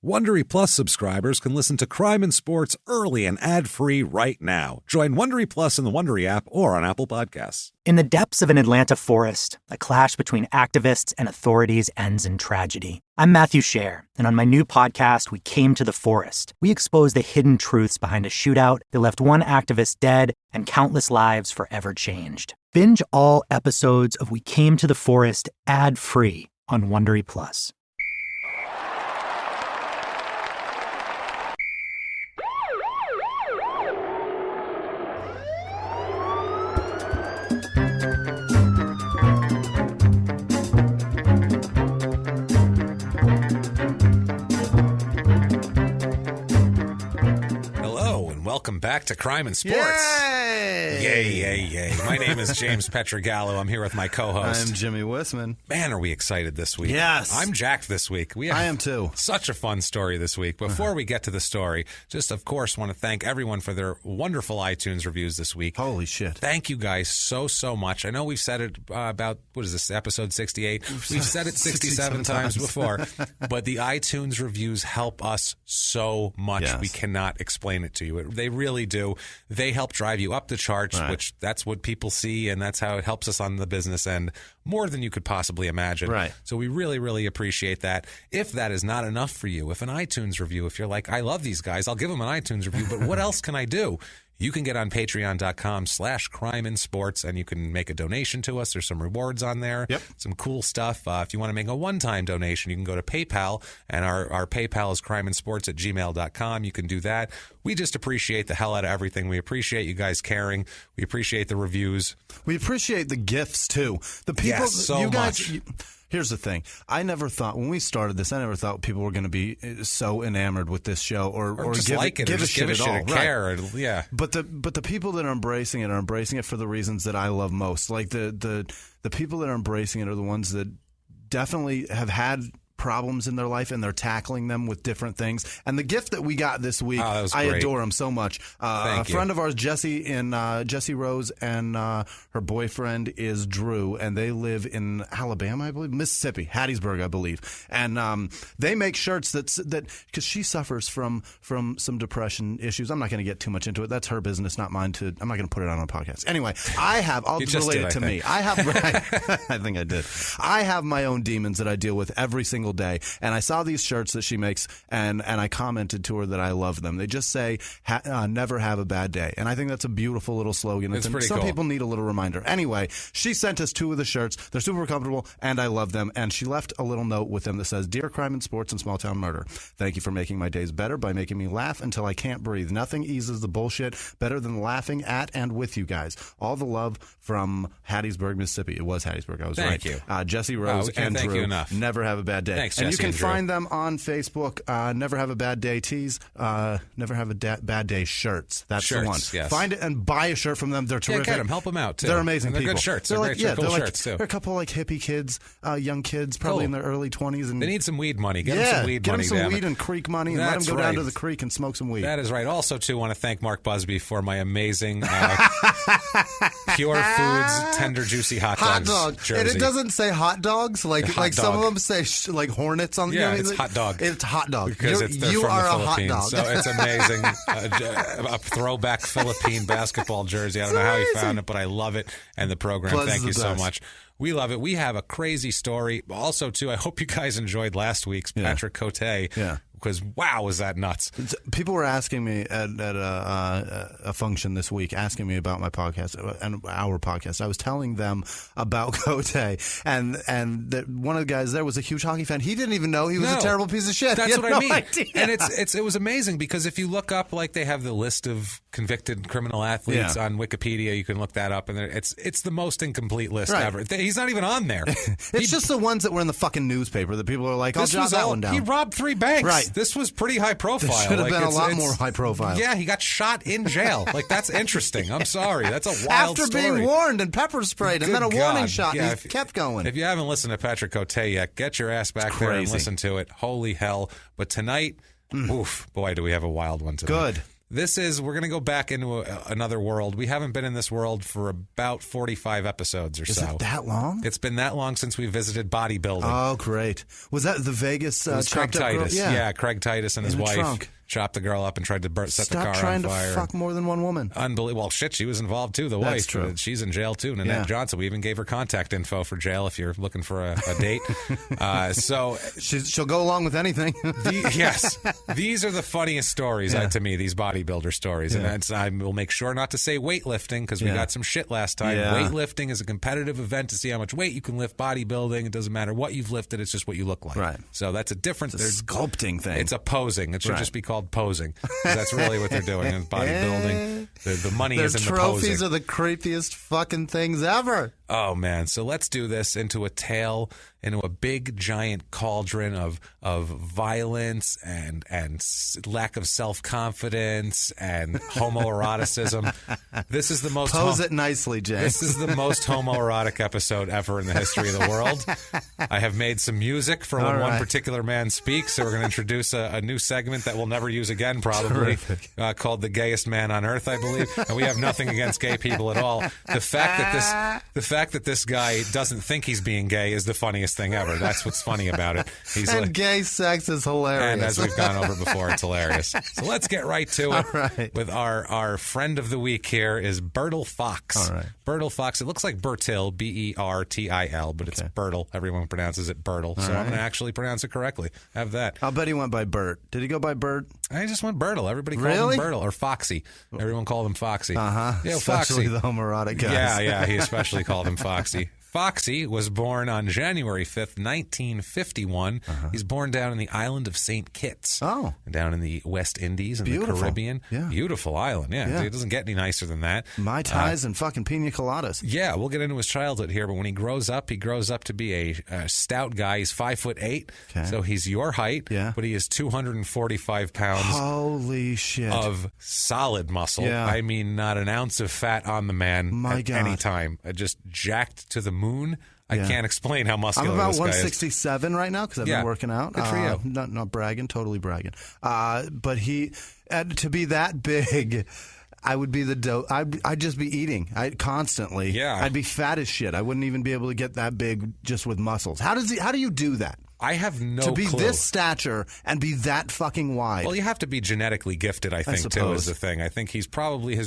Wondery Plus subscribers can listen to Crime and Sports early and ad-free right now. Join Wondery Plus in the Wondery app or on Apple Podcasts. In the depths of an Atlanta forest, a clash between activists and authorities ends in tragedy. I'm Matthew Scher, and on my new podcast, We Came to the Forest, we expose the hidden truths behind a shootout that left one activist dead and countless lives forever changed. Binge all episodes of We Came to the Forest ad-free on Wondery Plus. Welcome back to Crime and Sports. Yay! Yay, yay, yay. My name is James Pietragallo. I'm here with my co-host. I'm Jimmie Whisman. Man, are we excited this week. Yes. I'm jacked this week. I am too. Such a fun story this week. Before we get to the story, just of course want to thank everyone for their wonderful iTunes reviews this week. Holy shit. Thank you guys so much. I know we've said it about, what is this, episode 68? We've said it 67 times before, but the iTunes reviews help us so much. Yes. We cannot explain it to you. They really do. They help drive you up the charts, Right. which that's what people see, and that's how it helps us on the business end more than you could possibly imagine. Right. So we really, really appreciate that. If that is not enough for you, if an iTunes review, if you're like, I love these guys, I'll give them an iTunes review, but what else can I do? You can get on patreon.com/crimeandsports, and you can make a donation to us. There's some rewards on there. Yep. Some cool stuff. If you want to make a one-time donation, you can go to PayPal, and our PayPal is crimeandsports@gmail.com. You can do that. We just appreciate the hell out of everything. We appreciate you guys caring. We appreciate the reviews. We appreciate the gifts, too. The people, Yes, so you guys. much. Here's the thing. I never thought, when we started this, I never thought people were going to be so enamored with this show or just give, like it, give or a just shit give a at shit all. and care. And, yeah. But the people that are embracing it for the reasons that I love most. Like the people that are embracing it are the ones that definitely have had problems in their life, and they're tackling them with different things. And the gift that we got this week, I adore him so much. A friend of ours, Jesse Rose, and her boyfriend is Drew, and they live in Alabama, I believe, Mississippi, Hattiesburg, I believe. And they make shirts that because she suffers from some depression issues. I'm not going to get too much into it. That's her business, not mine. I'm not going to put it out on a podcast. Anyway, I'll relate it to me. I have, I think I did. I have my own demons that I deal with every single day, and I saw these shirts that she makes, and I commented to her that I love them. They just say never have a bad day, and I think that's a beautiful little slogan. It's pretty Some cool. people need a little reminder. Anyway, she sent us 2 of the shirts. They're super comfortable, and I love them, and she left a little note with them that says, "Dear Crime and Sports and Small Town Murder, thank you for making my days better by making me laugh until I can't breathe. Nothing eases the bullshit better than laughing at and with you guys. All the love from Hattiesburg, Mississippi." It was Hattiesburg. I was right. Thank you. Jesse Rose and thank Drew. you enough. Never have a bad day. Thanks, and Jesse you can and Drew. find them on Facebook. Never have a bad day tees. Never have a bad day shirts. That's the one. Yes. Find it and buy a shirt from them. They're terrific. Yeah, get them. Help them out, too. They're amazing And they're people. good shirts. They're They're like, great, cool they're shirts, too. They're a couple like hippie kids, young kids, probably Cool. in their early 20s. And They need some weed money. Get them some weed get money. them some damn it. weed and creek money, and let That's them go down right. to the creek and smoke some weed. That is right. Also, too, want to thank Mark Busby for my amazing Pure Foods Tender Juicy Hot Dogs jersey. And it doesn't say hot dogs like Hot some of dog. them say like hornets on. Yeah, you know, it's hot dog. It's hot dog Because they're you from are the a hot Philippines. dog. So it's amazing. A throwback Philippine basketball jersey. I don't know how he found it, but I love it. And the program. Plus Thank is you the so best. much. We love it. We have a crazy story. Also, too, I hope you guys enjoyed last week's Patrick Cote. Yeah. Because, wow, was that nuts. People were asking me at a function this week, asking me about my podcast and our podcast. I was telling them about Cote, and one of the guys there was a huge hockey fan. He didn't even know he was a terrible piece of shit. That's He had what I no mean. idea. And it was amazing because if you look up, like they have the list of convicted criminal athletes on Wikipedia, you can look that up, and it's the most incomplete list ever. He's not even on there. It's just the ones that were in the fucking newspaper that people are like, I'll jot that one down. He robbed 3 banks. Right. This was pretty high profile. This should have been a lot it's- more high profile. Yeah, he got shot in jail. Like, that's interesting. I'm sorry. That's a wild After story. being warned and pepper sprayed, and then a Good warning God. shot, Yeah, and he kept going. If you haven't listened to Patrick Cote yet, get your ass back there and crazy. listen to it. Holy hell. But tonight, oof, boy, do we have a wild one tonight. Good. we're going to go back into another world. We haven't been in this world for about 45 episodes or so. Is it that long? It's been that long since we visited bodybuilding. Oh, great. Was that the Vegas It was Craig Titus. Yeah, Craig Titus and his wife trunk. chopped the girl up and tried to set the car on fire. Stop trying to fuck more than one woman. Unbelievable. Well, shit, she was involved too, the wife. That's true. She's in jail too, Nanette Johnson. We even gave her contact info for jail if you're looking for a date. So she'll go along with anything. Yes. These are the funniest stories to me, these bodybuilder stories. And I will make sure not to say weightlifting because we got some shit last time. Yeah. Weightlifting is a competitive event to see how much weight you can lift. Bodybuilding, it doesn't matter what you've lifted, it's just what you look like. Right. So that's a different... It's a sculpting thing. It's a posing. It should just be called posing. That's really what they're doing in bodybuilding. The money is in the posing. Their trophies are the creepiest fucking things ever. Oh, man. So let's do this into a big, giant cauldron of violence and lack of self-confidence and homoeroticism. This is the most... Pose it nicely, Jay. This is the most homoerotic episode ever in the history of the world. I have made some music for when one particular man speaks, so we're going to introduce a new segment that we'll never use again, probably, called The Gayest Man on Earth, I believe. And we have nothing against gay people at all. The fact that this guy doesn't think he's being gay is the funniest thing ever. That's what's funny about it. Gay sex is hilarious. And as we've gone over before, it's hilarious. So let's get right to it. All right. With our friend of the week here is Bertil Fox. All right. Bertil Fox. It looks like Bertil, Bertil, but it's Bertil. Everyone pronounces it Bertil. So I'm going to actually pronounce it correctly. Have that. I'll bet he went by Bert. Did he go by Bert? I just went Bertil. Everybody called him Bertil. Or Foxy. Everyone called him Foxy. Uh-huh. Yeah, especially Foxy. the homoerotic guys. Yeah. He especially called him Foxy. Foxy was born on January 5th, 1951. He's born down in the island of St. Kitts. Oh. Down in the West Indies in the Caribbean. Yeah. Beautiful island, yeah. It doesn't get any nicer than that. Mai Tais and fucking pina coladas. Yeah, we'll get into his childhood here, but when he grows up to be a stout guy. He's 5'8", so he's your height, but he is 245 pounds. Holy shit. Of solid muscle. Yeah. I mean, not an ounce of fat on the man at any time. Just jacked to the moon. I can't explain how muscular I'm about this guy is. 167 right now because I've been working out. Good for you. Not bragging, totally bragging. But to be that big, I would be the dope. I'd just be eating constantly. Yeah. I'd be fat as shit. I wouldn't even be able to get that big just with muscles. How do you do that? I have no clue. To be this stature and be that fucking wide. Well, you have to be genetically gifted, I think, too, is the thing. I think his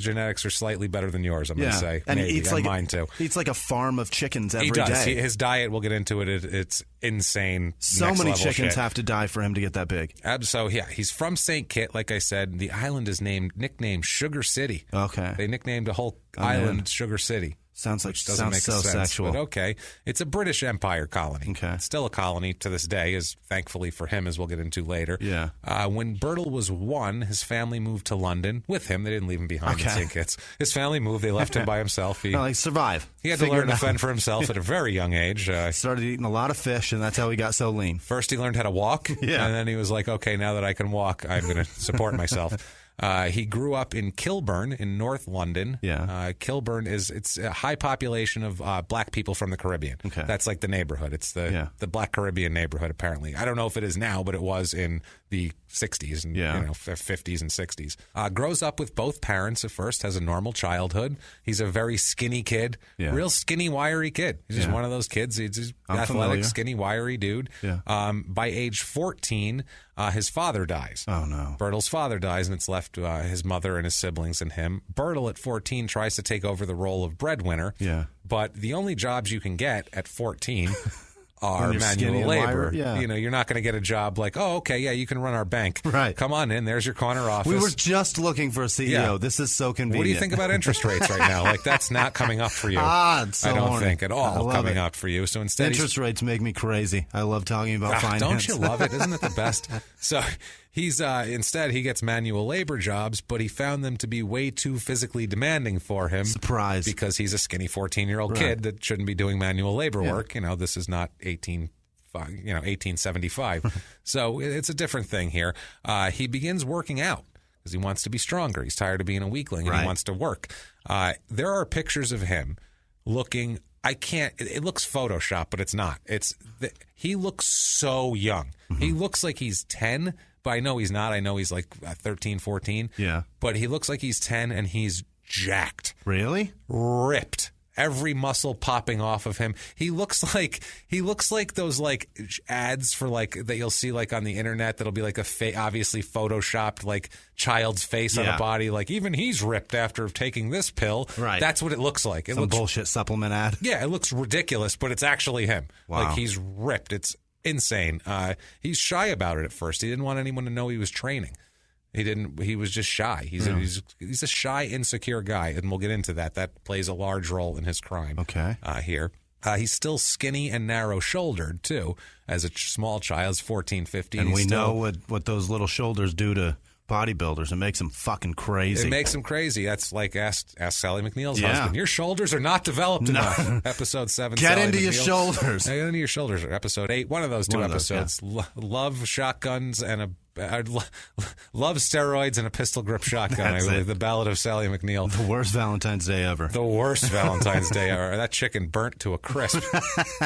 genetics are slightly better than yours, I'm going to say. And maybe. he eats mine, too. He eats like a farm of chickens every day. He does. His diet, we'll get into it, it's insane. So many chickens have to die for him to get that big. So, yeah, he's from St. Kitts, like I said. The island is nicknamed Sugar City. Okay. They nicknamed the whole island Sugar City. Sounds make so sense, sexual. But okay. It's a British Empire colony. Okay. It's still a colony to this day, thankfully for him, as we'll get into later. Yeah. When Bertil was 1, his family moved to London with him. They didn't leave him behind in St. Kitts. His family moved. They left him by himself. Survive. He had to learn to fend for himself at a very young age. Started eating a lot of fish, and that's how he got so lean. First, he learned how to walk. Yeah. And then he was like, okay, now that I can walk, I'm going to support myself. He grew up in Kilburn in North London. Yeah. Kilburn it's a high population of black people from the Caribbean. Okay. That's like the neighborhood. It's the black Caribbean neighborhood, apparently. I don't know if it is now, but it was in the 60s and 50s and 60s. Grows up with both parents at first, has a normal childhood. He's a very skinny kid, real skinny, wiry kid. He's just one of those kids. He's just athletic, familiar. skinny, wiry dude. Yeah. By age 14, his father dies. Oh, no. Bertil's father dies, and it's left his mother and his siblings and him. Bertil, at 14, tries to take over the role of breadwinner. Yeah. But the only jobs you can get at 14 are manual labor. Yeah. You're not going to get a job like, oh, okay, yeah, you can run our bank. Right. Come on in. There's your corner office. We were just looking for a CEO. Yeah. This is so convenient. What do you think about interest rates right now? Like, that's not coming up for you. It's so I don't horny. think at all coming up for you. So instead, interest rates make me crazy. I love talking about finance. Don't you love it? Isn't it the best? So he's instead he gets manual labor jobs, but he found them to be way too physically demanding for him. Surprise. Because he's a skinny 14-year-old kid that shouldn't be doing manual labor work. This is not 1875. So it's a different thing here. He begins working out because he wants to be stronger. He's tired of being a weakling and he wants to work. There are pictures of him looking. It looks Photoshop, but it's not. He looks so young. Mm-hmm. He looks like he's 10, but I know he's not. I know he's like 13, 14. Yeah. But he looks like he's 10, and he's jacked. Really? Ripped. Every muscle popping off of him. He looks like those like ads for like that you'll see like on the internet that'll be like obviously photoshopped like child's face on a body. Like even he's ripped after taking this pill. Right. That's what it looks like. It Some looks bullshit supplement ad. Yeah, it looks ridiculous, but it's actually him. Wow. Like he's ripped. It's insane. He's shy about it at first. He didn't want anyone to know he was training. He was just shy. He's a shy, insecure guy, and we'll get into that. That plays a large role in his crime. Okay. Here. He's still skinny and narrow-shouldered, too, as a small child. He's 14, 15. And we know what those little shoulders do to bodybuilders. It makes them fucking crazy. It makes them crazy. That's like ask Sally McNeil's husband. Your shoulders are not developed enough. Episod 7. Get Sally into McNeil. your shoulders. Get into your shoulders. Or Episode 8. One of those two episodes. Love shotguns and love steroids and a pistol grip shotgun. I believe. The Ballad of Sally McNeil. The worst Valentine's Day ever. The worst Valentine's Day ever. That chicken burnt to a crisp.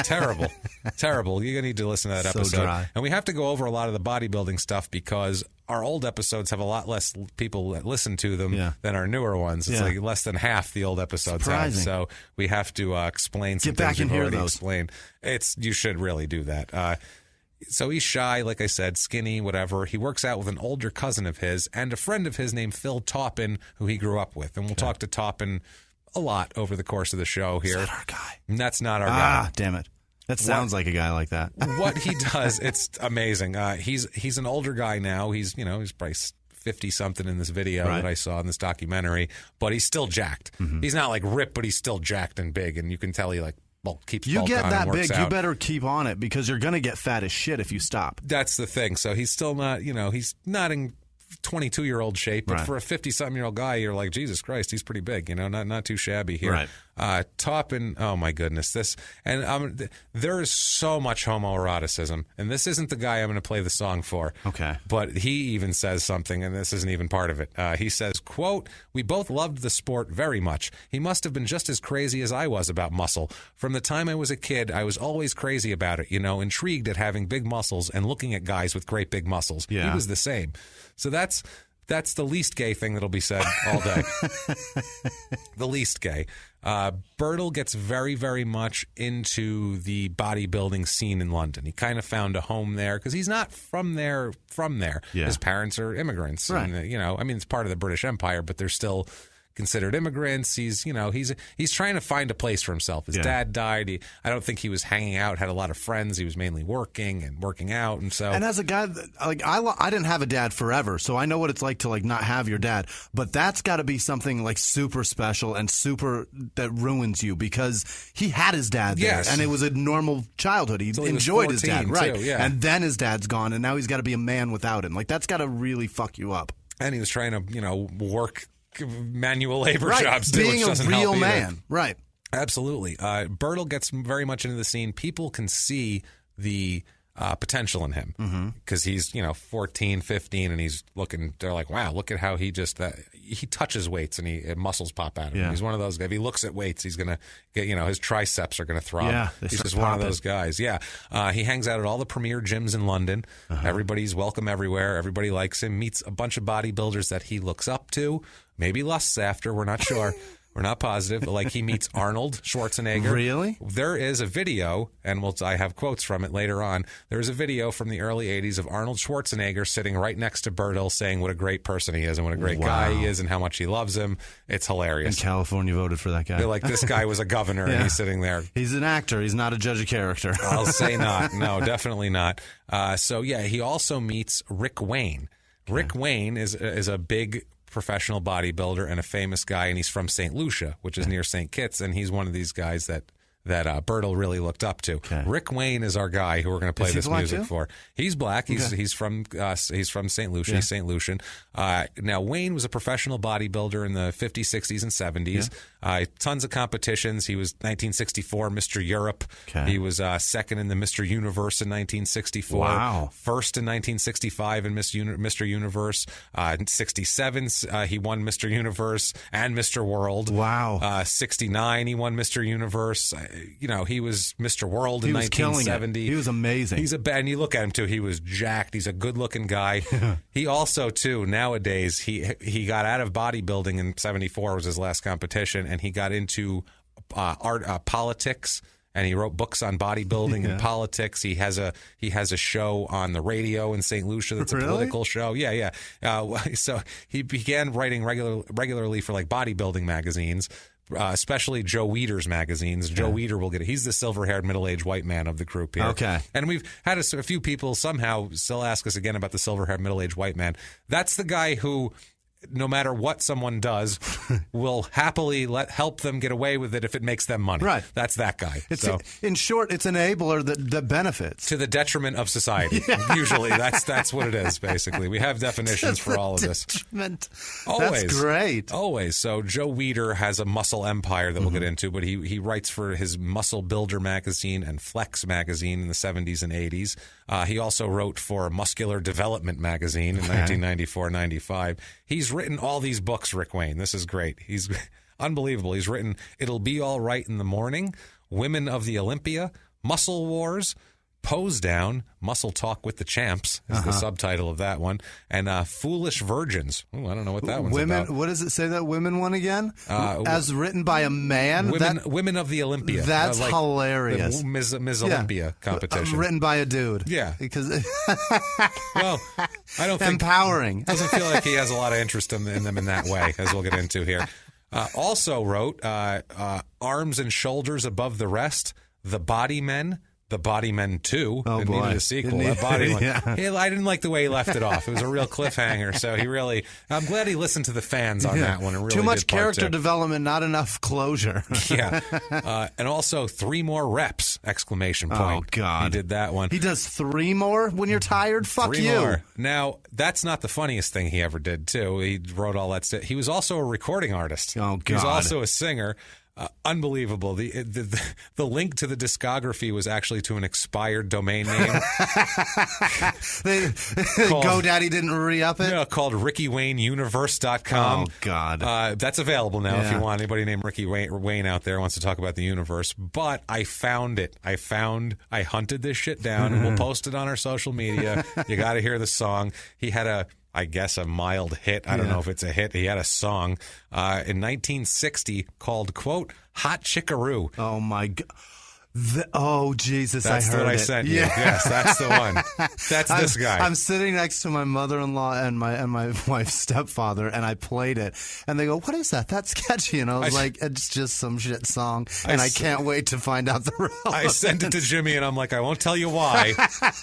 Terrible. Terrible. You're going to need to listen to that episode. So dry. And we have to go over a lot of the bodybuilding stuff because our old episodes have a lot less people that listen to them than our newer ones. It's like less than half the old episodes have. So we have to explain some things we've already explained. You should really do that. So he's shy, like I said, skinny, whatever. He works out with an older cousin of his and a friend of his named Phil Taupin, who he grew up with. And we'll talk to Taupin a lot over the course of the show here. Is that our guy? And that's not our guy. Damn it. That sounds like a guy like that. What he does, it's amazing. He's an older guy now. He's probably 50-something in this video that I saw in this documentary, but he's still jacked. Mm-hmm. He's not like ripped, but he's still jacked and big, and you can tell he keeps you get that big, out. you better keep on it because you're going to get fat as shit if you stop. That's the thing. So he's still not, he's not in 22-year-old shape, but for a 50-something-year-old guy, you're like, Jesus Christ, he's pretty big, not too shabby here. Right. Taupin, oh my goodness, there is so much homoeroticism, and this isn't the guy I'm going to play the song for. Okay. But he even says something, and this isn't even part of it. He says, quote, "We both loved the sport very much. He must have been just as crazy as I was about muscle. From the time I was a kid, I was always crazy about it, intrigued at having big muscles and looking at guys with great big muscles. Yeah. He was the same." So that's the least gay thing that'll be said all day. The least gay. Bertil gets very, very much into the bodybuilding scene in London. He kind of found a home there because he's not from there. Yeah. His parents are immigrants. Right. And, it's part of the British Empire, but they're still considered immigrants. He's trying to find a place for himself. His dad died. I don't think he was hanging out, had a lot of friends. He was mainly working out. And as a guy, I didn't have a dad forever, so I know what it's like to not have your dad. But that's got to be something super special and super that ruins you because he had his dad there, and it was a normal childhood. He enjoyed his dad, right? Too, yeah. And then his dad's gone, and now he's got to be a man without him. That's got to really fuck you up. And he was trying to, work manual labor jobs too, being which doesn't a real help man, right? Absolutely. Bertil gets very much into the scene. People can see the potential in him because he's 14, 15, and he's looking. They're like, wow, look at how he touches weights and muscles pop out of him. He's one of those guys. If he looks at weights, he's gonna get his triceps are gonna throb. Yeah, he's just one of those guys. Yeah, he hangs out at all the premier gyms in London. Everybody's welcome everywhere. Everybody likes him. Meets a bunch of bodybuilders that he looks up to. Maybe lusts after. We're not sure. We're not positive. But he meets Arnold Schwarzenegger. Really? There is a video, and I have quotes from it later on. There is a video from the early 80s of Arnold Schwarzenegger sitting right next to Bertil saying what a great person he is and what a great guy he is and how much he loves him. It's hilarious. And California voted for that guy. They're like, this guy was a governor and he's sitting there. He's an actor. He's not a judge of character. I'll say not. No, definitely not. He also meets Rick Wayne. Okay. Rick Wayne is a big professional bodybuilder and a famous guy, and he's from St. Lucia, which is near St. Kitts, and he's one of these guys that Bertil really looked up to. Okay. Rick Wayne is our guy who we're going to play this music for. He's black. He's from St. Lucia. St. Lucian. Now Wayne was a professional bodybuilder in the 50s, 60s, and 70s. Tons of competitions. He was 1964 Mr. Europe. Okay. He was second in the Mr. Universe in 1964. Wow. First in 1965 in Mr. Universe. In 67 he won Mr. Universe and Mr. World. Wow. 69 he won Mr. Universe. he was Mr. World in He was killing 1970. it. He was amazing. And you look at him too. He was jacked. He's a good-looking guy. He also too nowadays he got out of bodybuilding in '74 was his last competition, and he got into politics. And he wrote books on bodybuilding and politics. He has a show on the radio in St. Lucia that's a political show. Yeah. So he began writing regularly for like bodybuilding magazines, especially Joe Weider's magazines. Joe Weider will get it. He's the silver-haired middle-aged white man of the group here. Okay. And we've had a few people somehow still ask us again about the silver-haired middle-aged white man. That's the guy who, no matter what someone does, will happily help them get away with it if it makes them money. Right. That's that guy. In short, it's an enabler that benefits. To the detriment of society. Usually, that's what it is, basically. We have definitions for all of this. Always. That's great. Always. So Joe Weider has a muscle empire that we'll get into, but he writes for his Muscle Builder magazine and Flex magazine in the 70s and 80s. He also wrote for Muscular Development magazine in 1994-95. He's written all these books, Rick Wayne. This is great. He's unbelievable. He's written It'll Be All Right in the Morning, Women of the Olympia, Muscle Wars, Pose Down, Muscle Talk with the Champs is the subtitle of that one, and Foolish Virgins. Ooh, I don't know what that one's about. What does it say that women one again? As written by a man? Women of the Olympia. That's hilarious. The Ms. Olympia competition. Written by a dude. Yeah. Because well, I don't think... Empowering. Doesn't feel like he has a lot of interest in them in that way, as we'll get into here. Also wrote Arms and Shoulders Above the Rest, The Body Men, The Body Men 2. Oh, it boy. needed a sequel. It Body needed, Men. I didn't like the way he left it off. It was a real cliffhanger. So I'm glad he listened to the fans on that one. And really Too much did part character two. development, not enough closure. Yeah. And also 3 more reps, exclamation point. Oh, God. He did that one. He does 3 more when you're tired? Fuck 3 you. more. Now, that's not the funniest thing he ever did, too. He wrote all that stuff. He was also a recording artist. Oh, God. He was also a singer. Unbelievable. The link to the discography was actually to an expired domain name. GoDaddy didn't re-up it? Yeah, called RickyWayneUniverse.com. Oh, God. That's available now if you want. Anybody named Ricky Wayne out there wants to talk about the universe. But I found it. I hunted this shit down, and we'll post it on our social media. You got to hear the song. He had a mild hit. I don't know if it's a hit. He had a song in 1960 called, quote, Hot Chickaroo. Oh, my God. Jesus, that's I heard what I it. sent you. Yes, that's the one. That's this guy. I'm sitting next to my mother-in-law and my wife's stepfather, and I played it. And they go, "What is that? That's sketchy." And I was like, "It's just some shit song." And I can't wait to find out the real. I sent it to Jimmie, and I'm like, I won't tell you why,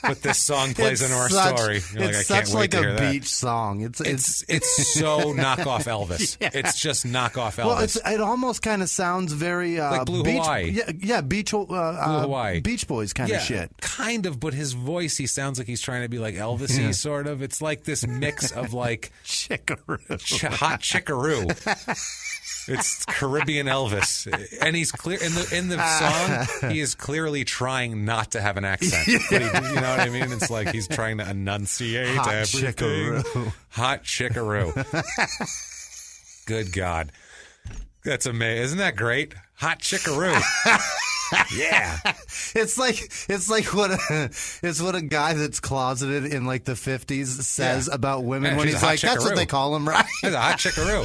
but this song plays into our story. You're like, I can't wait to hear that. It's such like a beach song. It's so knockoff Elvis. Yeah. It's just knockoff Elvis. Well, it almost kind of sounds very like Blue Hawaii. Yeah, beach. Hawaii. Beach Boys kind of shit. Kind of, but his voice, he sounds like he's trying to be like Elvis-y, sort of. It's like this mix of like Chickaroo. Hot Chickaroo. It's Caribbean Elvis, and he's clear in the song. He is clearly trying not to have an accent. But you know what I mean? It's like he's trying to enunciate Hot everything. Chickaroo. Hot Chickaroo. Good God, that's amazing! Isn't that great? Hot Chickaroo. Yeah, it's like what a guy that's closeted in like the 50s says about women when he's like, that's what they call them, right? That's a hot chickaroo.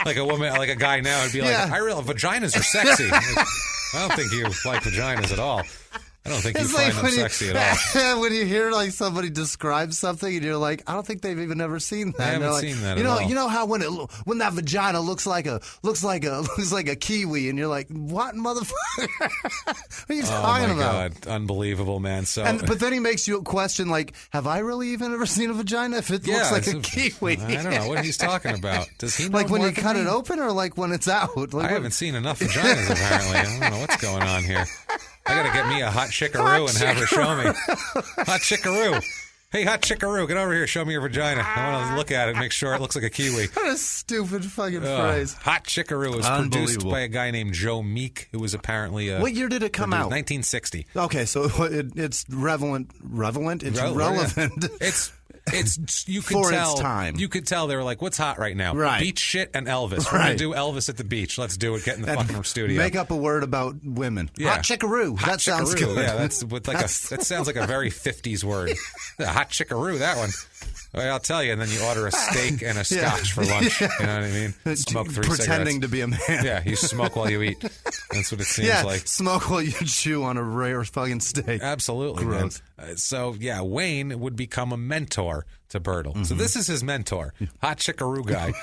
Like a woman, like a guy now would be like, vaginas are sexy. I don't think you like vaginas at all. I don't think you find them sexy at all. When you hear like somebody describe something and you're like, I don't think they've even ever seen that. I haven't seen that at all. You know how when that vagina looks like a kiwi, and you're like, what, motherfucker? What are you talking about? Oh my God, unbelievable, man. But then he makes you question like, have I really even ever seen a vagina if it looks like a kiwi? I don't know what he's talking about. Does he know like when more you than cut me? it open or like when it's out? Like, I haven't seen enough vaginas apparently. I don't know what's going on here. I got to get me a hot chickaroo and have her show me. Hot chickaroo. Hey, hot chickaroo, get over here. Show me your vagina. I want to look at it, make sure it looks like a kiwi. What a stupid fucking phrase. Hot Chickaroo was produced by a guy named Joe Meek, who was apparently what year did it come out? 1960. Okay, so it's relevant. It's relevant. It's you could For tell. its time. You could tell they were like, "What's hot right now? Right. Beach shit and Elvis. We're gonna do Elvis at the beach. Let's do it. Get in the fucking studio. Make up a word about women. Yeah. Hot chickaroo. Hot That sounds chickaroo. good. Yeah, that's with like that sounds like a very 50s word. Hot chickaroo. That one. Well, I'll tell you, and then you order a steak and a scotch for lunch. You know what I mean? Smoke 3 Pretending cigarettes. to be a man. Yeah, you smoke while you eat. That's what it seems like. Smoke while you chew on a rare fucking steak. Absolutely, Gross. man. So, yeah, Wayne would become a mentor to Bertil. So this is his mentor, Hot Chickaroo guy.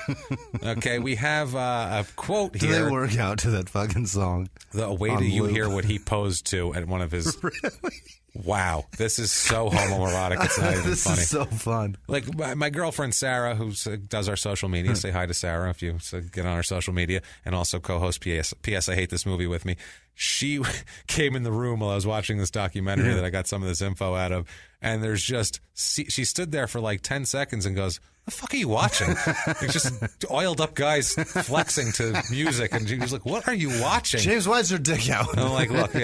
Okay, we have a quote Do here. they work out to that fucking song? The way on that you loop? hear what he posed to at one of his... Really? Wow, this is so homoerotic. It's not even This funny. is so fun. Like my girlfriend Sarah, who does our social media, say hi to Sarah if you get on our social media, and also co-host P.S. I Hate This Movie with me. She came in the room while I was watching this documentary that I got some of this info out of, and there's just she stood there for like 10 seconds and goes, "The fuck are you watching?" It's just oiled up guys flexing to music, and she was like, "What are you watching?" James, why's your dick out? And I'm like, look,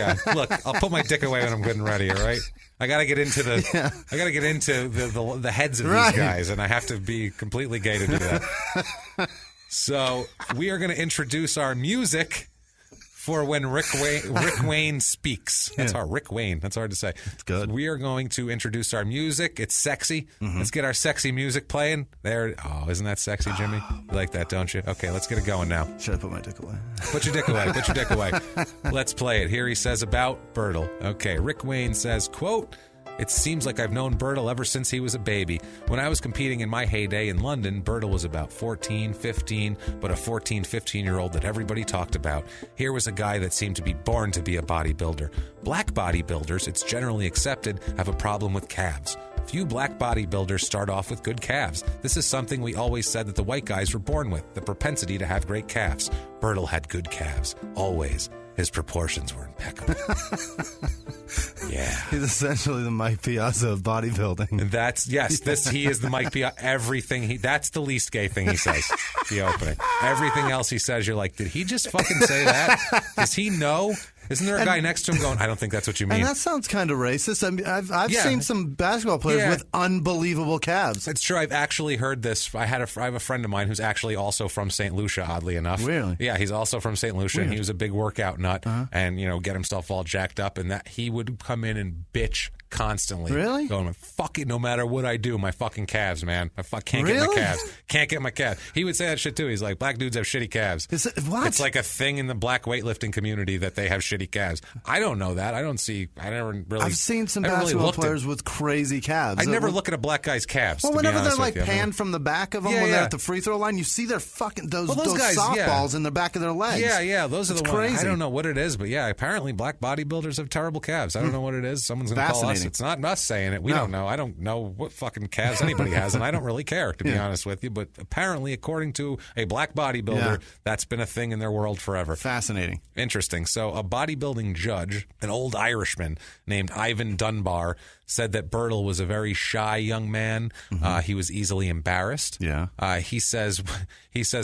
I'll put my dick away when I'm good and ready. All right, I got to get into the heads of these guys, and I have to be completely gay to do that. So we are going to introduce our music for when Rick Wayne speaks. That's hard. Rick Wayne. That's hard to say. It's good. So we are going to introduce our music. It's sexy. Let's get our sexy music playing. There. Oh, isn't that sexy, Jimmy? You like that, don't you? Okay, let's get it going now. Should I put my dick away? Put your dick away. Put your dick away. Let's play it. Here he says about Bertil. Okay, Rick Wayne says, quote, "It seems like I've known Bertil ever since he was a baby. When I was competing in my heyday in London, Bertil was about 14, 15, but a 14, 15-year-old that everybody talked about. Here was a guy that seemed to be born to be a bodybuilder. Black bodybuilders, it's generally accepted, have a problem with calves. Few black bodybuilders start off with good calves. This is something we always said that the white guys were born with, the propensity to have great calves. Bertil had good calves, always. His proportions were impeccable." Yeah. He's essentially the Mike Piazza of bodybuilding. He is the Mike Piazza. That's the least gay thing he says. The opening. Everything else he says, you're like, did he just fucking say that? Does he know? Isn't there a guy next to him going, "I don't think that's what you mean"? And that sounds kind of racist. I mean, I've seen some basketball players with unbelievable calves. It's true. I've actually heard this. I have a friend of mine who's actually also from St. Lucia, oddly enough. Really? Yeah, he's also from St. Lucia, and he was a big workout nut, and get himself all jacked up, and that he would come in and bitch constantly. Really? Going, "Fuck it, no matter what I do, my fucking calves, man. Can't get my calves. Can't get my calves." He would say that shit too. He's like, black dudes have shitty calves. What? It's like a thing in the black weightlifting community that they have shitty calves. I don't know that. I've seen some basketball players with crazy calves. I never look at a black guy's calves. Well, to be whenever they're honest like with you. panned from the back of them when they're at the free throw line, you see their fucking those guys, softballs in the back of their legs. Yeah, those are the ones. Crazy. I don't know what it is, but yeah, apparently black bodybuilders have terrible calves. I don't know what it is. Someone's going to call us. It's not us saying it. We don't know. I don't know what fucking calves anybody has, and I don't really care, to be honest with you. But apparently, according to a black bodybuilder, that's been a thing in their world forever. Fascinating. Interesting. So a bodybuilding judge, an old Irishman named Ivan Dunbar, said that Bertil was a very shy young man. He was easily embarrassed. Yeah. He says,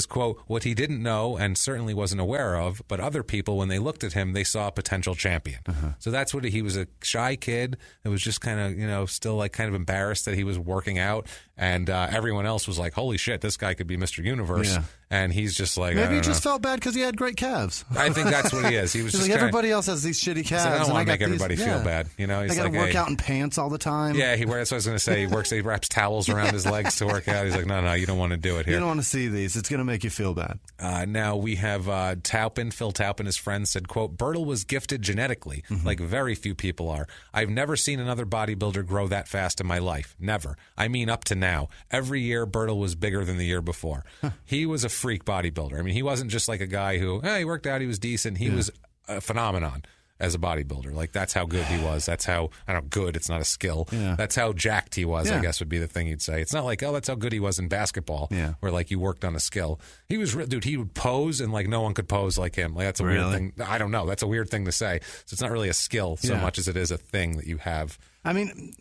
quote, "What he didn't know and certainly wasn't aware of, but other people, when they looked at him, they saw a potential champion." So that's what he was, a shy kid that was just kind of, still like kind of embarrassed that he was working out. And everyone else was like, "Holy shit, this guy could be Mr. Universe." Yeah. And he's just like, maybe he just felt bad because he had great calves. I think that's what he is. He was just like, everybody else has these shitty calves. I don't want and to make everybody feel bad. He's I got to like, work out in pants all the time. Yeah, that's what I was going to say. He wraps towels around his legs to work out. He's like, no, you don't want to do it here. You don't want to see these. It's going to make you feel bad. Now we have Phil Taupin, his friend, said, quote, "Bertil was gifted genetically, like very few people are. I've never seen another bodybuilder grow that fast in my life. Never. I mean, up to now. Every year, Bertil was bigger than the year before. He was a freak bodybuilder. I mean, he wasn't just like a guy who, he worked out, he was decent. He was a phenomenon as a bodybuilder. Like, that's how good he was. That's how, I don't know, good, it's not a skill. Yeah. That's how jacked he was, I guess would be the thing you'd say. It's not like, that's how good he was in basketball, where like you worked on a skill. He was, dude, he would pose and like no one could pose like him. Like, that's a weird thing. I don't know. That's a weird thing to say. So it's not really a skill so much as it is a thing that you have. I mean,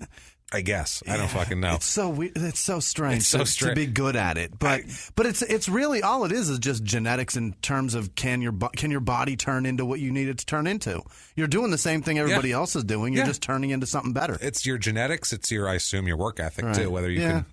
I guess. I don't fucking know. It's so weird. It's so strange. It's so to be good at it. But it's really all it is just genetics in terms of can your body turn into what you need it to turn into. You're doing the same thing everybody else is doing. You're just turning into something better. It's your genetics. It's your, I assume, your work ethic too. Whether you can.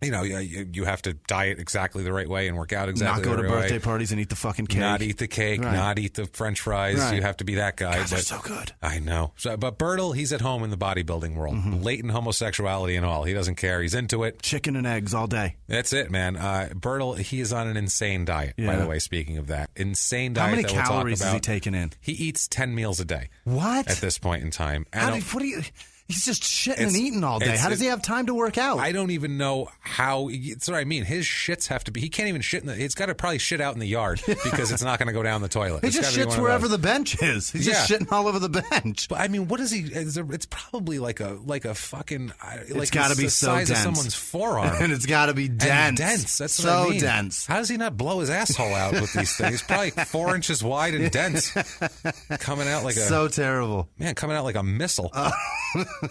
You know, you have to diet exactly the right way and work out exactly the right way. Not go to birthday parties and eat the fucking cake. Not eat the cake, not eat the French fries. You have to be that guy. Guys are so good. I know. But Bertil, he's at home in the bodybuilding world. Latent homosexuality and all. He doesn't care. He's into it. Chicken and eggs all day. That's it, man. Bertil, he is on an insane diet, by the way, speaking of that. Insane diet. How many that we'll calories talk about. is he taking in? He eats 10 meals a day. What? At this point in time. He's just shitting and eating all day. How does he have time to work out? I don't even know how. That's what I mean. His shits have to be. He can't even shit in the. He's got to probably shit out in the yard because it's not going to go down the toilet. He just shits wherever the bench is. He's just shitting all over the bench. But I mean, what is he? It's probably like a fucking. It's got to be so size dense. of someone's forearm, and it's got to be dense. And dense. That's so what I mean. dense. How does he not blow his asshole out with these things? Probably 4 inches wide and dense, coming out like so terrible. Man, coming out like a missile.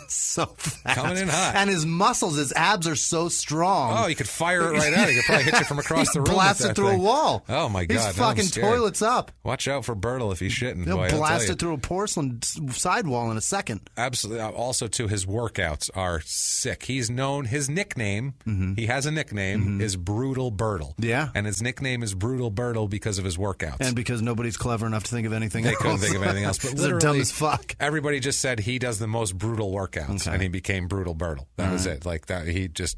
So fat. Coming in hot. And his muscles, his abs are so strong. Oh, you could fire it right out. He could probably hit you from across the room. Blast it through a wall. Oh, my God. He's fucking toilets up. Watch out for Bertil if he's shitting. He'll boy, blast it through a porcelain sidewall in a second. Absolutely. Also, too, his workouts are sick. He's known, his nickname, he has a nickname, is Brutal Bertil. Yeah. And his nickname is Brutal Bertil because of his workouts. And because nobody's clever enough to think of anything else. They couldn't think of anything else. But they're dumb as fuck. Everybody just said he does the most brutal workouts, and he became Brutal Bertil. That was it. Like that,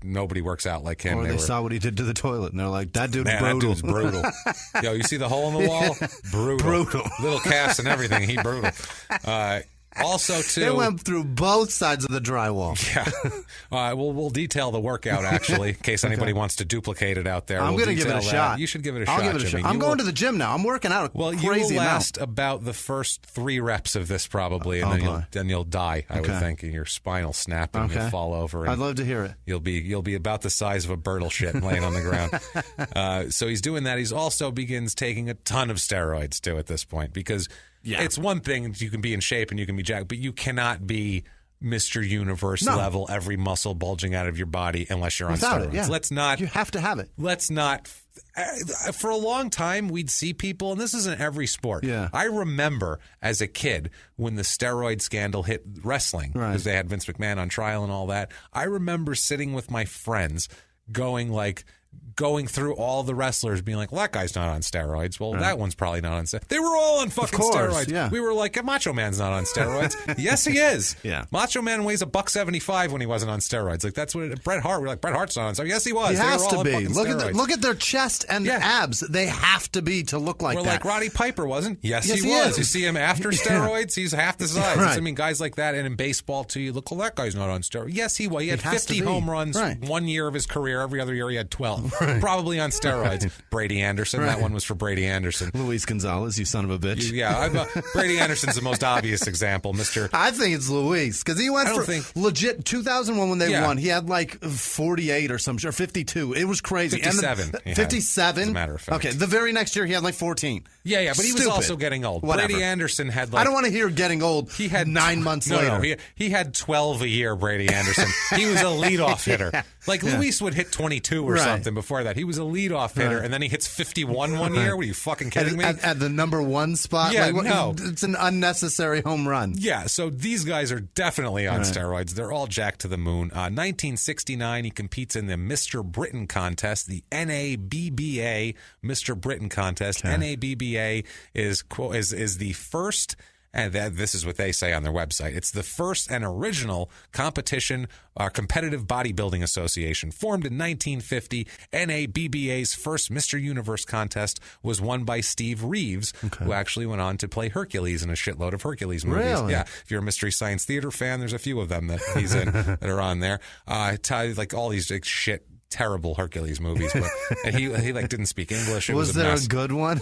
nobody works out like him. Or they saw what he did to the toilet, and they're like, "That dude's brutal." That dude's brutal. Yo, you see the hole in the wall? Brutal. Little calves and everything. He brutal. Also, too, it went through both sides of the drywall. Yeah, we'll detail the workout actually, in case anybody wants to duplicate it out there. I'm going to give it a shot. You should give it a shot. I'll give it a shot. I'm going to the gym now. I'm working out. You will last about the first 3 reps of this probably, and then you'll die. I would think, and your spine will snap and you'll fall over. And I'd love to hear it. You'll be about the size of a Bertil shit laying on the ground. So he's doing that. He's also begins taking a ton of steroids too at this point because. Yeah. It's one thing you can be in shape and you can be jacked, but you cannot be Mr. Universe level, every muscle bulging out of your body unless you're on steroids. Let's not. You have to have it. Let's not. For a long time, we'd see people, and this is in every sport. Yeah. I remember as a kid when the steroid scandal hit wrestling, because they had Vince McMahon on trial and all that. I remember sitting with my friends going through all the wrestlers being like, well, that guy's not on steroids. Well, that one's probably not on steroids. They were all on fucking steroids. Yeah. We were like, Macho Man's not on steroids. Yes, he is. Yeah. Macho Man weighs $175 when he wasn't on steroids. Like, that's what Bret Hart, we're like, Bret Hart's not on steroids. Yes, he was. He has to be. Look at their chest and abs. They have to be to look like that. We're like, Roddy Piper wasn't. Yes, he was. You see him after steroids, he's half the size. I mean, guys like that. And in baseball, too, you look, well, that guy's not on steroids. Yes, he was. He had 50 home runs 1 year of his career. Every other year, he had 12. Probably on steroids. Brady Anderson. That one was for Brady Anderson. Luis Gonzalez, you son of a bitch. Brady Anderson's the most obvious example, Mr. I think it's Luis because he went for legit 2001 when they won. He had like 48 or something, or 52. It was crazy. 57. 57? As a matter of fact. Okay, the very next year he had like 14. Yeah, but he was also getting old. Whatever. Brady Anderson had like... I don't want to hear getting old. He had 9 months later. No, he had 12 a year, Brady Anderson. He was a leadoff hitter. Like Luis would hit 22 or something before that. He was a leadoff hitter, and then he hits 51 1 year. What are you fucking kidding me? At the number 1 spot? Yeah, no. It's an unnecessary home run. Yeah, so these guys are definitely on steroids. They're all jacked to the moon. 1969, he competes in the Mr. Britain contest, the NABBA Mr. Britain contest. Okay. NABBA is the first... And this is what they say on their website. It's the first and original competition, competitive bodybuilding association. Formed in 1950, NABBA's first Mr. Universe contest was won by Steve Reeves, who actually went on to play Hercules in a shitload of Hercules movies. Really? Yeah. If you're a Mystery Science Theater fan, there's a few of them that he's in that are on there. Like all these terrible Hercules movies. But, and he didn't speak English. It was there mess. a good one?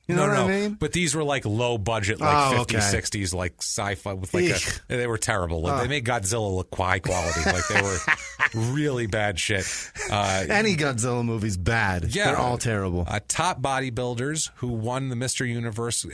You know what I mean? But these were like low budget, like 50s, 60s, like sci-fi with they were terrible. Like, they made Godzilla look high quality. Like really bad shit. Any Godzilla movie's bad. Yeah. They're all terrible. Top bodybuilders who won the Mr. Universe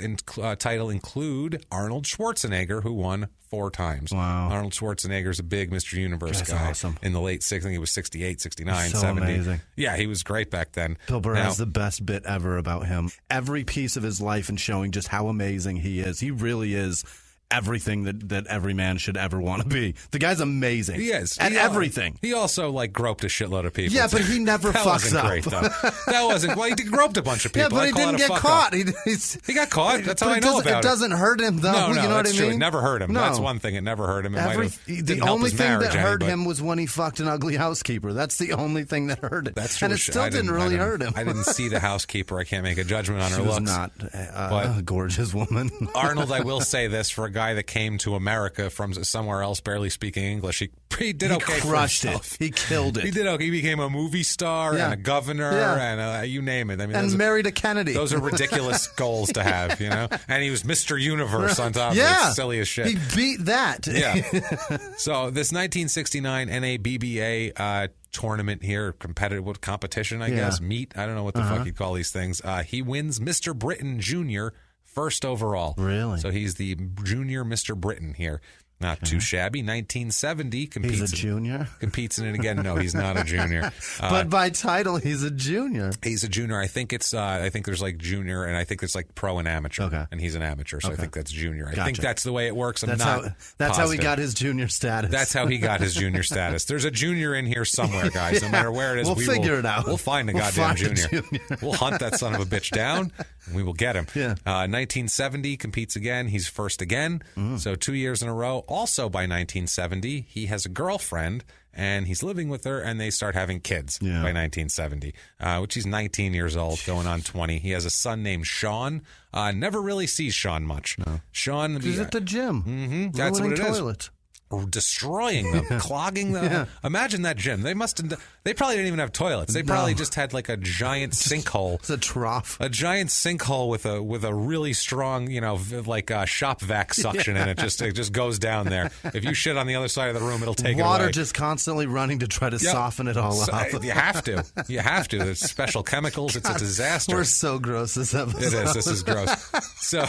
title include Arnold Schwarzenegger, who won 4 times. Wow. Arnold Schwarzenegger's a big Mr. Universe That's guy. awesome. In the late 60s, I think he was 68, 69, So 70. amazing. Yeah, he was great back then. Bill Burr Now- has the best bit ever about him. Every piece of his life and showing just how amazing he is. He really is everything that every man should ever want to be. The guy's amazing. He is. At everything. He also, groped a shitload of people. Yeah, but he never that fucks wasn't up. Great, though. That wasn't... Well, he groped a bunch of people. Yeah, but I he call it didn't a get fuck caught. up. He got caught. That's how I know about it. It doesn't hurt him, though. No, you know that's what I true. mean? It never hurt him. No. That's one thing. It never hurt him. It might have the didn't help only his thing marriage that hurt any, but- him was when he fucked an ugly housekeeper. That's the only thing that hurt him. That's true. And it still didn't really hurt him. I didn't see the housekeeper. I can't make a judgment on her She was looks. not But- a gorgeous woman. Arnold, I will say this, for a guy that came to America from somewhere else, barely speaking English, he did okay for crushed himself. it. He killed it. He did okay. He became a movie star Yeah. and a governor Yeah. and you name it. I mean, and married a Kennedy. those are ridiculous goals to have, you know? And he was Mr. Universe on top of yeah. it. Silly as shit. He beat that. Yeah. So this 1969 NABBA tournament here, competitive competition, I guess, meet. I don't know what the fuck you call these things. He wins Mr. Britain Jr. first overall. Really? So he's the junior Mr. Britain here. Not too shabby. 1970 competes. He's a junior? Competes in it again. No, he's not a junior. But by title, he's a junior. He's a junior. I think it's. I think there's junior, and I think there's pro and amateur. Okay. And he's an amateur, so I think that's junior. I Gotcha. think that's the way it works. That's how he got his junior status. That's how he got his junior status. There's a junior in here somewhere, guys. No matter where it is, We'll figure will, it out. We'll find a We'll goddamn find a junior. junior. We'll hunt that son of a bitch down, and we will get him. Yeah. 1970 competes again. He's first again. So 2 years in a row. Also by 1970, he has a girlfriend, and he's living with her, and they start having kids by 1970, which he's 19 years old, going on 20. He has a son named Sean. Never really sees Sean much. No. Sean... He's at the gym. Mm-hmm, that's what it toilets. is. Destroying them, clogging them. Yeah. Imagine that gym. They probably didn't even have toilets. They probably just had a giant sinkhole. It's a trough. A giant sinkhole with a really strong, shop vac suction in it. It just goes down there. If you shit on the other side of the room, it'll take Water it away. just constantly running to try to soften it all up. You have to. You have to. There's special chemicals. It's a disaster. We're so gross this episode. It is. This is gross. So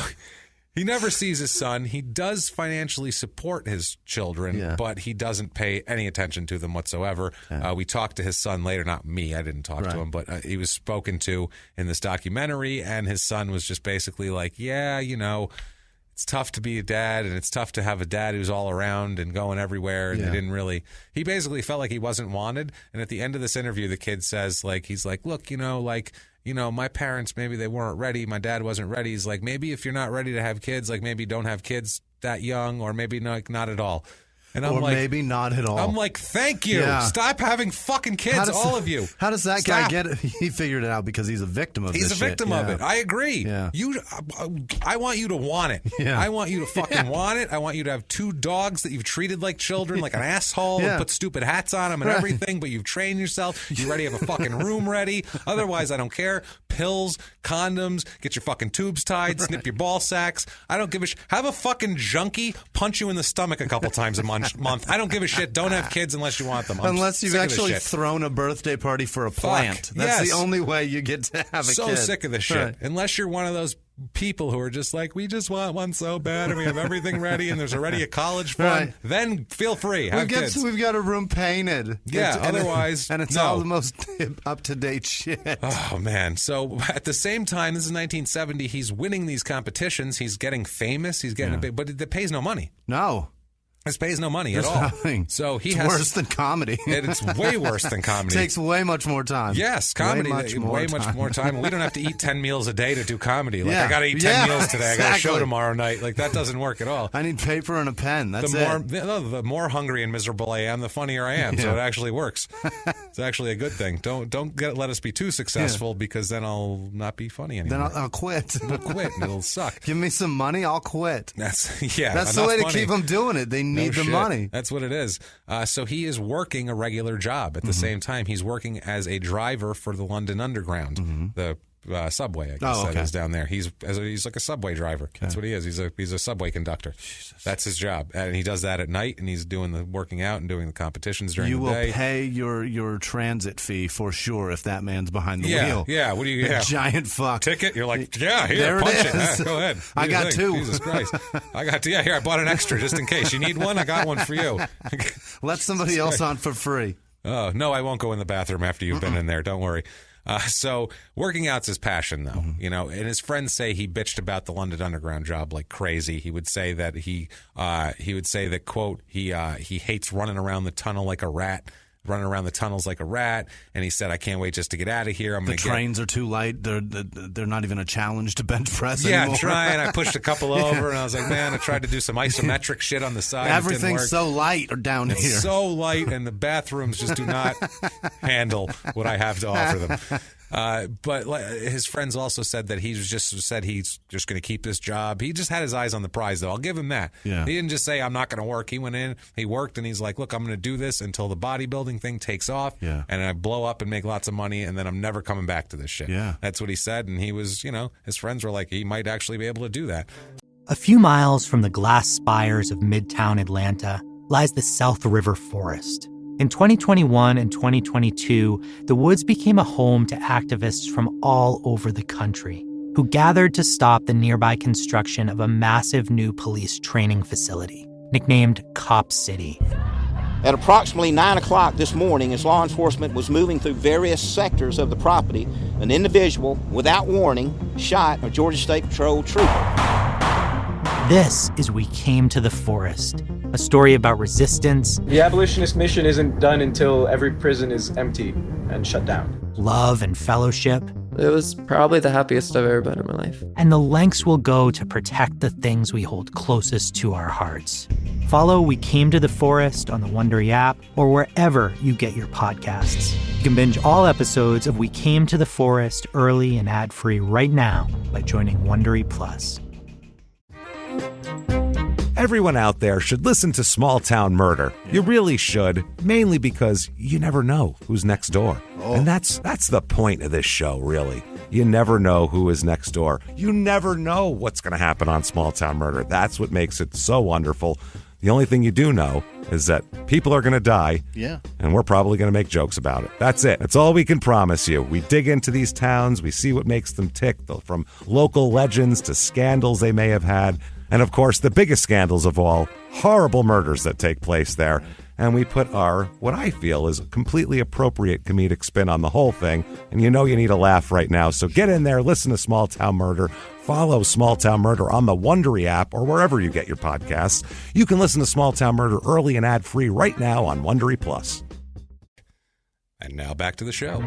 he never sees his son. He does financially support his children, but he doesn't pay any attention to them whatsoever. We talked to his son later. Not me. I didn't talk to him, but he was spoken to in this documentary, and his son was just basically it's tough to be a dad, and it's tough to have a dad who's all around and going everywhere. And he basically felt like he wasn't wanted. And at the end of this interview, the kid says, he's like, look, my parents, maybe they weren't ready. My dad wasn't ready. He's like, maybe if you're not ready to have kids, maybe don't have kids that young, or maybe not at all. And I'm maybe not at all. I'm like, thank you. Yeah. Stop having fucking kids, all of you. How does that guy get it? He figured it out because he's a victim of He's this a victim shit. of it. I agree. Yeah. I want you to want it. Yeah. I want you to fucking want it. I want you to have 2 dogs that you've treated like children, like an asshole, and put stupid hats on them and everything, but you've trained yourself. You already have a fucking room ready. Otherwise, I don't care. Pills, condoms, get your fucking tubes tied, snip your ball sacks. I don't give a shit. Have a fucking junkie punch you in the stomach a couple times a month. I don't give a shit. Don't have kids unless you want them. Unless you've actually thrown a birthday party for a plant. That's the only way you get to have a kid. So sick of this shit. Right. Unless you're one of those people who are just like, we just want one so bad, and we have everything ready, and there's already a college fund, then feel free. Have kids. We've got a room painted. Otherwise, and it's no. all the most up-to-date shit. Oh, man. So at the same time, this is 1970, he's winning these competitions. He's getting famous. He's getting a big, but it pays no money. No. This pays no money There's at all. Nothing. So it's worse than comedy. It's way worse than comedy. Takes way much more time. Yes, comedy way much more time. We don't have to eat 10 meals a day to do comedy. I got to eat 10 meals today. I got a show tomorrow night. That doesn't work at all. I need paper and a pen. That's the more hungry and miserable I am, the funnier I am. So it actually works. It's actually a good thing. Don't let us be too successful because then I'll not be funny anymore. Then I'll quit. We'll quit and it'll suck. Give me some money, I'll quit. That's the way to keep them doing it. They need the money. That's what it is. So he is working a regular job at the same time. He's working as a driver for the London Underground, the subway, I guess that okay. is down there. He's like a subway driver. Okay. That's what he is. He's a subway conductor. Jesus. That's his job, and he does that at night. And he's doing the working out and doing the competitions during the day. You will pay your transit fee for sure if that man's behind the wheel. Yeah. What do you get? Giant fuck ticket. You're like, here, punch it. Go ahead. I got two. Jesus Christ. I got two. Yeah, here, I bought an extra just in case. You need one? I got one for you. Let somebody else on for free. Oh, no, I won't go in the bathroom after you've been in there. Don't worry. So working out's his passion, though, and his friends say he bitched about the London Underground job like crazy. He would say that quote, he hates running around the tunnel like a rat. Running around the tunnels like a rat, and he said, "I can't wait just to get out of here." The trains are too light; they're not even a challenge to bench press anymore. Yeah, I'm trying. I pushed a couple over, and I was like, "Man, I tried to do some isometric shit on the side. Everything's so light down here. It's so light, and the bathrooms just do not handle what I have to offer them." But his friends also said that he's just going to keep this job. He just had his eyes on the prize, though. I'll give him that. Yeah. He didn't just say, I'm not going to work. He went in, he worked, and he's like, look, I'm going to do this until the bodybuilding thing takes off, and I blow up and make lots of money, and then I'm never coming back to this shit. Yeah. That's what he said, and he was, his friends were like, he might actually be able to do that. A few miles from the glass spires of Midtown Atlanta lies the South River Forest. In 2021 and 2022, the woods became a home to activists from all over the country who gathered to stop the nearby construction of a massive new police training facility, nicknamed Cop City. At approximately 9 o'clock this morning, as law enforcement was moving through various sectors of the property, an individual, without warning, shot a Georgia State Patrol trooper. This is We Came to the Forest, a story about resistance. The abolitionist mission isn't done until every prison is empty and shut down. Love and fellowship. It was probably the happiest I've ever been in my life. And the lengths we'll go to protect the things we hold closest to our hearts. Follow We Came to the Forest on the Wondery app or wherever you get your podcasts. You can binge all episodes of We Came to the Forest early and ad-free right now by joining Wondery Plus. Everyone out there should listen to Small Town Murder. You really should, mainly because you never know who's next door. And that's the point of this show, really. You never know who is next door. You never know what's going to happen on Small Town Murder. That's what makes it so wonderful. The only thing you do know is that people are going to die, and we're probably going to make jokes about it. That's it. That's all we can promise you. We dig into these towns. We see what makes them tick, from local legends to scandals they may have had. And, of course, the biggest scandals of all, horrible murders that take place there. And we put our, what I feel is a completely appropriate comedic spin on the whole thing. And you know you need a laugh right now. So get in there, listen to Small Town Murder. Follow Small Town Murder on the Wondery app or wherever you get your podcasts. You can listen to Small Town Murder early and ad-free right now on Wondery Plus. And now back to the show.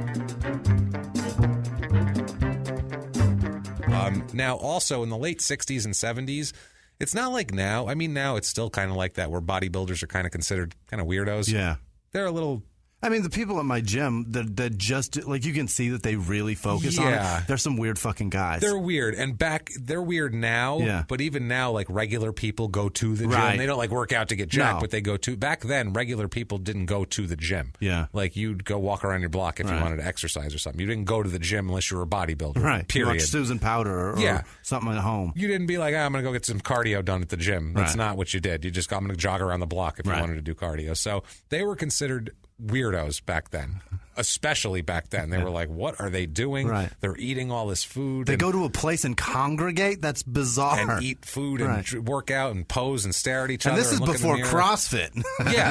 Now, also in the late 60s and 70s, it's not like now. I mean, now it's still kind of like that where bodybuilders are kind of considered kind of weirdos. Yeah. They're a little... I mean, the people at my gym that just, like, you can see that they really focus on it. They're some weird fucking guys. They're weird. And they're weird now. But even now, like, regular people go to the gym. They don't, like, work out to get jacked, but they go to... Back then, regular people didn't go to the gym. Like, you'd go walk around your block if you wanted to exercise or something. You didn't go to the gym unless you were a bodybuilder. Period. Like Susan Powder or something at home. You didn't be like, I'm going to go get some cardio done at the gym. That's not what you did. You just, I'm going to jog around the block if you wanted to do cardio. So they were considered weirdos back then, especially back then. They were like, what are they doing? They're eating all this food. They go to a place and congregate? That's bizarre. And eat food and work out and pose and stare at each other. And this is before CrossFit.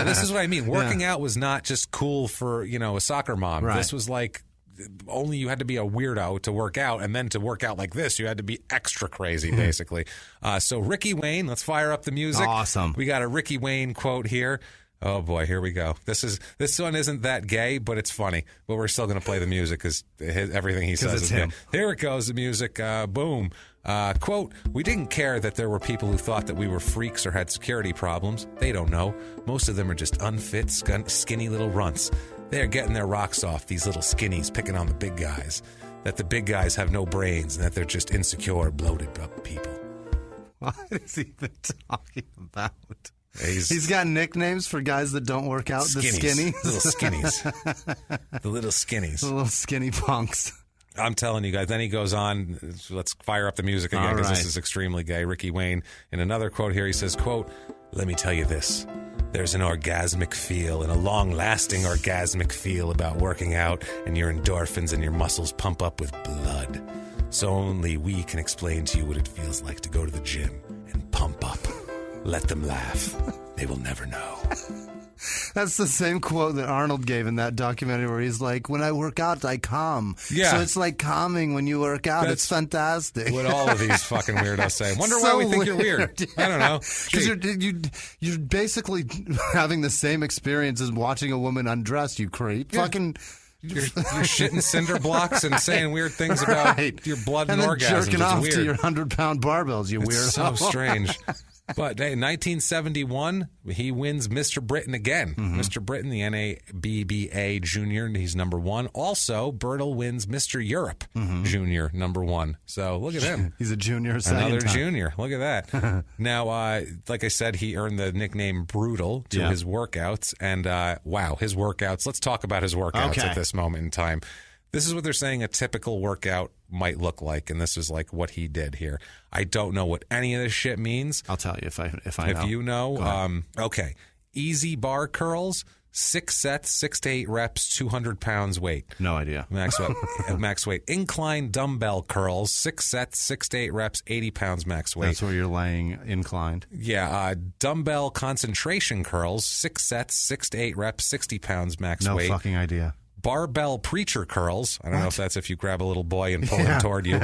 This is what I mean. Working out was not just cool for, a soccer mom. This was like... only you had to be a weirdo to work out, and then to work out like this, you had to be extra crazy, basically. So Ricky Wayne, let's fire up the music. Awesome. We got a Ricky Wayne quote here. Oh boy, here we go. This one isn't that gay, but it's funny. But we're still going to play the music because everything he says is him. Here it goes, the music. Boom. Quote, we didn't care that there were people who thought that we were freaks or had security problems. They don't know. Most of them are just unfit, skinny little runts. They're getting their rocks off, these little skinnies, picking on the big guys. That the big guys have no brains and that they're just insecure, bloated up people. What is he even talking about? He's got nicknames for guys that don't work out. Skinnies. The skinnies. Little skinnies. The little skinnies. The little skinny punks. I'm telling you guys. Then he goes on. Let's fire up the music again because this is extremely gay. Ricky Wayne, in another quote here, he says, quote, "Let me tell you this. There's an orgasmic feel and a long-lasting orgasmic feel about working out, and your endorphins and your muscles pump up with blood. So only we can explain to you what it feels like to go to the gym and pump up. Let them laugh. They will never know." That's the same quote that Arnold gave in that documentary where he's like, "When I work out, I calm." Yeah. So it's like calming when you work out. It's fantastic. What all of these fucking weirdos say. Wonder why we think you're weird. I don't know. Because you're basically having the same experience as watching a woman undress, you creep. Yeah. Fucking... You're shitting cinder blocks and saying weird things about your blood and then orgasms. jerking off weird. to your 100-pound barbells, you weirdo. It's so strange. But hey, 1971, he wins Mr. Britain again. Mr. Britain, the NABBA Junior, he's number 1. Also, Bertil wins Mr. Europe Junior, number 1. So look at him. He's a junior. Another junior. Look at that. Now, like I said, he earned the nickname Brutal to his workouts. And wow, his workouts. Let's talk about his workouts at this moment in time. This is what they're saying a typical workout might look like, and this is like what he did here. I don't know what any of this shit means. I'll tell you if I know. If you know, okay. Easy bar curls, 6 sets, 6 to 8 reps, 200 pounds weight. No idea. Max weight. Max weight. Incline dumbbell curls, 6 sets, 6 to 8 reps, 80 pounds max weight. That's where you're laying inclined. Yeah. Dumbbell concentration curls, 6 sets, 6 to 8 reps, 60 pounds max weight. No fucking idea. Barbell preacher curls. I don't know if that's if you grab a little boy and pull him toward you.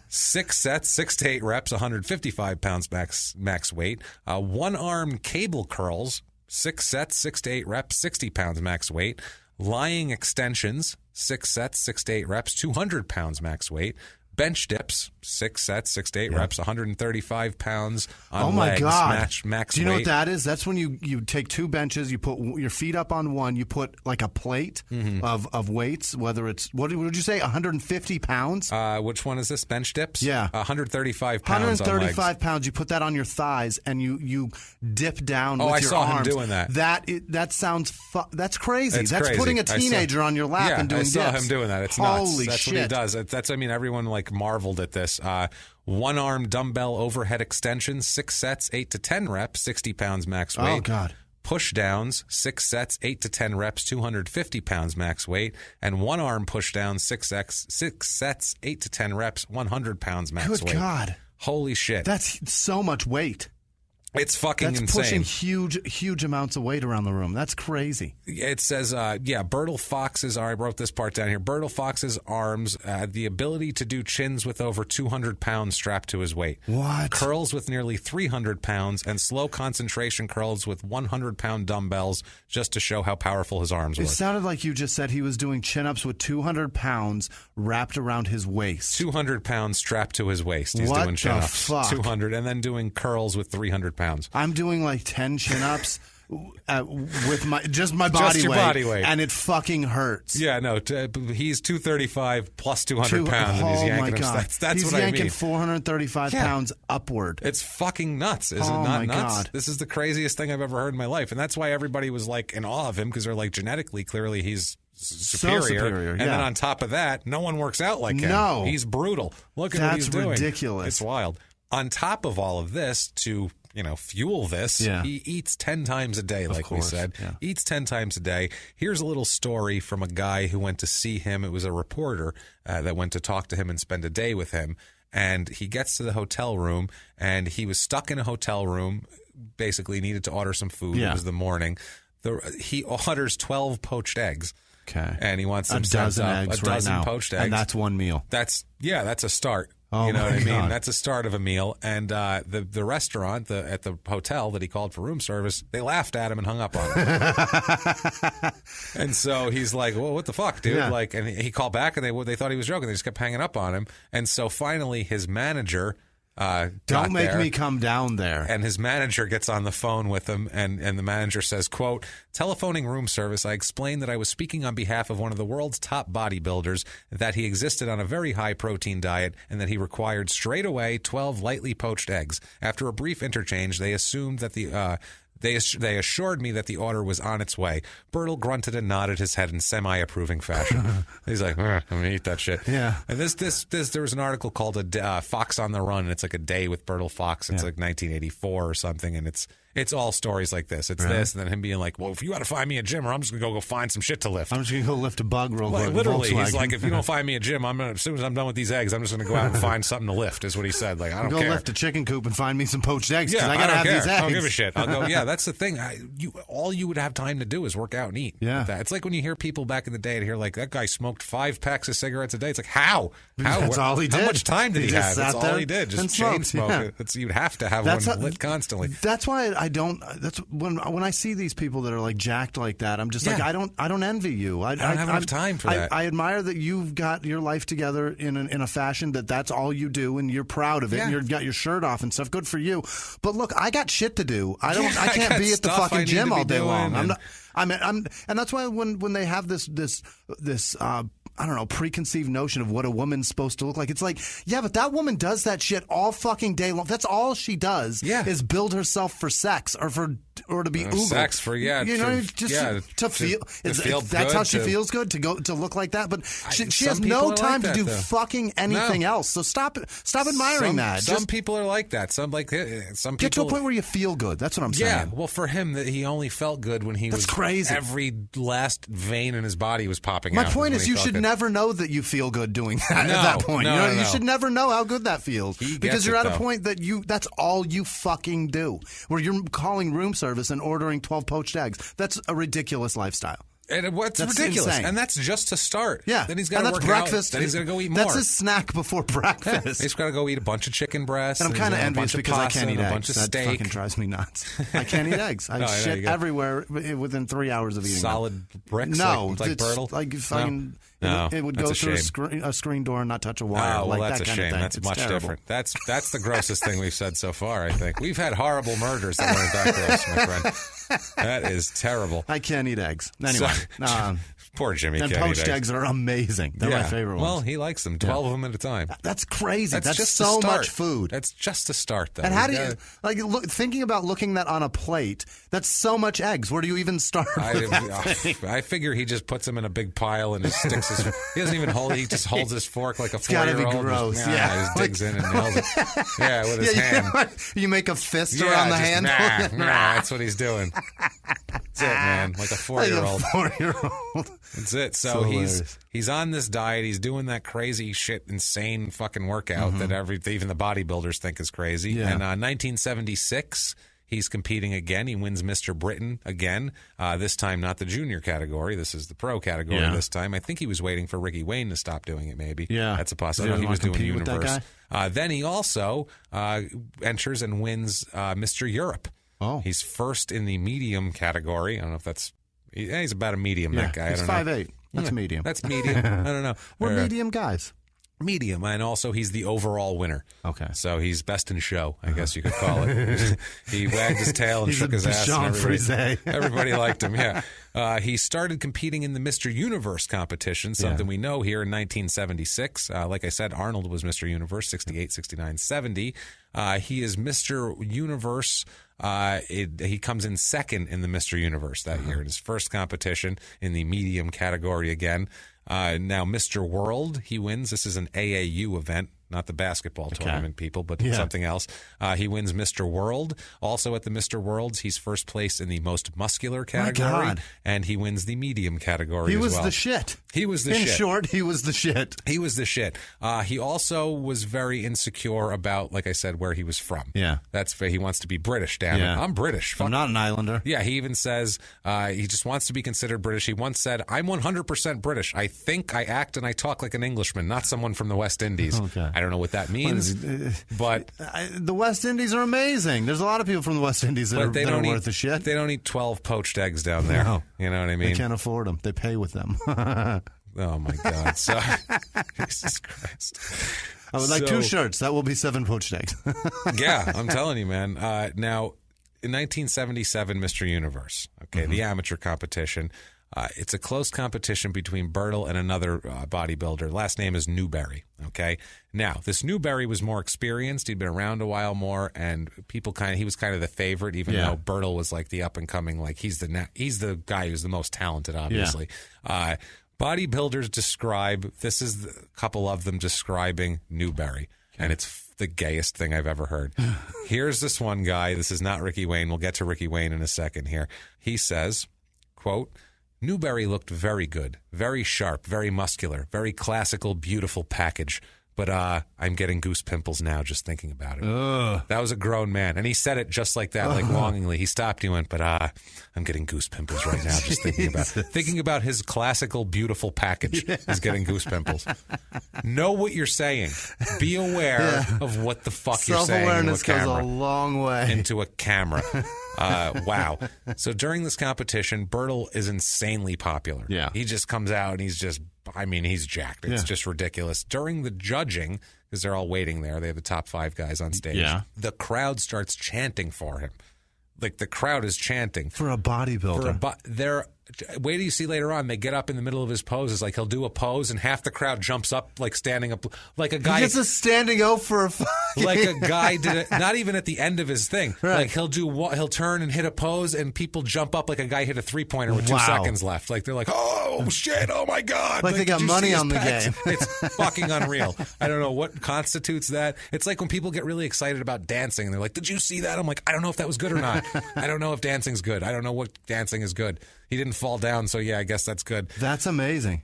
6 sets, 6 to 8 reps, 155 pounds max weight. One-arm cable curls, 6 sets, 6 to 8 reps, 60 pounds max weight. Lying extensions, 6 sets, 6 to 8 reps, 200 pounds max weight. Bench dips, 6 sets, 6 to 8 reps, 135 pounds on legs, max weight. Do you know what that is? That's when you take 2 benches, you put your feet up on one, you put like a plate of weights, whether it's, what did you say, 150 pounds? Which one is this? Bench dips? Yeah. 135 pounds 135 pounds, you put that on your thighs and you dip down with your arms. I saw him doing that. That sounds, that's crazy. It's that's crazy. putting a teenager on your lap and doing dips. I saw him doing that. It's Holy nuts. That's shit. what he does. That's, I mean, everyone like marveled at this. One-arm dumbbell overhead extension, 6 sets, 8 to 10 reps, 60 pounds max weight. Oh, God. Push downs, 6 sets, 8 to 10 reps, 250 pounds max weight. And one-arm push downs, 6 sets, 8 to 10 reps, 100 pounds max weight. Good God. Holy shit. That's so much weight. It's fucking insane. That's pushing huge amounts of weight around the room. That's crazy. It says, Bertil Fox's, I wrote this part down here. Bertil Fox's arms had the ability to do chins with over 200 pounds strapped to his weight. What? Curls with nearly 300 pounds and slow concentration curls with 100-pound dumbbells just to show how powerful his arms were. It sounded like you just said he was doing chin-ups with 200 pounds wrapped around his waist. 200 pounds strapped to his waist. He's doing chin-ups. What the fuck? 200, and then doing curls with 300 pounds. I'm doing like 10 chin-ups with my body weight, and it fucking hurts. Yeah, no, he's 235 plus 200 pounds, and he's yanking him. That's he's what I mean. He's yanking 435 pounds upward. It's fucking nuts, is it not nuts? God. This is the craziest thing I've ever heard in my life, and that's why everybody was like in awe of him, because they're like genetically, clearly he's superior. So superior, and then on top of that, no one works out like him. No, he's brutal. Look at what he's doing. That's ridiculous. It's wild. On top of all of this, to fuel this, he eats 10 times a day, like we said. Yeah. Eats 10 times a day. Here's a little story from a guy who went to see him. It was a reporter that went to talk to him and spend a day with him. And he gets to the hotel room, and he was stuck in a hotel room, basically needed to order some food. Yeah. It was the morning. He orders 12 poached eggs. Okay. And he wants them a dozen poached eggs. And that's one meal. That's a start. Oh, you know what I mean? God. That's a start of a meal. And the restaurant at the hotel that he called for room service, they laughed at him and hung up on him. And so he's like, "Well, what the fuck, dude?" Yeah. Like, and he called back, and they thought he was joking. They just kept hanging up on him. And so finally, his manager. Don't make me come down there. And his manager gets on the phone with him, and the manager says, quote, "Telephoning room service, I explained that I was speaking on behalf of one of the world's top bodybuilders, that he existed on a very high-protein diet, and that he required straight away 12 lightly poached eggs. After a brief interchange, they assumed that They assured me that the order was on its way. Bertil grunted and nodded his head in semi-approving fashion. He's like, I'm going to eat that shit. Yeah. And there was an article called Fox on the Run, and it's like a day with Bertil Fox. It's like 1984 or something, and it's all stories like this. It's this, and then him being like, well, if you got to find me a gym, or I'm just going to go find some shit to lift. I'm just going to go lift a bug real quick. Literally, he's like, if you don't find me a gym, as soon as I'm done with these eggs, I'm just going to go out and find something to lift, is what he said. Like, I don't care. Go lift a chicken coop and find me some poached eggs, because Yeah, I got to have these eggs. I don't give a shit. I'll go, yeah, that's the thing. All you would have time to do is work out and eat. Yeah. It's like when you hear people back in the day and hear, like, that guy smoked 5 packs of cigarettes a day. It's like, how? That's all he did. How much time did he have? That's all he did. Just chain smoke. Yeah. You'd have to have one lit constantly. That's why I don't. That's when I see these people that are like jacked like that, I'm just like, I don't envy you. I don't have enough time for that. I admire that you've got your life together in a fashion that's all you do, and you're proud of it. And you've got your shirt off and stuff. Good for you. But look, I got shit to do. I can't be at the fucking gym all day long. And that's why when they have this I don't know, preconceived notion of what a woman's supposed to look like. It's like, yeah, but that woman does that shit all fucking day long. That's all she does is build herself for sex or to be oogled. Sex for, to feel that's good, how she feels good, to look like that. But she has no time to do fucking anything else. So stop admiring that. Some people are like that. Some people get to a point where you feel good. That's what I'm saying. Yeah, well, for him, that he only felt good when he was crazy. Every last vein in his body was popping out. My point is, you should never know that you feel good doing that at that point. You should never know how good that feels, because you're at a point that that's all you fucking do, where you're calling room service and ordering 12 poached eggs. That's a ridiculous lifestyle. And what's ridiculous? Insane. And that's just to start. Yeah. Then he's got to work breakfast. out. Then he's going to go eat more. That's his snack before breakfast. He's got to go eat a bunch of chicken breasts. And I'm kind of envious because I can't eat eggs. A bunch of steak. That fucking drives me nuts. I can't eat eggs. I shit everywhere within 3 hours of eating Solid them. bricks? No. Like Bertil? Like fucking... No, it would go through a screen door and not touch a wire. Oh, well, like that's that a shame. That's it's much terrible. different. That's the grossest thing we've said so far, I think. We've had horrible murders that weren't that gross, my friend. That is terrible. I can't eat eggs. Anyway. Poor Jimmy can't eat eggs. And poached eggs are amazing. They're my favorite ones. Well, he likes them. 12 of them at a time. That's crazy. That's just so much food. That's just a start, though. And how do you, thinking about looking that on a plate, that's so much eggs. Where do you even start with that? I figure he just puts them in a big pile and just sticks his... He doesn't even hold it. He just holds his fork like a 4-year-old. It's got to be gross. He just digs in and nails it. Yeah, with his hand. You make a fist around the handle? That's what he's doing. That's it, man. Like a 4-year-old. Like a 4-year-old. That's it. So he's on this diet. He's doing that crazy shit, insane fucking workout that even the bodybuilders think is crazy. Yeah. And 1976, he's competing again. He wins Mr. Britain again. This time, not the junior category. This is the pro category this time. I think he was waiting for Ricky Wayne to stop doing it, maybe. Yeah. That's a possibility. He was doing Universe. Then he also enters and wins Mr. Europe. Oh. He's first in the medium category. I don't know if that's... he's about a medium, that guy. He's 5'8". That's medium. That's medium. I don't know. We're medium guys. Medium, and also he's the overall winner. Okay. So he's best in show, I guess you could call it. He wagged his tail and shook his ass. And everybody liked him, yeah. He started competing in the Mr. Universe competition, something we know here in 1976. Like I said, Arnold was Mr. Universe, 68, 69, 70. He is Mr. Universe. He comes in second in the Mr. Universe that year in his first competition in the medium category again. Now, Mr. World, he wins. This is an AAU event, not the basketball tournament, people, but something else. He wins Mr. World. Also at the Mr. Worlds, he's first place in the most muscular category, and he wins the medium category as well. He was the shit. He was the shit. In short, he was the shit. He was the shit. He also was very insecure about, like I said, where he was from. Yeah. He wants to be British, damn it. I'm British. I'm not an islander. Yeah, he even says he just wants to be considered British. He once said, I'm 100% British. I think, I act, and I talk like an Englishman, not someone from the West Indies. Okay. I don't know what that means, but... the West Indies are amazing. There's a lot of people from the West Indies that are worth the shit. They don't eat 12 poached eggs down there. No. You know what I mean? They can't afford them. They pay with them. Oh, my God. So, Jesus Christ. I would like 2 shirts. That will be 7 poached eggs. Yeah, I'm telling you, man. Now, in 1977, Mr. Universe, the amateur competition, It's a close competition between Bertil and another bodybuilder. Last name is Newberry. Okay. Now, this Newberry was more experienced. He'd been around a while more, and he was kind of the favorite, even though Bertil was like the up and coming. Like he's the guy who's the most talented, obviously. Bodybuilders describe, this is a couple of them describing Newberry, and it's the gayest thing I've ever heard. Here's this one guy. This is not Ricky Wayne. We'll get to Ricky Wayne in a second here. He says, quote, Newberry looked very good, very sharp, very muscular, very classical, beautiful package. But I'm getting goose pimples now just thinking about it. Ugh. That was a grown man. And he said it just like that, like longingly. He stopped. He went, but I'm getting goose pimples right now just thinking about it. Thinking about his classical, beautiful package is getting goose pimples. Know what you're saying. Be aware of what the fuck you're saying into a Self-awareness camera. goes a long way. Into a camera. Wow. So during this competition, Bertil is insanely popular. Yeah. He just comes out and he's jacked. It's just ridiculous. During the judging, because they're all waiting there, they have the top 5 guys on stage. Yeah. The crowd starts chanting for him. Like the crowd is chanting. For a bodybuilder. Wait till you see later on, they get up in the middle of his poses. Like he'll do a pose and half the crowd jumps up, like standing up, like a guy. He gets a standing O for a fucking... Like a guy did it, not even at the end of his thing. Right. Like he'll turn and hit a pose and people jump up like a guy hit a 3-pointer with 2 seconds left. Like they're like, oh shit, oh my God. Like they got did you money see his on the pecs? game. It's fucking unreal. I don't know what constitutes that. It's like when people get really excited about dancing and they're like, did you see that? I'm like, I don't know if that was good or not. I don't know if dancing's good. I don't know what dancing is good. He didn't fall down, so yeah, I guess that's good. That's amazing.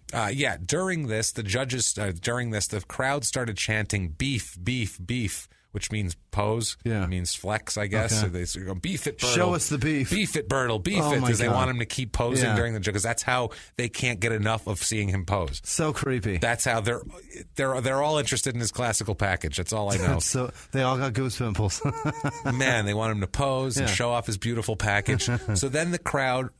During this, the crowd started chanting beef, beef, beef, which means pose. Yeah. It means flex, I guess. Okay. So they go, beef it, Bertil. Show us the beef. Beef it, Bertil. Beef it, because they want him to keep posing during the because that's how they can't get enough of seeing him pose. So creepy. That's how they're all interested in his classical package. That's all I know. So they all got goose pimples. Man, they want him to pose and show off his beautiful package. So then the crowd,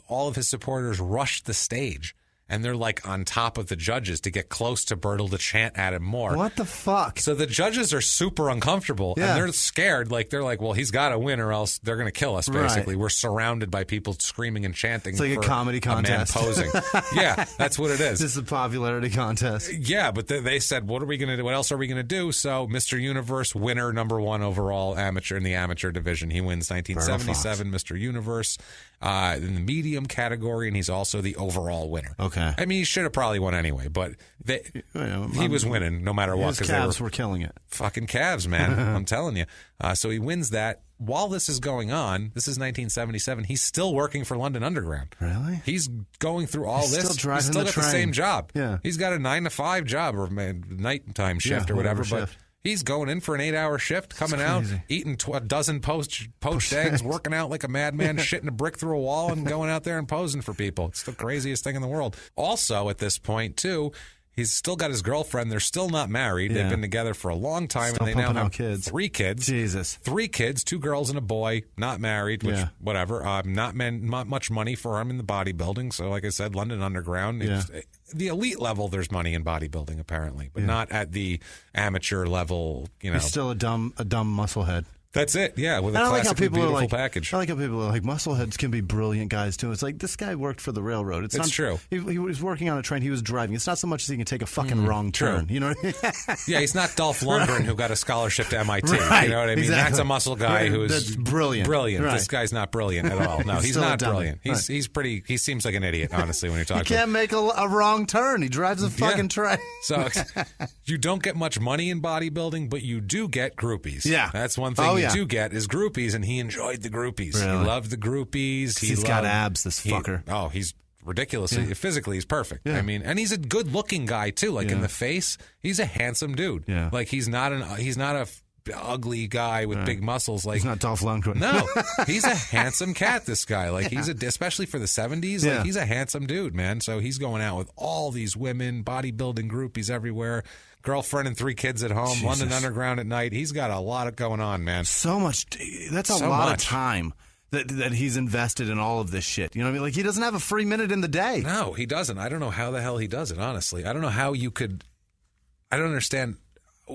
all of his supporters rushed the stage, and they're like on top of the judges to get close to Bertil to chant at him more. What the fuck? So the judges are super uncomfortable, and they're scared. Like they're like, well, he's got to win, or else they're going to kill us. Basically, we're surrounded by people screaming and chanting. It's like a comedy contest. A man posing. Yeah, that's what it is. This is a popularity contest. Yeah, but they said, what are we going to do? What else are we going to do? So Mr. Universe, winner, #1 overall amateur in the amateur division. He wins 1977 Mr. Universe. In the medium category, and he's also the overall winner. Okay. I mean, he should have probably won anyway, but he was winning no matter what. His calves were killing it. Fucking calves, man. I'm telling you. So he wins that. While this is going on, this is 1977, he's still working for London Underground. Really? He's going through all He's this. Still driving he's still got train. the same job. Yeah. He's got a 9 to 5 job or nighttime shift or whatever. But he's going in for an 8-hour shift, coming out, eating a dozen poached eggs, working out like a madman, shitting a brick through a wall, and going out there and posing for people. It's the craziest thing in the world. Also, at this point, too, he's still got his girlfriend. They're still not married. They've been together for a long time, Still and they now have kids. 3 kids. Jesus. 3 kids, 2 girls and a boy, not married, which, whatever. Not much money for him in the bodybuilding. So, like I said, London Underground. The elite level, there's money in bodybuilding, apparently, but not at the amateur level, He's still a dumb musclehead. That's it, yeah, with a classically beautiful package. I like how people are like, muscleheads can be brilliant guys, too. It's like, this guy worked for the railroad. It's true. He was working on a train. He was driving. It's not so much as he can take a fucking wrong turn. You know what I mean? Yeah, he's not Dolph Lundgren who got a scholarship to MIT. Right, You know what I mean? exactly. That's a muscle guy who is That's brilliant. Brilliant. Right. This guy's not brilliant at all. No, he's Still not a dummy. brilliant. He's pretty. He seems like an idiot, honestly, when you talk He to him. can't make a wrong turn. He drives a fucking train. So you don't get much money in bodybuilding, but you do get groupies. Yeah. That's one thing you do get is groupies, and he enjoyed the groupies. Really? He loved the groupies. He's got abs, this fucker. He's ridiculously physically he's perfect. I mean, and he's a good looking guy too. Like in the face, he's a handsome dude. Yeah. Like he's not a ugly guy with big muscles. Like he's not Dolph Lundgren. No, he's a handsome cat. This guy, like especially for the 70s, like he's a handsome dude, man. So he's going out with all these women, bodybuilding groupies everywhere. Girlfriend and 3 kids at home, Jesus. London Underground at night. He's got a lot going on, man. So much. That's a lot of time that he's invested in all of this shit. You know what I mean? Like, he doesn't have a free minute in the day. No, he doesn't. I don't know how the hell he does it, honestly. I don't know how you could. I don't understand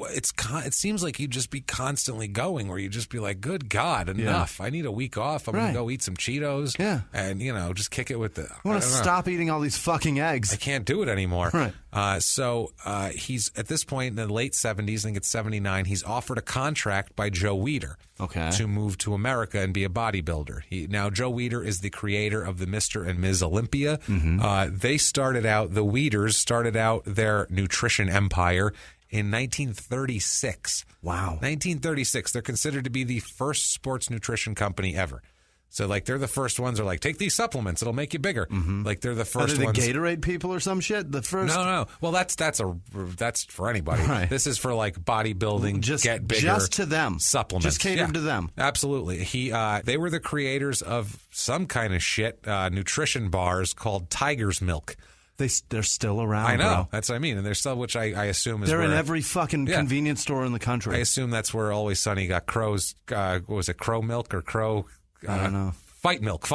it seems like you'd just be constantly going, where you'd just be like, good God, enough. I need a week off. I'm going to go eat some Cheetos. Yeah. And, just kick it with the... I want to stop eating all these fucking eggs. I can't do it anymore. Right. So he's, at this point in the late 70s, I think it's 79, he's offered a contract by Joe Weider to move to America and be a bodybuilder. Now, Joe Weider is the creator of the Mr. and Ms. Olympia. They started out, the Weiders started out their nutrition empire in 1936. Wow. 1936. They're considered to be the first sports nutrition company ever. So, like, they're the first ones. Are like, take these supplements; it'll make you bigger. Like, they're the first ones. Are they the Gatorade people or some shit? The first? No. Well, that's for anybody. Right. This is for like bodybuilding, get bigger, just to them. Supplements, just catered to them. Absolutely. They were the creators of some kind of shit nutrition bars called Tiger's Milk. They're still around. I know. Bro. That's what I mean. And they're still, which I assume is they're where, in every fucking convenience store in the country. I assume that's where Always Sunny got Crow's. What was it, Crow Milk or Crow? I don't know. Fight Milk is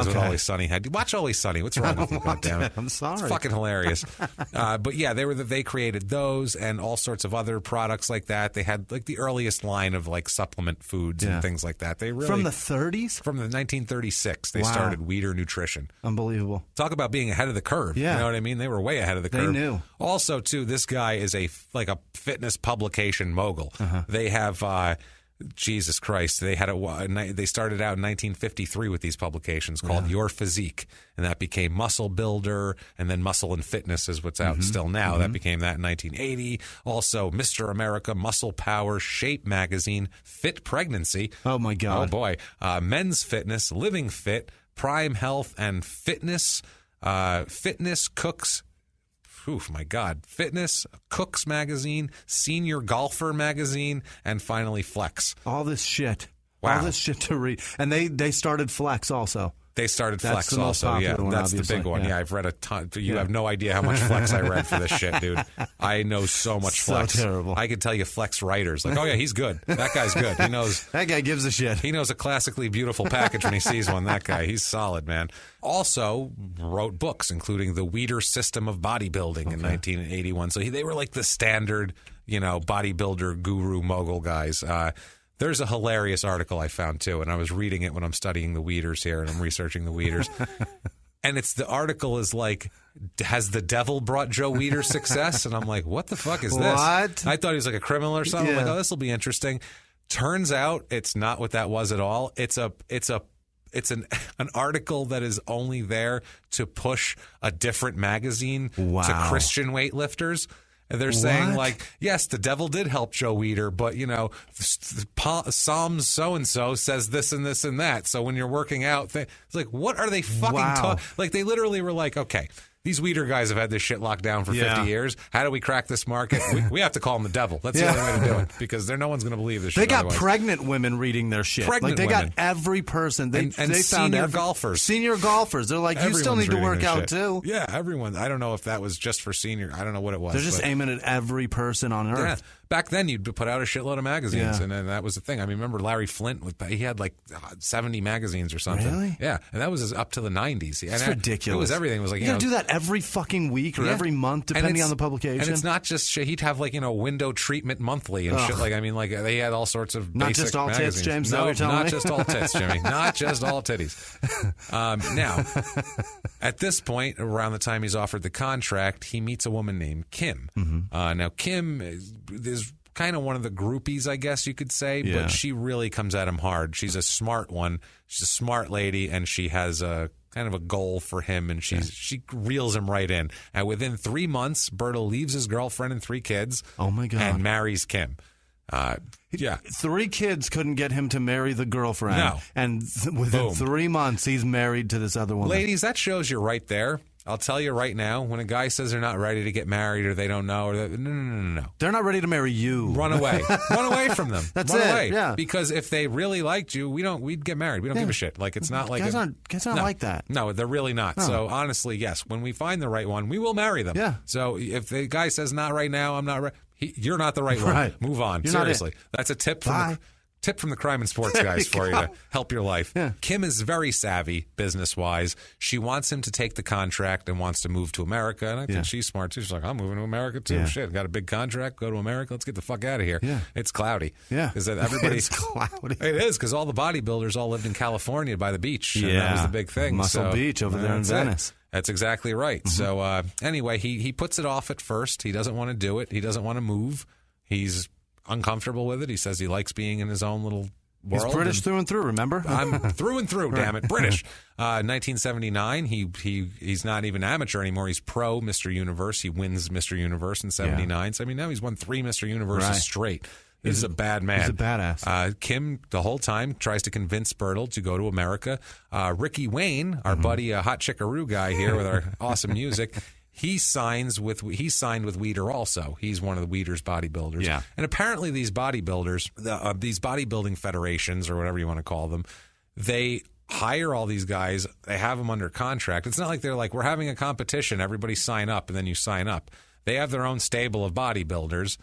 what Always Sunny had. Watch Always Sunny. What's wrong with you? Goddammit. I'm sorry. It's fucking hilarious. But yeah, they created those and all sorts of other products like that. They had like the earliest line of like supplement foods and things like that. They really from the 30s? From the 1936, they started Weider Nutrition. Unbelievable. Talk about being ahead of the curve. Yeah. You know what I mean? They were way ahead of the curve. They knew. Also, too, this guy is a fitness publication mogul. They have. Jesus Christ! They started out in 1953 with these publications called Your Physique, and that became Muscle Builder, and then Muscle and Fitness is what's out still now. That became that in 1980. Also, Mr. America, Muscle Power, Shape Magazine, Fit Pregnancy. Oh my God! Oh boy! Men's Fitness, Living Fit, Prime Health, and Fitness. Fitness Cooks. Oof, my God. Fitness, Cooks Magazine, Senior Golfer Magazine, and finally Flex. All this shit. Wow. All this shit to read. And they started Flex also. They started That's Flex the most also. Yeah, popular one, that's obviously. the big one. Yeah. Yeah, I've read a ton. You have no idea how much Flex I read for this shit, dude. I know so much So Flex. terrible. I could tell you Flex writers. Like, oh yeah, he's good. That guy's good. He knows. That guy gives a shit. He knows a classically beautiful package when he sees one. That guy, he's solid, man. Also wrote books, including The Weider System of Bodybuilding in 1981. So they were like the standard, bodybuilder guru mogul guys. There's a hilarious article I found, too, and I was reading it when I'm studying the Weiders here, and I'm researching the Weiders. And the article is like, has the devil brought Joe Weider success? And I'm like, what the fuck is this? What? I thought he was like a criminal or something. Yeah. I'm like, oh, this will be interesting. Turns out it's not what that was at all. It's an article that is only there to push a different magazine to Christian weightlifters. And they're saying, like, yes, the devil did help Joe Weider, but, Psalms so-and-so says this and this and that. So when you're working out, it's like, what are they fucking talking? Like, they literally were like, okay, these Weider guys have had this shit locked down for 50 years. How do we crack this market? We have to call them the devil. That's the only way to do it, because no one's going to believe this shit. They got otherwise. pregnant women reading their shit. Pregnant they women. got every person. They and they found senior golfers. Senior golfers. They're like, you still Everyone's need to reading work this out shit. too. Yeah, everyone. I don't know if that was just for senior. I don't know what it was. They're just aiming at every person on earth. Yeah. Back then, you'd put out a shitload of magazines, Yeah. and then that was the thing. I mean, remember Larry Flint? He had like 70 magazines or something. Really? Yeah, and that was up to the 90s. It's ridiculous. It was everything. It was like, you got to do that every fucking week or every month, depending on the publication. And it's not just shit. He'd have like, window treatment monthly and shit. Like, I mean, like they had all sorts of not basic just all magazines. tits, James. No, Is that what you're not telling me? just all tits, Jimmy. Not just all titties. Now, at this point, around the time he's offered the contract, he meets a woman named Kim. Now, Kim is kind of one of the groupies, I guess you could say, Yeah. but she really comes at him hard. She's a smart one. She's a smart lady, and she has a kind of a goal for him, and she reels him right in. And within 3 months, Bertil leaves his girlfriend and 3 kids. Oh my God. And marries Kim. Yeah. 3 kids couldn't get him to marry the girlfriend. No. And within Boom. 3 months, he's married to this other woman. Ladies, that shows you right there. I'll tell you right now, when a guy says they're not ready to get married or they don't know, no. They're not ready to marry you. Run away. Run away from them. That's Run it, away. yeah. Because if they really liked you, we'd get married. We don't give a shit. Like, it's not like Guys aren't no. like that. No, they're really not. No. So honestly, yes, when we find the right one, we will marry them. Yeah. So if the guy says not right now, I'm not right. You're not the right one. Right. Move on. You're not Seriously. it. That's a tip from Bye. Tip from the crime and sports guys for you to help your life. Yeah. Kim is very savvy business-wise. She wants him to take the contract and wants to move to America, and I think she's smart, too. She's like, I'm moving to America, too. Yeah. Shit, got a big contract, go to America. Let's get the fuck out of here. Yeah. It's cloudy. Yeah. Because everybody... It's cloudy. It is, because all the bodybuilders all lived in California by the beach. And that was the big thing. Muscle Beach over there in Venice. That's exactly right. So anyway, he puts it off at first. He doesn't want to do it. He doesn't want to move. He's uncomfortable with it. He says he likes being in his own little world. He's British through and through, remember? I'm through and through, damn it. British. 1979, he's not even amateur anymore. He's pro Mr. Universe. He wins Mr. Universe in 79. So, I mean, now he's won 3 Mr. Universes straight. He's a bad man. He's a badass. Kim, the whole time, tries to convince Bertil to go to America. Ricky Wayne, our buddy, Hot Chickaroo guy here with our awesome music, he signed with Weider also. He's one of the Weider's bodybuilders. Yeah. And apparently these bodybuilders, these bodybuilding federations or whatever you want to call them, they hire all these guys. They have them under contract. It's not like they're like, we're having a competition, everybody sign up, and then you sign up. They have their own stable of bodybuilders,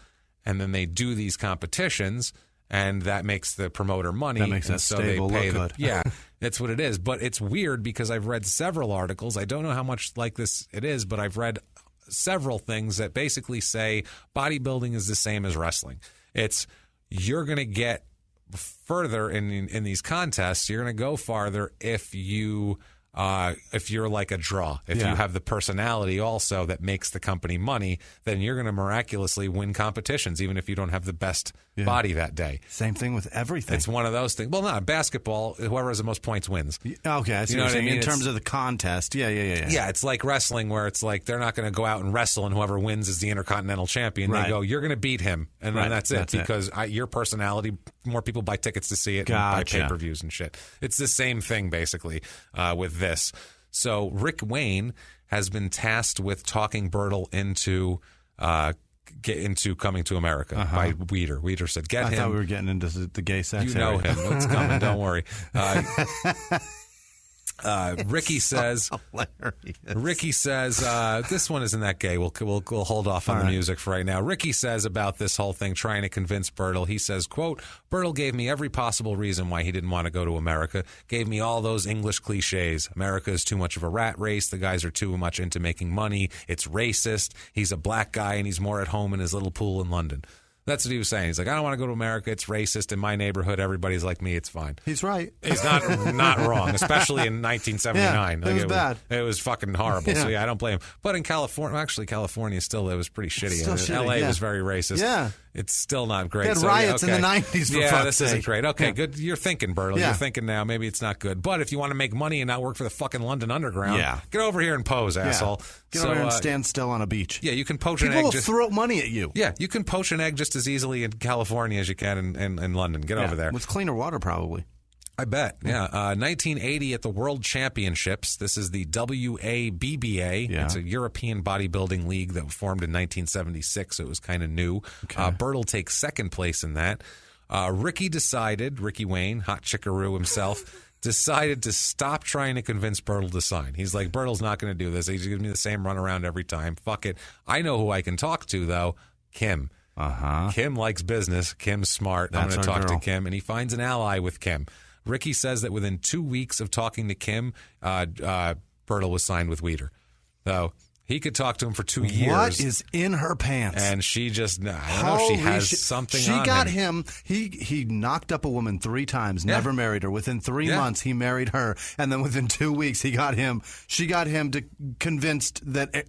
and then they do these competitions, and that makes the promoter money. That makes that stable look good. Yeah, that's what it is. But it's weird because I've read several articles. I don't know how much like this it is, but I've read several things that basically say bodybuilding is the same as wrestling. It's you're going to get further in these contests. You're going to go farther if you're like a draw. If you have the personality also that makes the company money, then you're going to miraculously win competitions, even if you don't have the best body that day. Same thing with everything. It's one of those things. Well, not basketball. Whoever has the most points wins. Okay, I see you know what I you're saying. mean? In terms of the contest, yeah. Yeah, it's like wrestling where it's like they're not going to go out and wrestle and whoever wins is the Intercontinental Champion. Right. They go, you're going to beat him, and then that's it. Because your personality, more people buy tickets to see it and buy pay-per-views and shit. It's the same thing, basically, with this. So Rick Wayne has been tasked with talking Bertil into coming to America by Weider. Weider said, "Get him." I thought we were getting into the gay sex. You know him. It's coming. Don't worry. Ricky says. Ricky says this one isn't that gay. We'll hold off on the music for right now. Ricky says about this whole thing, trying to convince Bertil. He says, "Quote: Bertil gave me every possible reason why he didn't want to go to America. Gave me all those English cliches. America is too much of a rat race. The guys are too much into making money. It's racist. He's a black guy and he's more at home in his little pool in London." That's what he was saying. He's like, I don't want to go to America. It's racist. In my neighborhood, everybody's like me. It's fine. He's right. He's not wrong, especially in 1979. Yeah, it was bad. It was fucking horrible. So, I don't blame him. But in California, actually, California still, it was pretty shitty. L.A. was very racist. Yeah. It's still not great. They had riots in the 90s, for fuck's sake. Isn't great. Okay, good. You're thinking, Bertil. You're thinking now. Maybe it's not good. But if you want to make money and not work for the fucking London Underground, get over here and pose, asshole. Get over here and stand still on a beach. Yeah, you can poach an egg. People will throw money at you. Yeah, you can poach an egg just as easily in California as you can in London. Get over there. With cleaner water, probably. I bet, 1980 at the World Championships. This is the WABBA. Yeah. It's a European bodybuilding league that formed in 1976, so it was kind of new. Okay. Bertil takes second place in that. Ricky Wayne, Hot Chickaroo himself, decided to stop trying to convince Bertil to sign. He's like, Bertil's not going to do this. He's going to give me the same runaround every time. Fuck it. I know who I can talk to, though. Kim. Kim likes business. Kim's smart. I'm going to talk to Kim, and he finds an ally with Kim. Ricky says that within 2 weeks of talking to Kim, Bertil was signed with Weider. So he could talk to him for 2 years. What is in her pants? And she just, I don't know, she has something on him. She got him. He knocked up a woman 3 times, never married her. Within 3 months, he married her. And then within 2 weeks, she got him convinced that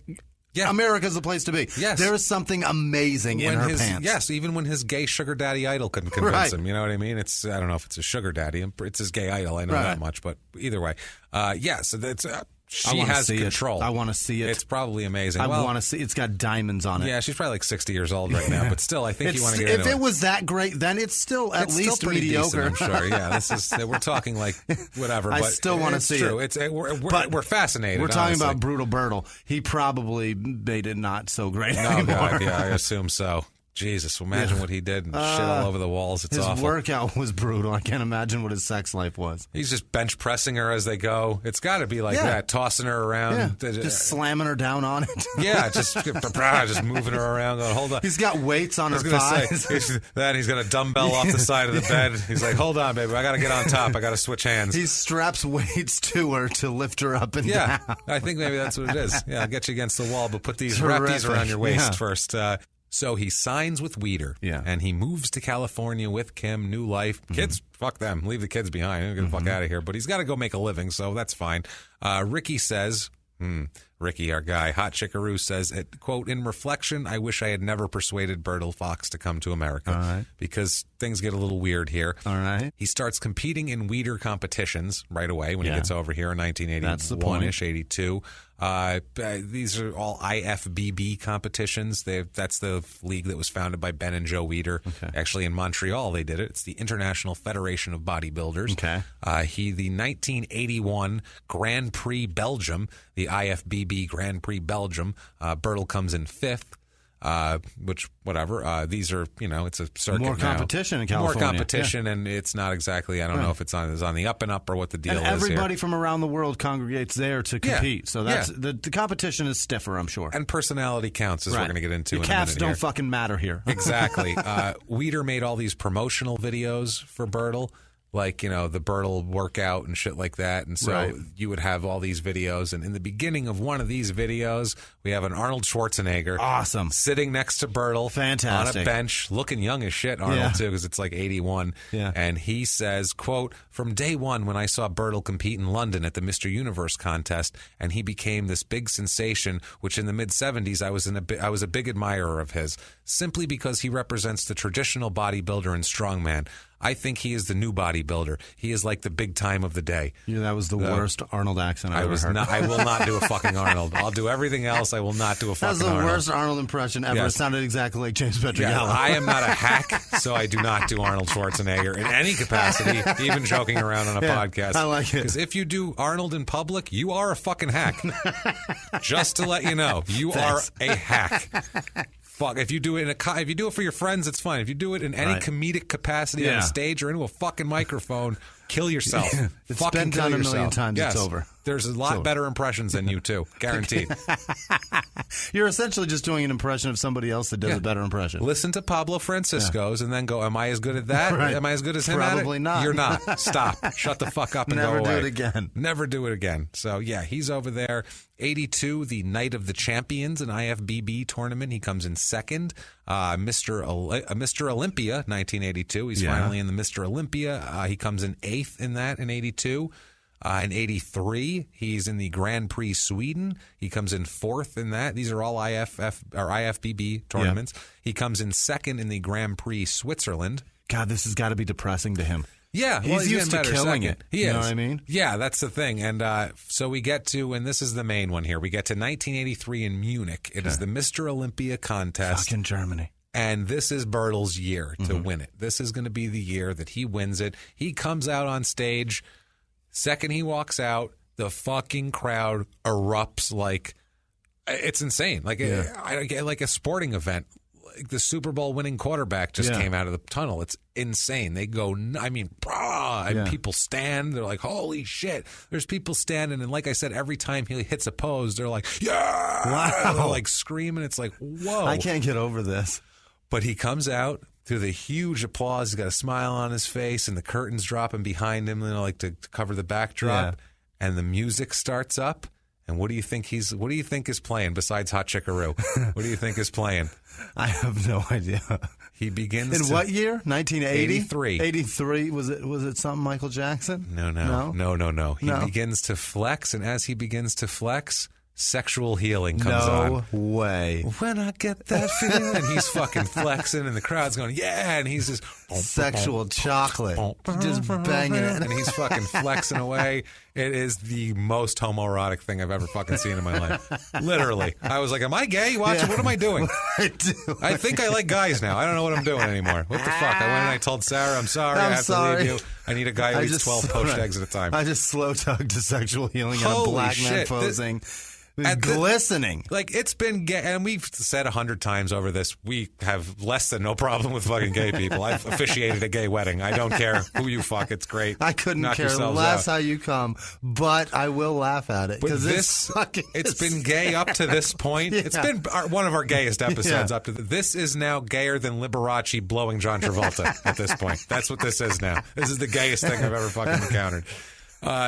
America's the place to be. Yes. There is something amazing in her pants. Yes, even when his gay sugar daddy idol couldn't convince him. You know what I mean? I don't know if it's a sugar daddy. It's his gay idol. I know that much. But either way, so that's... She has control. I want to see it. It's probably amazing. I want to see it. It's got diamonds on it. Yeah, she's probably like 60 years old right now, but still, I think you want to get into it. If it was that great, then it's still at least mediocre. Decent, I'm sure. Yeah, we're talking like whatever. I but still want to see true. it. We're fascinated. We're talking honestly. about Brutal Bertil. He probably made it not so great. Oh, God, yeah, I assume so. Jesus, imagine what he did and shit all over the walls. It's awful. His workout was brutal. I can't imagine what his sex life was. He's just bench pressing her as they go. It's got to be like that, tossing her around. Yeah. Just slamming her down on it. Yeah, just moving her around, going, hold on. He's got weights on her thighs. Then he's got a dumbbell off the side of the bed. He's like, hold on, baby, I got to get on top. I got to switch hands. He straps weights to her to lift her up and down. I think maybe that's what it is. Yeah, I'll get you against the wall, but wrap these around your waist first. So he signs with Weider, and he moves to California with Kim, new life. Kids, fuck them. Leave the kids behind. Get the fuck out of here. But he's got to go make a living, so that's fine. Ricky says, Ricky, our guy, Hot Chickaroo, says, quote, in reflection, I wish I had never persuaded Bertil Fox to come to America because things get a little weird here. All right. He starts competing in Weider competitions right away when he gets over here in 1981-ish, 82. These are all IFBB competitions. That's the league that was founded by Ben and Joe Weider. Actually, in Montreal, they did it. It's the International Federation of Bodybuilders. The 1981 Grand Prix Belgium, the IFBB Grand Prix Belgium, Bertil comes in 5th. Which whatever. These are, it's a circuit. More competition in California. More competition, and it's not exactly. I don't know if it's on the up and up or what the deal is. Everybody from around the world congregates there to compete. So that's the competition is stiffer, I'm sure. And personality counts, as we're going to get into. The calves don't fucking matter here. Exactly. Weider made all these promotional videos for Bertil. Like, the Bertil workout and shit like that. And so you would have all these videos. And in the beginning of one of these videos, we have an Arnold Schwarzenegger. Awesome. Sitting next to Bertil. Fantastic. On a bench, looking young as shit, Arnold, too, because it's like 81. Yeah. And he says, quote, from day one when I saw Bertil compete in London at the Mr. Universe contest, and he became this big sensation, which in the mid-'70s I was a big admirer of his, simply because he represents the traditional bodybuilder and strongman. I think he is the new bodybuilder. He is like the big time of the day. Yeah, that was the worst Arnold accent I ever heard. I will not do a fucking Arnold. I'll do everything else. I will not do a fucking Arnold. That's the worst Arnold impression ever. Yes. It sounded exactly like James Pietragallo. Yeah, I am not a hack, so I do not do Arnold Schwarzenegger in any capacity, even joking around on a podcast. I like it. Because if you do Arnold in public, you are a fucking hack. Just to let you know, you are a hack. Fuck, if you do it if you do it for your friends, it's fine. If you do it in any comedic capacity on a stage or into a fucking microphone, kill yourself. It's fucking been done a million times. Yes. It's over. There's a lot better impressions than you, too. Guaranteed. You're essentially just doing an impression of somebody else that does a better impression. Listen to Pablo Francisco's and then go, am I as good at that? Am I as good as him at it? Probably not. You're not. Stop. Shut the fuck up and Never go away. do it again. Never do it again. So, yeah, he's over there. 82, the Night of the Champions, an IFBB tournament. He comes in second. Mr. Olympia, 1982. He's finally in the Mr. Olympia. He comes in 8th in that in 82. In 83, he's in the Grand Prix Sweden. He comes in 4th in that. These are all IFBB tournaments. Yeah. He comes in 2nd in the Grand Prix Switzerland. God, this has got to be depressing to him. Yeah, he's used to killing it. He is. You know what I mean? Yeah, that's the thing. And so we get to, and this is the main one here, we get to 1983 in Munich. It is the Mr. Olympia contest. Fucking Germany. And this is Bertil's year to win it. This is going to be the year that he wins it. He comes out on stage. Second he walks out, the fucking crowd erupts like it's insane. Like like a sporting event. Like the Super Bowl winning quarterback just came out of the tunnel. It's insane. They go, and people stand. They're like, holy shit. There's people standing. And like I said, every time he hits a pose, they're like, yeah. Wow. They're like screaming. It's like, whoa. I can't get over this. But he comes out through the huge applause. He's got a smile on his face, and the curtains dropping behind him, like to cover the backdrop. Yeah. And the music starts up. And what do you think is playing besides Hot Chickaroo? What do you think is playing? I have no idea. He begins in what year? 1980? 83. 83. Was it something Michael Jackson? No. He begins to flex, and as he begins to flex, sexual healing comes on. No way. When I get that feeling, and he's fucking flexing, and the crowd's going, yeah, and he's just sexual chocolate, just banging it, and he's fucking flexing away. It is the most homoerotic thing I've ever fucking seen in my life. Literally, I was like, "Am I gay? Watching? What am I doing?" I do. I think I like guys now. I don't know what I'm doing anymore. What the fuck? I went and I told Sarah, "I'm sorry. I have to leave you. I need a guy who eats 12 poached eggs at a time." I just slow tugged to sexual healing and a black man posing. glistening. Like, it's been gay, and we've said 100 times over this, we have less than no problem with fucking gay people. I've officiated a gay wedding. I don't care who you fuck. It's great. I couldn't Knock care yourselves less out. how you come, but I will laugh at it. But Because it's been gay up to this point. Yeah. It's been one of our gayest episodes Yeah. up to this is now gayer than Liberace blowing John Travolta at this point. That's what this is now. This is the gayest thing I've ever fucking encountered.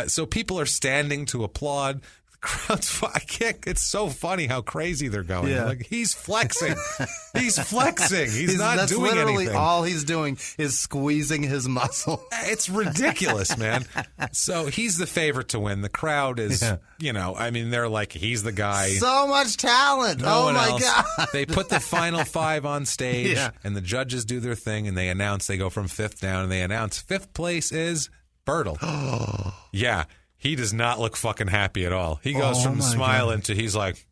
So people are standing to applaud. The crowd's, I can't, it's so funny how crazy they're going. Yeah. Like, he's flexing. He's flexing. He's not that's doing literally anything. all he's doing is squeezing his muscle. It's ridiculous, man. So he's the favorite to win. The crowd is, I mean, they're like, he's the guy. So much talent. No Oh one my else. God. They put the final 5 on stage, Yeah. and the judges do their thing, and they announce, they go from 5th down, and they announce 5th place is Bertil. Yeah, he does not look fucking happy at all. He goes from my smiling to he's like,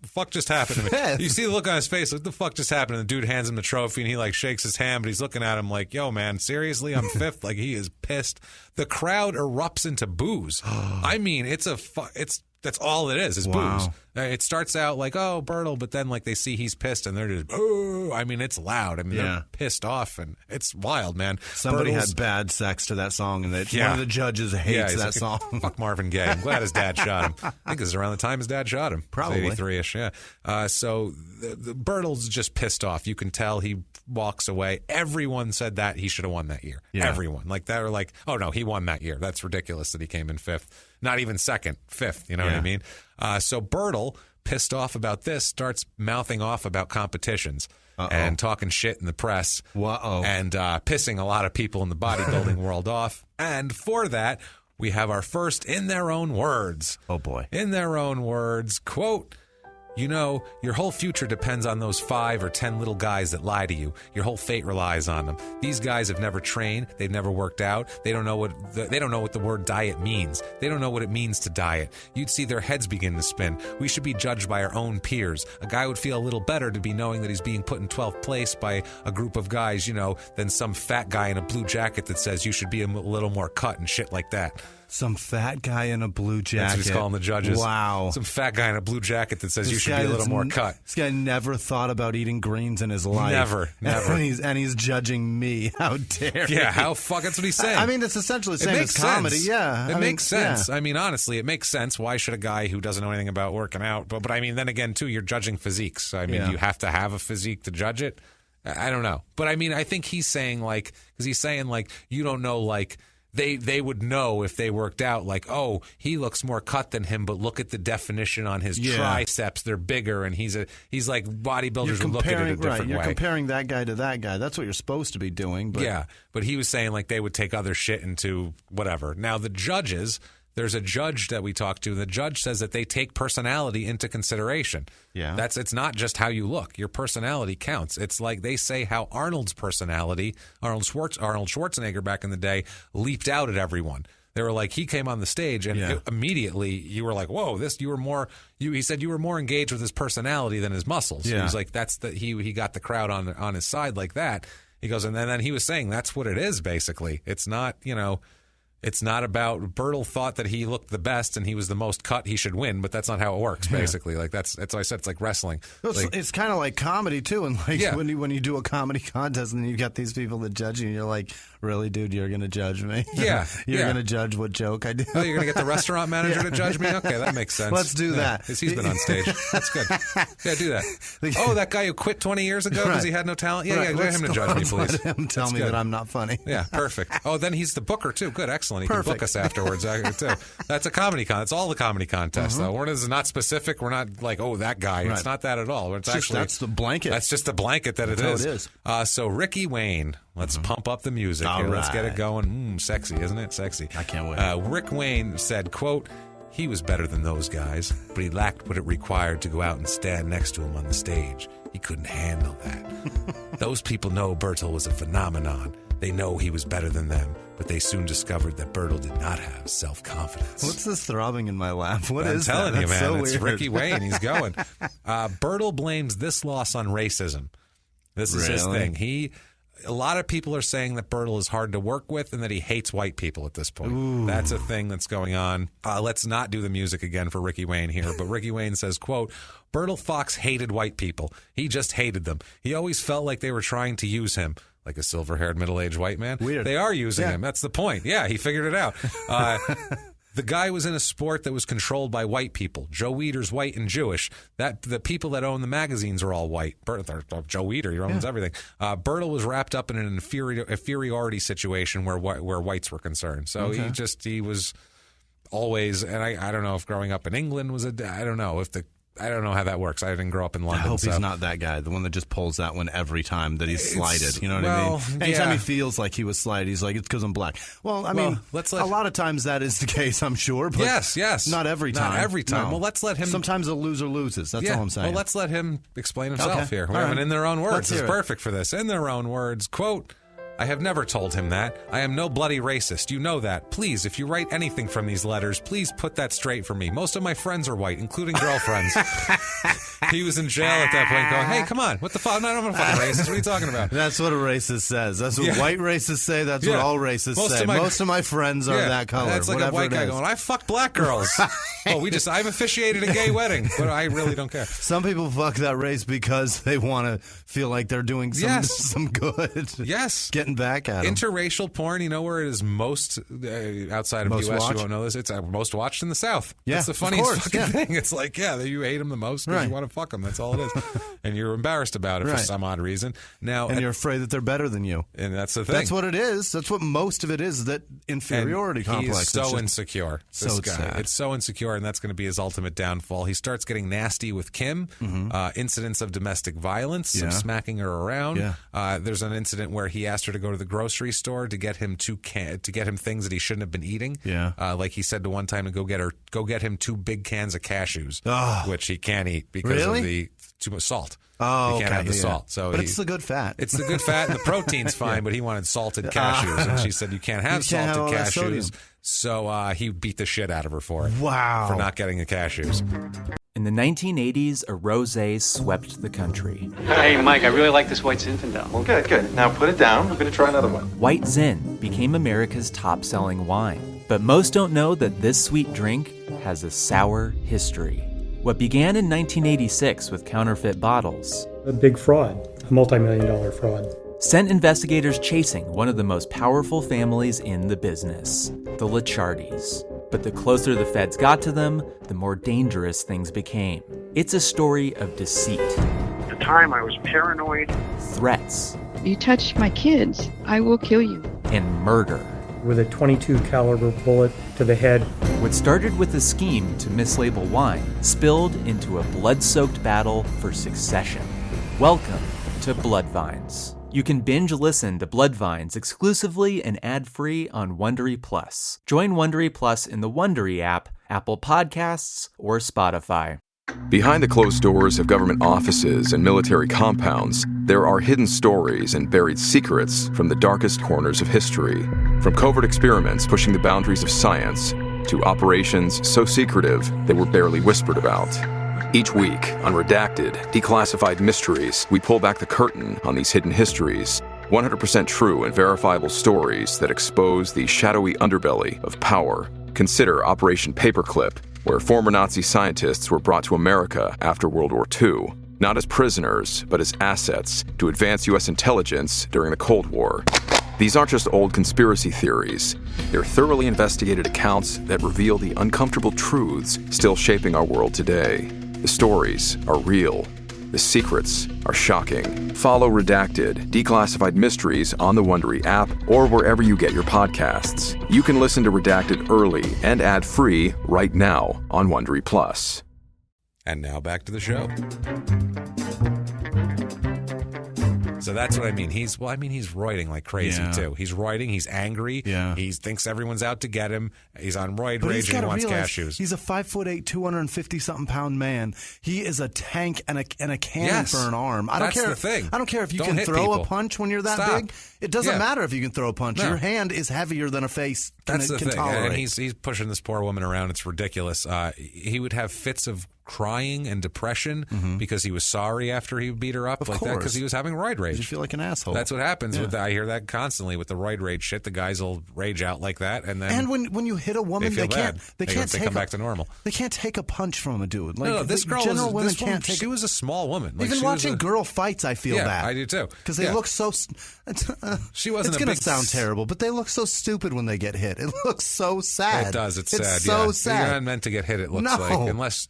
fuck just happened to me. You see the look on his face, like, the fuck just happened? And the dude hands him the trophy, and he like shakes his hand, but he's looking at him like, yo, man, seriously, I'm 5th? Like, he is pissed. The crowd erupts into boos. I mean, that's all it is Wow. boos. It starts out like, oh, Bertil, but then like they see he's pissed and they're just, oh, I mean, it's loud. I mean, they're pissed off, and it's wild, man. Somebody Bertil's- had bad sex to that song, and one Yeah. of the judges hates he's that like, song. Fuck Marvin Gaye. I'm glad his dad shot him. I think this is around the time his dad shot him. Probably. 83-ish, yeah. So the Bertil's just pissed off. You can tell he walks away. Everyone said that he should have won that year. Yeah. Everyone. Like, they were like, oh, no, he won that year. That's ridiculous that he came in 5th. Not even 2nd, 5th, you know what I mean? So Bertil, pissed off about this, starts mouthing off about competitions and talking shit in the press and pissing a lot of people in the bodybuilding world off. And for that, we have our first in their own words. Oh, boy. In their own words, quote, you know, your whole future depends on those 5 or 10 little guys that lie to you. Your whole fate relies on them. These guys have never trained. They've never worked out. They don't know what the word diet means. They don't know what it means to diet. You'd see their heads begin to spin. We should be judged by our own peers. A guy would feel a little better to be knowing that he's being put in 12th place by a group of guys, than some fat guy in a blue jacket that says you should be a little more cut and shit like that. Some fat guy in a blue jacket. That's what he's calling the judges. Wow. Some fat guy in a blue jacket that says you should be a little more cut. This guy never thought about eating greens in his life. Never. and he's judging me. How dare he? Yeah, that's what he's saying. I mean, it's essentially the It same makes as comedy. sense. Yeah. It makes sense. Yeah. I mean, honestly, it makes sense. Why should a guy who doesn't know anything about working out? But I mean, then again, too, you're judging physiques. I mean, do you have to have a physique to judge it? I don't know. But I mean, I think he's saying you don't know, they would know if they worked out, oh, he looks more cut than him, but look at the definition on his triceps. They're bigger, and he's like bodybuilders would look at it a different way. You're comparing that guy to that guy. That's what you're supposed to be doing. But Yeah, but he was saying they would take other shit into whatever. Now, the judges, there's a judge that we talked to. The judge says that they take personality into consideration. Yeah. It's not just how you look. Your personality counts. It's like they say how Arnold Schwarzenegger back in the day leaped out at everyone. They were like, he came on the stage and immediately you were like, whoa, he said you were more engaged with his personality than his muscles. Yeah. He was like, he got the crowd on his side like that. He goes, and then he was saying that's what it is, basically. It's not, it's not about Bertil thought that he looked the best and he was the most cut, he should win, but that's not how it works, basically. That's what I said. It's like wrestling. It's kind of like comedy, too. And when you do a comedy contest and you got these people that judge you, and you're like, really, dude, you're going to judge me? Yeah. You're going to judge what joke I do? Oh, you're going to get the restaurant manager to judge me? Okay, that makes sense. Let's do that. 'Cause he's been on stage. That's good. Yeah, do that. Oh, that guy who quit 20 years ago because he had no talent? Yeah, get him to judge me, please. Let him tell me that I'm not funny. Yeah, perfect. Oh, then he's the booker, too. Good, excellent. He can book us afterwards, too. That's a comedy contest. It's all the comedy contests, though. This is not specific. We're not like, oh, that guy. Right. It's not that at all. That's the blanket. That's just the blanket that it is. It is. So Ricky Wayne, let's pump up the music here. All Let's get it right. going. Sexy, isn't it? Sexy. I can't wait. Rick Wayne said, quote, he was better than those guys, but he lacked what it required to go out and stand next to him on the stage. He couldn't handle that. Those people know Bertil was a phenomenon. They know he was better than them, but they soon discovered that Bertil did not have self-confidence. What's this throbbing in my lap? What I'm is telling that? you, That's man. so It's weird. Ricky Wayne. He's going. Bertil blames this loss on racism. This is his Really? thing. A lot of people are saying that Bertil is hard to work with and that he hates white people at this point. Ooh. That's a thing that's going on. Let's not do the music again for Ricky Wayne here. But Ricky Wayne says, quote, Bertil Fox hated white people. He just hated them. He always felt like they were trying to use him. Like a silver-haired, middle-aged white man. Weird. They are using him. That's the point. Yeah, he figured it out. The guy was in a sport that was controlled by white people. Joe Weider's white and Jewish. The people that own the magazines are all white. Joe Weider, he owns everything. Bertil was wrapped up in an inferiority situation where whites were concerned. So he was always, and I don't know if growing up in England was I don't know how that works. I didn't grow up in London. I hope he's not that guy, the one that just pulls that one every time that he's slighted. You know what I mean? Anytime he feels like he was slighted, he's like, it's because I'm black. Well, I mean, a lot of times that is the case, I'm sure. But yes. Not every time. Not every time. No. Well, let's let him. Sometimes a loser loses. That's all I'm saying. Well, let's let him explain himself here. We have it in their own words. It's perfect for this. In their own words, quote, I have never told him that. I am no bloody racist. You know that. Please, if you write anything from these letters, please put that straight for me. Most of my friends are white, including girlfriends. He was in jail at that point going, hey, come on. What the fuck? I'm not a fucking racist. What are you talking about? That's what a racist says. That's what white racists say. That's what all racists say. Most of my friends are that color. That's like a white guy going, I fuck black girls. I've officiated a gay wedding, but I really don't care. Some people fuck that race because they want to feel like they're doing some good. Yes. Getting back at them. Interracial porn, you know where it is most outside of the U.S. watched? You won't know this. It's most watched in the South. Yeah, it's the funniest fucking thing. It's like, you hate them the most because you want to fuck them. That's all it is. And you're embarrassed about it for some odd reason. And you're afraid that they're better than you. And that's the thing. That's what it is. That's what most of it is, that inferiority complex. He's so insecure, this guy. Sad. It's so insecure, and that's going to be his ultimate downfall. He starts getting nasty with Kim, incidents of domestic violence, some smacking her around. Yeah. There's an incident where he asked her to go to the grocery store to get him things that he shouldn't have been eating. Yeah. Like he said to one time to go get him 2 big cans of cashews, which he can't eat because of the too much salt. Oh, he can't have the salt. So but it's the good fat. It's the good fat, and the protein's fine, but he wanted salted cashews. And she said, you can't have salted cashews. So he beat the shit out of her for it. Wow. For not getting the cashews. In the 1980s, a rosé swept the country. Hey, Mike, I really like this White Zinfandel. Well, good. Now put it down. I'm going to try another one. White Zin became America's top-selling wine. But most don't know that this sweet drink has a sour history. What began in 1986 with counterfeit bottles, A big fraud, a multi-million-dollar fraud, sent investigators chasing one of the most powerful families in the business, the Licciardis. But the closer the feds got to them, the more dangerous things became. It's a story of deceit. At the time, I was paranoid. Threats. You touch my kids, I will kill you. And murder. with a .22 caliber bullet to the head. What started with a scheme to mislabel wine spilled into a blood-soaked battle for succession. Welcome to Bloodvines. You can binge listen to Bloodvines exclusively and ad-free on Wondery Plus. Join Wondery Plus in the Wondery app, Apple Podcasts, or Spotify. Behind the closed doors of government offices and military compounds, there are hidden stories and buried secrets from the darkest corners of history. From covert experiments pushing the boundaries of science to operations so secretive they were barely whispered about. Each week, on Redacted, Declassified Mysteries, we pull back the curtain on these hidden histories. 100% true and verifiable stories that expose the shadowy underbelly of power. Consider Operation Paperclip, where former Nazi scientists were brought to America after World War II, not as prisoners, but as assets to advance U.S. intelligence during the Cold War. These aren't just old conspiracy theories. They're thoroughly investigated accounts that reveal the uncomfortable truths still shaping our world today. The stories are real. The secrets are shocking. Follow Redacted, Declassified Mysteries on the Wondery app or wherever you get your podcasts. You can listen to Redacted early and ad-free right now on Wondery Plus. And now back to the show. So that's what I mean. He's roiding like crazy, too. He's roiding. He's angry. Yeah. He thinks everyone's out to get him. He's on roid But rage and he wants cashews. He's a 5'8", 250-something pound man. He is a tank and a cannon for an arm. I don't care. That's the thing. I don't care if you Don't can throw people. a punch when you're that big. It doesn't matter if you can throw a punch. No. Your hand is heavier than a face That's the can thing. tolerate. And he's pushing this poor woman around. It's ridiculous. He would have fits of crying and depression because he was sorry after he beat her up Of like that course. because he was having roid rage. You feel like an asshole. That's what happens. I hear that constantly with the roid rage shit. The guys will rage out like that, and then when you hit a woman, they they can't come back to normal. They can't take a punch from a dude. Like, no, this girl general was, women this woman, can't take. She was a small woman. Like, even watching girl fights, I feel bad. I do too. Because they look so. She wasn't. It's going to sound terrible, but they look so stupid when they get hit. It looks so sad. It does. It's sad. So sad. You're not meant to get hit. It looks like unless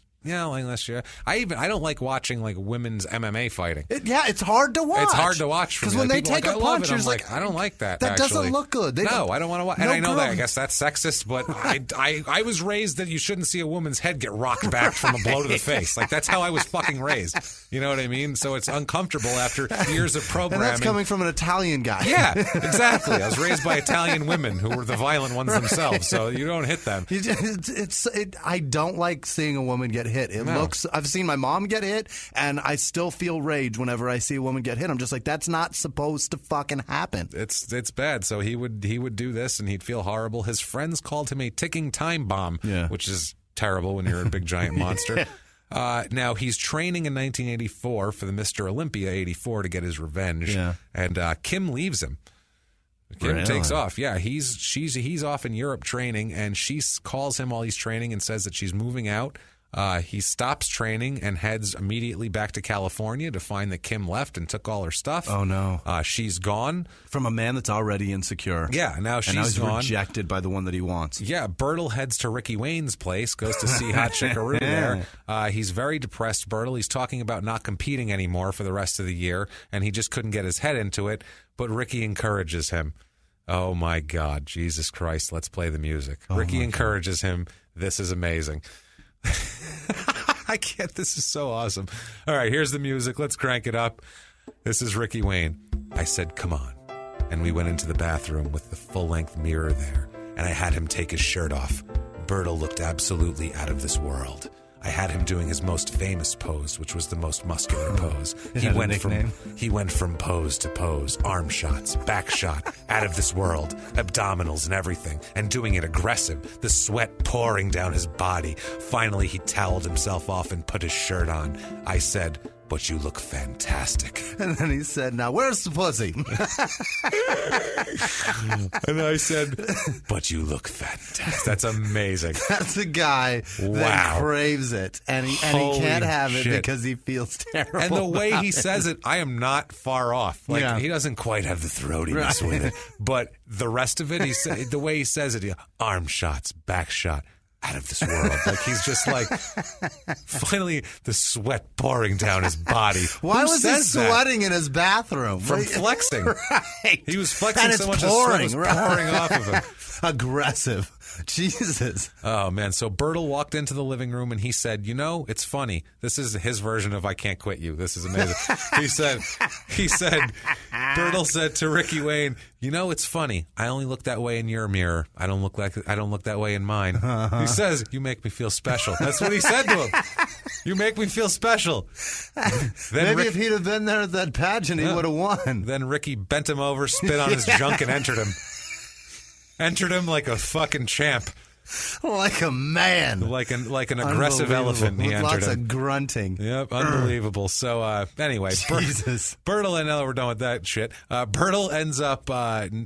you're. I don't like watching like women's MMA fighting. It's hard to watch. It's hard to watch because when they take a punch, you're like, I don't like that. That actually. doesn't look good. I don't want to watch. No and I know girl. that. I guess that's sexist, but I was raised that you shouldn't see a woman's head get rocked back from a blow to the face. Like that's how I was fucking raised. You know what I mean? So it's uncomfortable after years of programming. And that's coming from an Italian guy. Yeah, exactly. I was raised by Italian women who were the violent ones themselves. So you don't hit them. I don't like seeing a woman get hit. It looks. I've seen my mom get hit, and I still feel rage whenever I see a woman get hit. I'm just like, that's not supposed to fucking happen. It's bad. So he would do this, and he'd feel horrible. His friends called him a ticking time bomb, which is terrible when you're a big giant monster. Now, he's training in 1984 for the Mr. Olympia 84 to get his revenge, and Kim leaves him. Kim takes off. Yeah, he's off in Europe training, and she calls him while he's training and says that she's moving out. He stops training and heads immediately back to California to find that Kim left and took all her stuff. Oh, no. She's gone. From a man that's already insecure. Yeah, now she's gone. Rejected by the one that he wants. Yeah, Bertil heads to Ricky Wayne's place, goes to see Hot Chickaroo there. He's very depressed, Bertil. He's talking about not competing anymore for the rest of the year, and he just couldn't get his head into it, but Ricky encourages him. Oh, my God. Jesus Christ. Let's play the music. Ricky encourages him. This is amazing. I can't. This is so awesome. All right, here's the music. Let's crank it up. This is Ricky Wayne. I said, come on. And we went into the bathroom with the full-length mirror there, and I had him take his shirt off. Bertil looked absolutely out of this world. I had him doing his most famous pose, which was the most muscular pose. He went from pose to pose, arm shots, back shot, out of this world, abdominals and everything, and doing it aggressive, the sweat pouring down his body. Finally, he toweled himself off and put his shirt on. I said, but you look fantastic. And then he said, now where's the pussy? And I said, but you look fantastic. That's amazing. That's a guy that craves it. And he can't have it because he feels terrible. And the way he says it, I am not far off. Like he doesn't quite have the throatiness with it. But the rest of it, the way he says it, arm shots, back shot. Out of this world. Like he's just like finally the sweat pouring down his body. Why was he sweating in his bathroom? From flexing. Right. He was flexing and so much pouring, the sweat was pouring off of him. Aggressive. Jesus. Oh, man. So Bertil walked into the living room and he said, you know, it's funny. This is his version of I Can't Quit You. This is amazing. Bertil said to Ricky Wayne, you know, it's funny. I only look that way in your mirror. I don't look that way in mine. He says, you make me feel special. That's what he said to him. You make me feel special. Maybe if he'd have been there at that pageant, he would have won. Then Ricky bent him over, spit on his junk, and entered him. Entered him like a fucking champ. Like a man. Like an aggressive elephant. He with entered lots him. of grunting. Yep, unbelievable. So anyway, Bertil, now we're done with that shit. Bertil ends up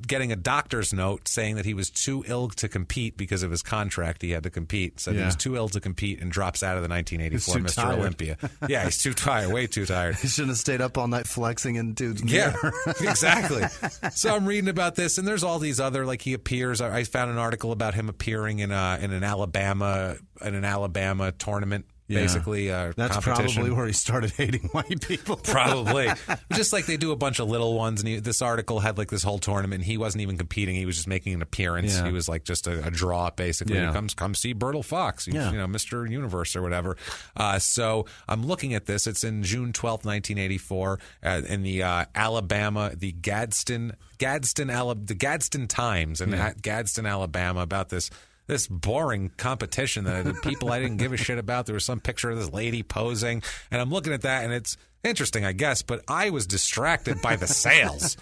getting a doctor's note saying that he was too ill to compete because of his contract. He had to compete. Said he was too ill to compete and drops out of the 1984 Mr. tired. Olympia. Yeah, he's too tired, way too tired. He shouldn't have stayed up all night flexing in dude's mirror. Yeah, exactly. So I'm reading about this, and there's all these other, like he appears. I found an article about him appearing in an Alabama tournament. Basically, that's probably where he started hating white people. Probably, just like they do a bunch of little ones. And this article had like this whole tournament. And he wasn't even competing; he was just making an appearance. He was like just a draw, basically. Come see Bertil Fox, you know, Mr. Universe or whatever. So I'm looking at this. It's in June 12th, 1984, in the Alabama, the Gadsden Times in Gadsden, Alabama, about this boring competition that people I didn't give a shit about. There was some picture of this lady posing, and I'm looking at that, and it's interesting, I guess, but I was distracted by the sales.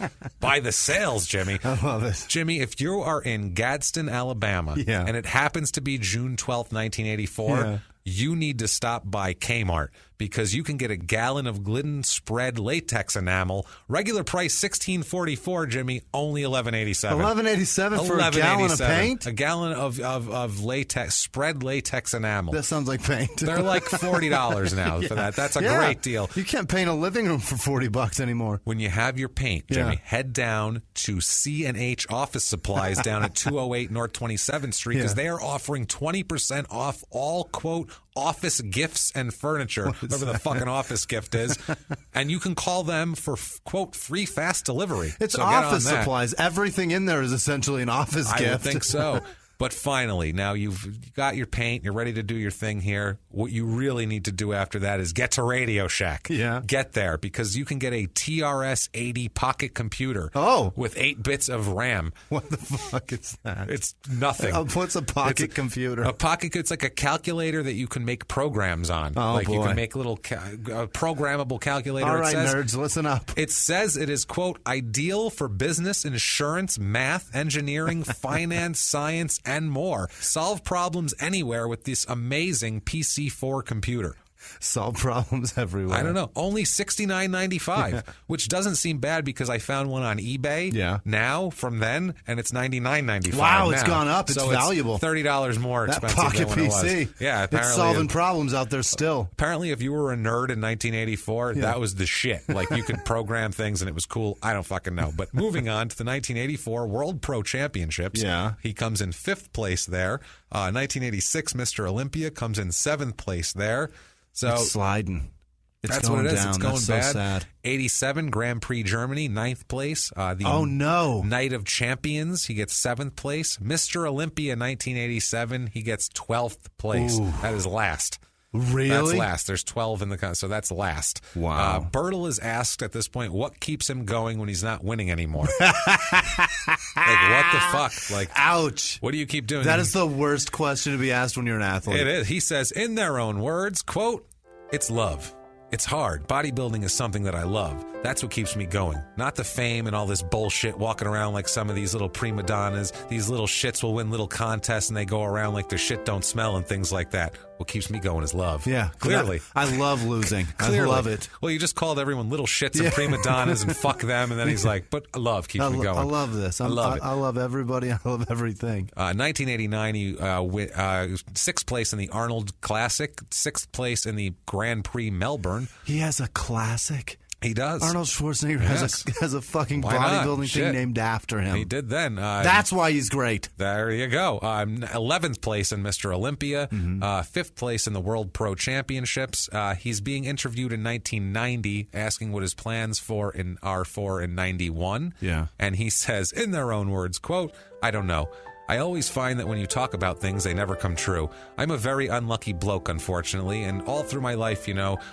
Jimmy. I love it. Jimmy, if you are in Gadsden, Alabama, and it happens to be June 12th, 1984, you need to stop by Kmart because you can get a gallon of Glidden spread latex enamel. Regular price $16.44, Jimmy, only $11.87. $11.87 for a gallon of paint? A gallon of latex, spread latex enamel. That sounds like paint. They're like $40 now for that. That's a great deal. You can't paint a living room for $40 anymore. When you have your paint, Jimmy, head down to C&H Office Supplies down at 208 North 27th Street because they are offering 20% off all, quote, office gifts and furniture, whatever the fucking office gift is. And you can call them for, quote, free fast delivery. It's so office supplies. Everything in there is essentially an office gift. I would think so. But finally, now you've got your paint, you're ready to do your thing here. What you really need to do after that is get to Radio Shack. Yeah. Get there because you can get a TRS-80 pocket computer with 8 bits of RAM. What the fuck is that? It's nothing. What's a pocket computer? A pocket, it's like a calculator that you can make programs on. You can make little programmable calculator. All right, nerds, listen up. It says it is, quote, ideal for business, insurance, math, engineering, finance, science, and more. Solve problems anywhere with this amazing PC4 computer. Solve problems everywhere. I don't know. Only $69.95, which doesn't seem bad because I found one on eBay now from then, and it's $99.95. Wow, now. It's gone up. It's valuable. It's $30 more expensive that pocket than when PC. It was. Yeah, apparently it's solving problems out there still. Apparently, if you were a nerd in 1984, that was the shit. Like, you could program things, and it was cool. I don't fucking know. But moving on to the 1984 World Pro Championships. Yeah. He comes in 5th place there. 1986 Mr. Olympia comes in 7th place there. So it's sliding. That's what it is. Down. It's going that's bad. So sad. 87 Grand Prix Germany, 9th place. Night of Champions, he gets 7th place. Mr. Olympia 1987, he gets 12th place. Ooh. That is last. Really? That's last. There's 12 in the so that's last. Wow. Bertil is asked at this point what keeps him going when he's not winning anymore. Like, what the fuck? Like, ouch. What do you keep doing? That is the worst question to be asked when you're an athlete. It is. He says, in their own words, quote, it's love. It's hard. Bodybuilding is something that I love. That's what keeps me going. Not the fame and all this bullshit walking around like some of these little prima donnas. These little shits will win little contests and they go around like their shit don't smell and things like that. What keeps me going is love. Yeah. Clearly. I love losing. Clearly. I love it. Well, you just called everyone little shits and prima donnas and fuck them. And then he's like, but love keeps me going. I love this. I love it. I love everybody. I love everything. 1989, he 6th place in the Arnold Classic, 6th place in the Grand Prix Melbourne. He has a classic. He does. Arnold Schwarzenegger has a fucking bodybuilding thing named after him. He did then. That's why he's great. There you go. 11th place in Mr. Olympia, 5th place in the World Pro Championships. He's being interviewed in 1990, asking what his plans are for in 91. Yeah. And he says, in their own words, quote, I don't know. I always find that when you talk about things, they never come true. I'm a very unlucky bloke, unfortunately, and all through my life,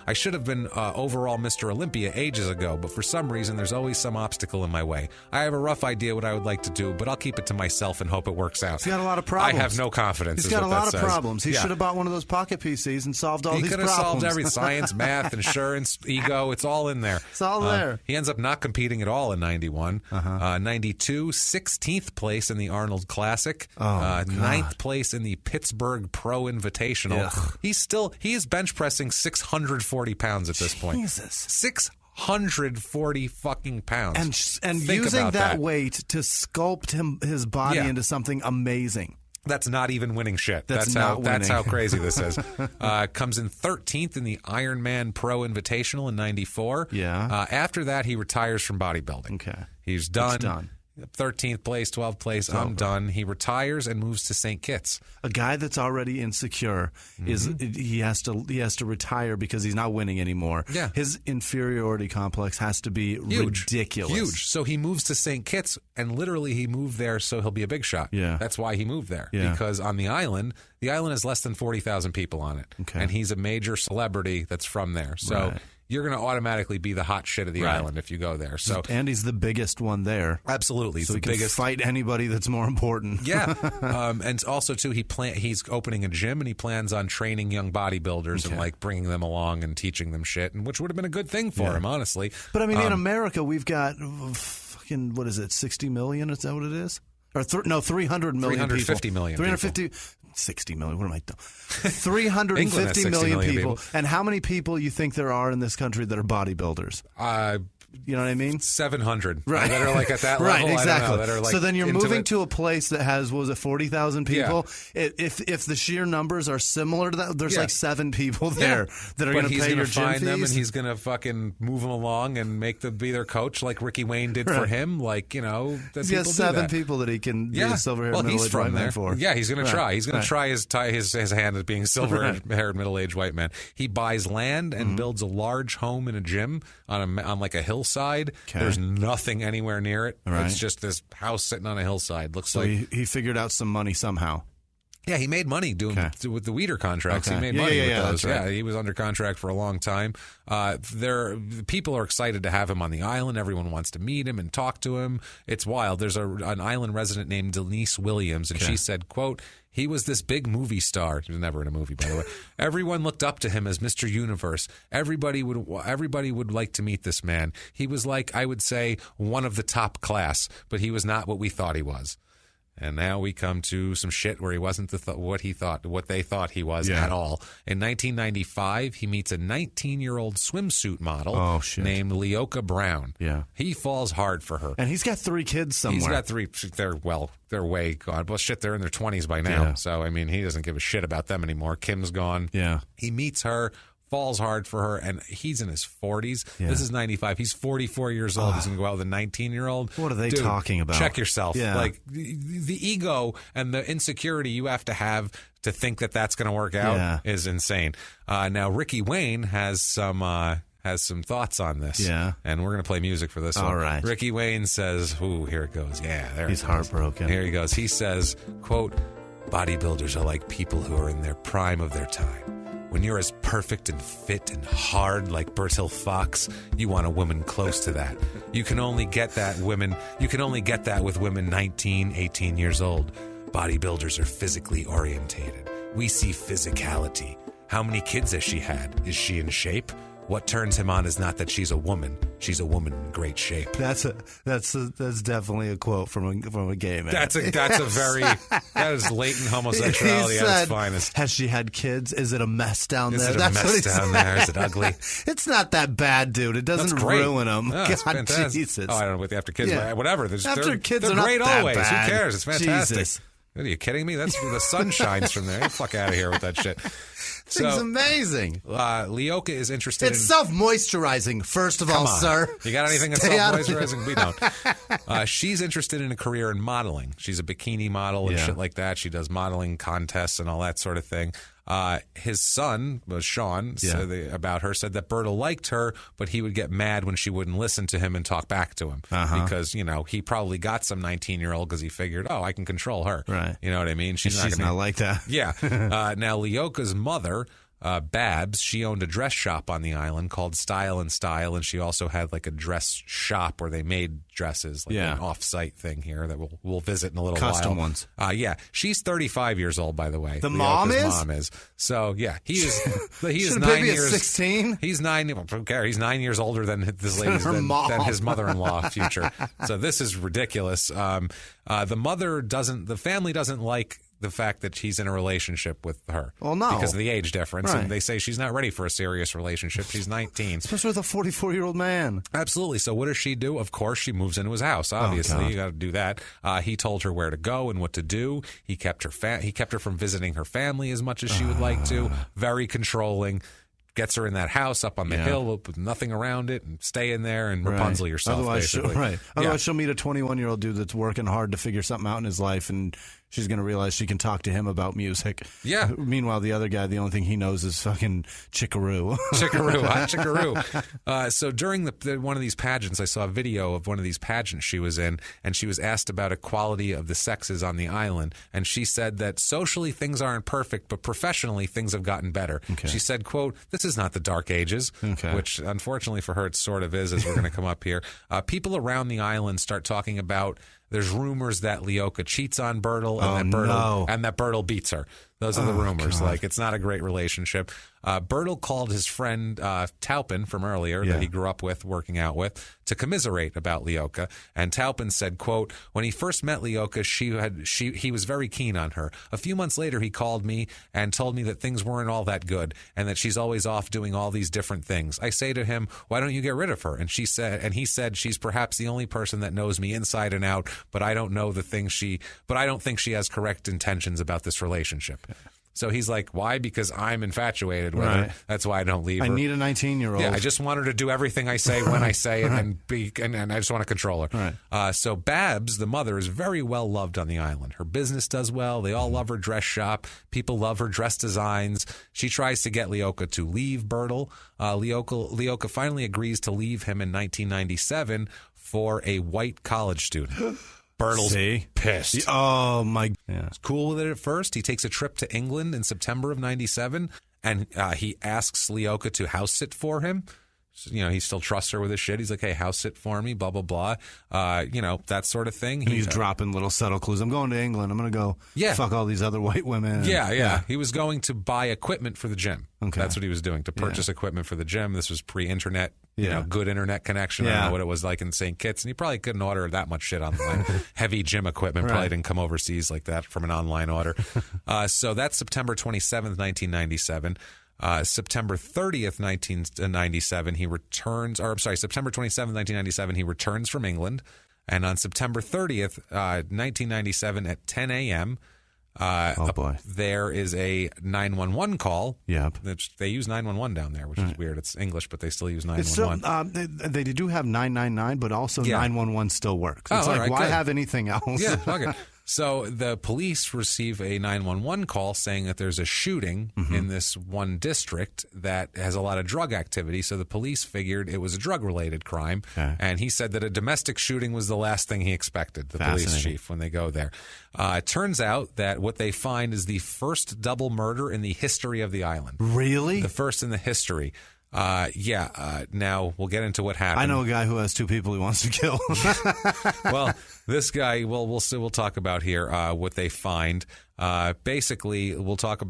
I should have been overall Mr. Olympia ages ago, but for some reason, there's always some obstacle in my way. I have a rough idea what I would like to do, but I'll keep it to myself and hope it works out. He's got a lot of problems. I have no confidence. He's got a lot of problems. He should have bought one of those pocket PCs and solved all these problems. He could have solved everything. Science, math, insurance, ego, it's all in there. It's all there. He ends up not competing at all in 91. 92, 16th place in the Arnold Classic. 9th place in the Pittsburgh Pro Invitational. Ugh. He is bench pressing 640 pounds at this point. Jesus. 640 fucking pounds. And Think using about that weight to sculpt his body into something amazing. That's not even winning shit. That's how crazy this is. Comes in 13th in the Ironman Pro Invitational in 94. Yeah. After that, he retires from bodybuilding. Okay. He's done. It's done. 13th place, 12th place, I'm done. He retires and moves to St. Kitts. A guy that's already insecure he has to retire because he's not winning anymore. Yeah. His inferiority complex has to be ridiculous. Huge. So he moves to St. Kitts, and literally he moved there so he'll be a big shot. Yeah. That's why he moved there. Yeah. Because on the island has less than 40,000 people on it. Okay. And he's a major celebrity that's from there. So you're going to automatically be the hot shit of the island if you go there. So, and he's the biggest one there. Absolutely. So he can biggest. Fight anybody that's more important. Yeah. And also, too, he's opening a gym, and he plans on training young bodybuilders and bringing them along and teaching them shit, and which would have been a good thing for him, honestly. But I mean, in America, we've got fucking, what is it, 60 million? Is that what it is? Or 300 million 350 people. million 350 60 million. What am I doing? 350 million people. And how many people you think there are in this country that are bodybuilders? You know what I mean? 700. Right. That are like at that right, level. exactly. I don't know, that are like so then you're into moving it. to a place that has, 40,000 people? Yeah. If the sheer numbers are similar to that, there's like 7 people there that are going to pay your gym fees. But he's going to find them and he's going to fucking move them along and make them be their coach like Ricky Wayne did for him. Like, you know, that he has 7 people that he can be a silver-haired middle-aged white man for. Yeah, he's going to try. He's going to try his hand at being silver-haired middle-aged white man. He buys land and builds a large home and a gym on like a hillside. Okay. There's nothing anywhere near it. Right. It's just this house sitting on a hillside. Looks so like he figured out some money somehow. Yeah, he made money with the Weeder contracts. He made money with those. Right. Yeah, he was under contract for a long time. People are excited to have him on the island. Everyone wants to meet him and talk to him. It's wild. There's an island resident named Denise Williams, and she said, quote, "He was this big movie star." He was never in a movie, by the way. "Everyone looked up to him as Mr. Universe. Everybody would like to meet this man. He was like, I would say, one of the top class, but he was not what we thought he was." And now we come to some shit where he wasn't what they thought he was at all. In 1995, he meets a 19-year-old swimsuit model named Leoka Brown. Yeah. He falls hard for her. And he's got 3 kids somewhere. He's got 3. They're way gone. Well, shit, they're in their 20s by now. Yeah. So, I mean, he doesn't give a shit about them anymore. Kim's gone. Yeah. He meets her, falls hard for her, and he's in his 40s. Yeah. This is 95. He's 44 years old. He's going to go out with a 19-year-old. What are they talking about? Check yourself. Yeah. Like, the ego and the insecurity you have to think that that's going to work out is insane. Now, Ricky Wayne has some thoughts on this. Yeah. And we're going to play music for this one. All right. Ricky Wayne says, ooh, here it goes. Yeah, there he's heartbroken. Here he goes. He says, quote, "Bodybuilders are like people who are in their prime of their time. When you're as perfect and fit and hard like Bertil Fox, you want a woman close to that. You can only get that with women 19, 18 years old. Bodybuilders are physically orientated. We see physicality. How many kids has she had? Is she in shape? What turns him on is not that she's a woman. She's a woman in great shape." That's definitely a quote from a gay man. That is latent homosexuality at its finest. Has she had kids? Is it a mess down there? Is it a mess down there? Is it ugly? It's not that bad, dude. It doesn't ruin them. Oh, God, Jesus. Oh, I don't know what after kids, but whatever. After kids they're are not great that always. bad. Who cares? It's fantastic. Jesus. Are you kidding me? That's where the sun shines from there. Get the fuck out of here with that shit. It's amazing. Leoka is interested It's self-moisturizing, first of all, sir. You got anything that's self-moisturizing? We don't. She's interested in a career in modeling. She's a bikini model and shit like that. She does modeling contests and all that sort of thing. His son, Sean, said about her, said that Bertil liked her, but he would get mad when she wouldn't listen to him and talk back to him. Because, he probably got some 19-year-old because he figured, I can control her. Right. You know what I mean? She's not like that. Yeah. Now, Leoka's mother, Babs, she owned a dress shop on the island called Style and Style, and she also had like a dress shop where they made dresses, like an off-site thing here that we'll visit in a little Custom while. ones. Yeah, she's 35 years old, by the way. The Leoka's mom is. So yeah, he is. He is 9 years. 16. He's 9. Who cares? He's 9 years older than this lady's than his mother-in-law future. So this is ridiculous. The family doesn't like the fact that he's in a relationship with her. Well, no. Because of the age difference. Right. And they say she's not ready for a serious relationship. She's 19. Especially with a 44-year-old man. Absolutely. So what does she do? Of course, she moves into his house. Obviously, you got to do that. He told her where to go and what to do. He kept her from visiting her family as much as she would like to. Very controlling. Gets her in that house up on the hill with nothing around it and stay in there and Rapunzel yourself, basically. Otherwise, she'll meet a 21-year-old dude that's working hard to figure something out in his life, and she's going to realize she can talk to him about music. Yeah. Meanwhile, the other guy, the only thing he knows is fucking chickaroo. Hot chickaroo. So during one of these pageants, I saw a video of one of these pageants she was in, and she was asked about equality of the sexes on the island, and she said that socially things aren't perfect, but professionally things have gotten better. Okay. She said, quote, "This is not the dark ages," which unfortunately for her it sort of is, as we're going to come up here. People around the island start talking about, there's rumors that Leoka cheats on Bertil and that Bertil beats her. Those are the rumors. God. Like, it's not a great relationship. Bertil called his friend Taupin from earlier that he grew up with, working out with, to commiserate about Leoka. And Taupin said, quote, when he first met Leoka, he was very keen on her. A few months later, he called me and told me that things weren't all that good and that she's always off doing all these different things. I say to him, why don't you get rid of her? And he said, she's perhaps the only person that knows me inside and out, but I don't think she has correct intentions about this relationship. So he's like, why? Because I'm infatuated with her. That's why I don't leave her. I need a 19-year-old. Yeah, I just want her to do everything I say when I say it, and I just want to control her. So Babs, the mother, is very well loved on the island. Her business does well. They all love her dress shop. People love her dress designs. She tries to get Leoka to leave Bertil. Leoka finally agrees to leave him in 1997 for a white college student. Bertil's pissed. Oh, my. Yeah. He's cool with it at first. He takes a trip to England in September of 97, and he asks Leoka to house sit for him. So, he still trusts her with his shit. He's like, hey, house sit for me, blah, blah, blah. That sort of thing. And he's dropping little subtle clues. I'm going to England. I'm going to go fuck all these other white women. Yeah. He was going to buy equipment for the gym. Okay. That's what he was doing, to purchase equipment for the gym. This was pre-internet. Good internet connection. I don't know what it was like in St. Kitts, and he probably couldn't order that much shit online. Heavy gym equipment probably didn't come overseas like that from an online order. So that's September 27th, 1997. September 30th, 1997, he returns, September 27th, 1997, he returns from England. And on September 30th, 1997 at 10 a.m., there is a 911 call. Yep. They use 911 down there, which is weird. It's English, but they still use 911. They do have 999, but also 911 still works. It's like, why have anything else? Yeah, okay. So the police receive a 911 call saying that there's a shooting in this one district that has a lot of drug activity. So the police figured it was a drug-related crime. Okay. And he said that a domestic shooting was the last thing he expected, the police chief, when they go there. It turns out that what they find is the first double murder in the history of the island. Really? The first in the history. Now we'll get into what happened. I know a guy who has two people he wants to kill. Well, this guy, we'll talk about here what they find. Basically, we'll talk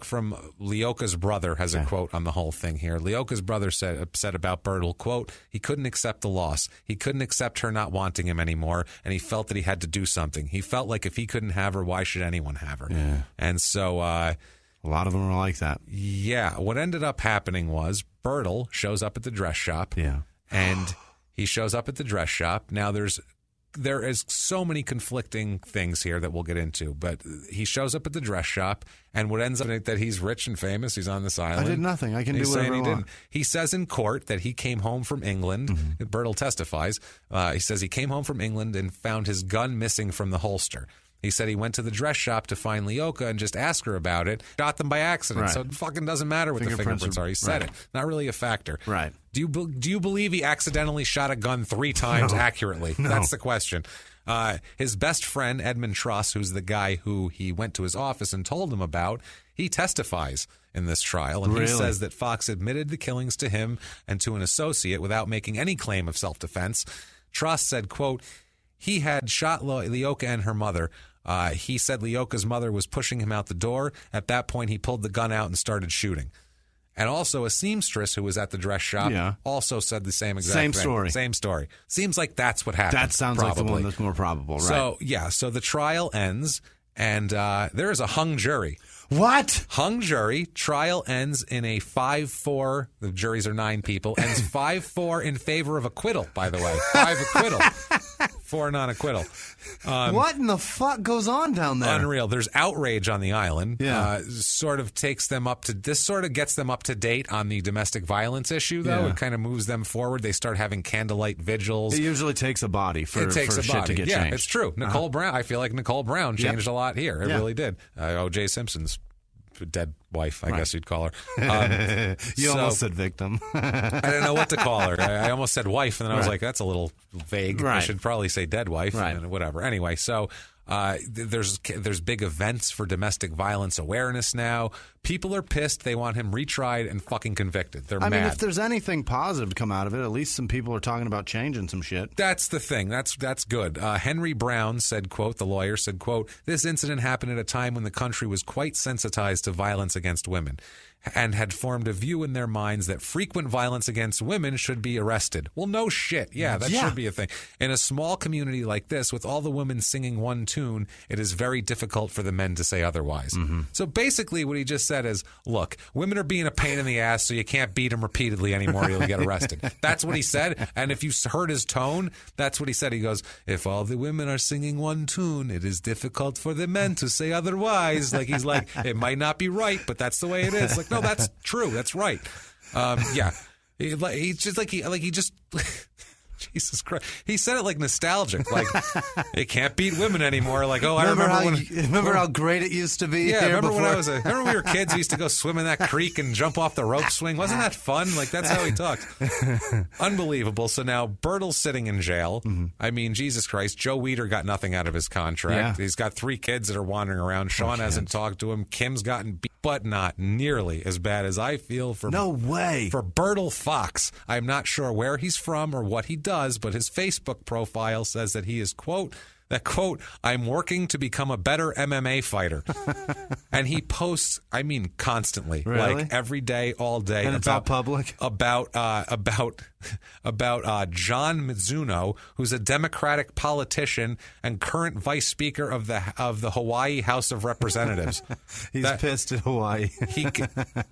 from Leoka's brother has a quote on the whole thing here. Leoka's brother said about Bertil, quote, he couldn't accept the loss. He couldn't accept her not wanting him anymore, and he felt that he had to do something. He felt like if he couldn't have her, why should anyone have her? Yeah. And so a lot of them are like that. Yeah. What ended up happening was Bertil shows up at the dress shop. Yeah. And he shows up at the dress shop. Now there is so many conflicting things here that we'll get into, but he shows up at the dress shop, and what ends up that he's rich and famous. He's on this island. I did nothing. I can do whatever I want. He says in court that he came home from England. Bertil testifies. He says he came home from England and found his gun missing from the holster. He said he went to the dress shop to find Leoka and just ask her about it. Shot them by accident. So it fucking doesn't matter what the fingerprints are. He said it. Not really a factor. Right. Do you believe he accidentally shot a gun 3 times accurately? No. That's the question. His best friend, Edmund Truss, who's the guy who he went to his office and told him about, he testifies in this trial. And he says that Fox admitted the killings to him and to an associate without making any claim of self-defense. Truss said, quote, he had shot Leoka and her mother. He said Leoka's mother was pushing him out the door. At that point, he pulled the gun out and started shooting. And also a seamstress who was at the dress shop also said the same exact thing. Same story. Seems like that's what happened. That sounds like the one that's more probable, right? So the trial ends, and there is a hung jury. What? Hung jury. Trial ends in a 5-4. The juries are 9 people. Ends 5-4 in favor of acquittal, by the way. 5 acquittal. 4 non-acquittal. What in the fuck goes on down there? Unreal. There's outrage on the island. Yeah. Sort of gets them up to date on the domestic violence issue, though. Yeah. It kind of moves them forward. They start having candlelight vigils. It usually takes a body for shit to get changed. Yeah, it's true. Nicole Brown. I feel like Nicole Brown changed a lot here. It really did. O.J. Simpson's dead wife, I guess you'd call her. You almost said victim. I didn't know what to call her. I almost said wife, and then I was like, that's a little vague. I should probably say dead wife, and whatever. Anyway, so There's big events for domestic violence awareness now. People are pissed. They want him retried and fucking convicted. They're mad. I mean, if there's anything positive to come out of it, at least some people are talking about changing some shit. That's the thing. That's good. Henry Brown said, quote, the lawyer said, quote, this incident happened at a time when the country was quite sensitized to violence against women and had formed a view in their minds that frequent violence against women should be arrested. Well, no shit. Yeah, that should be a thing. In a small community like this, with all the women singing one tune, it is very difficult for the men to say otherwise. Mm-hmm. So basically what he just said is, look, women are being a pain in the ass, so you can't beat them repeatedly anymore. You'll get arrested. That's what he said. And if you heard his tone, that's what he said. He goes, if all the women are singing one tune, it is difficult for the men to say otherwise. Like, he's like, it might not be right, but that's the way it is. Like, no, that's true. That's right. Yeah. He's just like he just Jesus Christ. He said it like nostalgic. Like, it can't beat women anymore. Like, oh, I remember how great it used to be. Yeah, here remember before? when we were kids, we used to go swim in that creek and jump off the rope swing. Wasn't that fun? Like, that's how he talked. Unbelievable. So now Bertil's sitting in jail. Mm-hmm. I mean, Jesus Christ. Joe Weider got nothing out of his contract. Yeah. He's got 3 kids that are wandering around. Sean hasn't talked to him. Kim's gotten beat, but not nearly as bad as I feel for No way. For Bertil Fox. I'm not sure where he's from or what he does, but his Facebook profile says that he is, quote, I'm working to become a better MMA fighter. And he posts, I mean, constantly, really? Like every day, all day. And it's all public? About John Mizuno, who's a Democratic politician and current vice speaker of the Hawaii House of Representatives. He's pissed at Hawaii.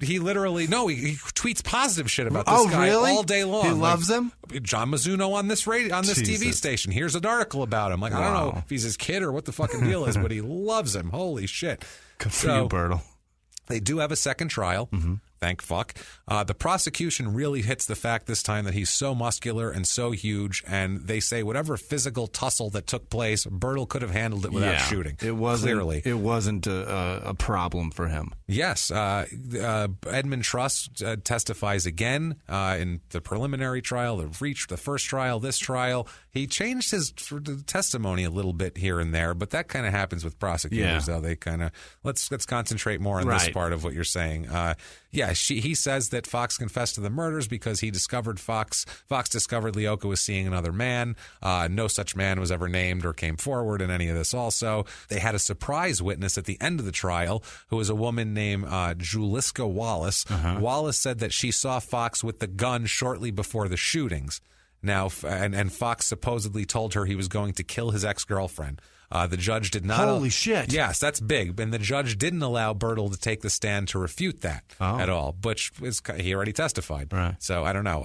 he literally, no, he tweets positive shit about this guy really? all day long. He loves him? John Mizuno on this TV station. Here's an article about him. Like, I don't know if he's his kid or what the fucking deal is, but he loves him. Holy shit. Good for you, Bertil. They do have a second trial. Mm-hmm. Thank fuck. The prosecution really hits the fact this time that he's so muscular and so huge, and they say whatever physical tussle that took place, Bertil could have handled it without shooting. It wasn't, clearly. It wasn't a problem for him. Yes. Edmund Truss testifies again in the preliminary trial, the first trial, this trial. He changed his testimony a little bit here and there, but that kind of happens with prosecutors, though. They kind of, let's concentrate more on this part of what you're saying. He says that Fox confessed to the murders because he discovered Fox discovered Leoka was seeing another man. No such man was ever named or came forward in any of this also. They had a surprise witness at the end of the trial who was a woman named Juliska Wallace. Uh-huh. Wallace said that she saw Fox with the gun shortly before the shootings. Now, and Fox supposedly told her he was going to kill his ex-girlfriend. The judge did not. Holy shit. Yes, that's big. And the judge didn't allow Bertil to take the stand to refute that at all, which he already testified. Right. So I don't know.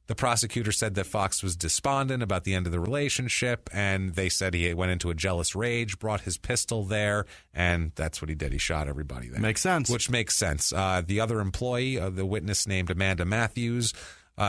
The prosecutor said that Fox was despondent about the end of the relationship, and they said he went into a jealous rage, brought his pistol there, and that's what he did. He shot everybody there. Makes sense. Which makes sense. The other employee, the witness named Amanda Matthews,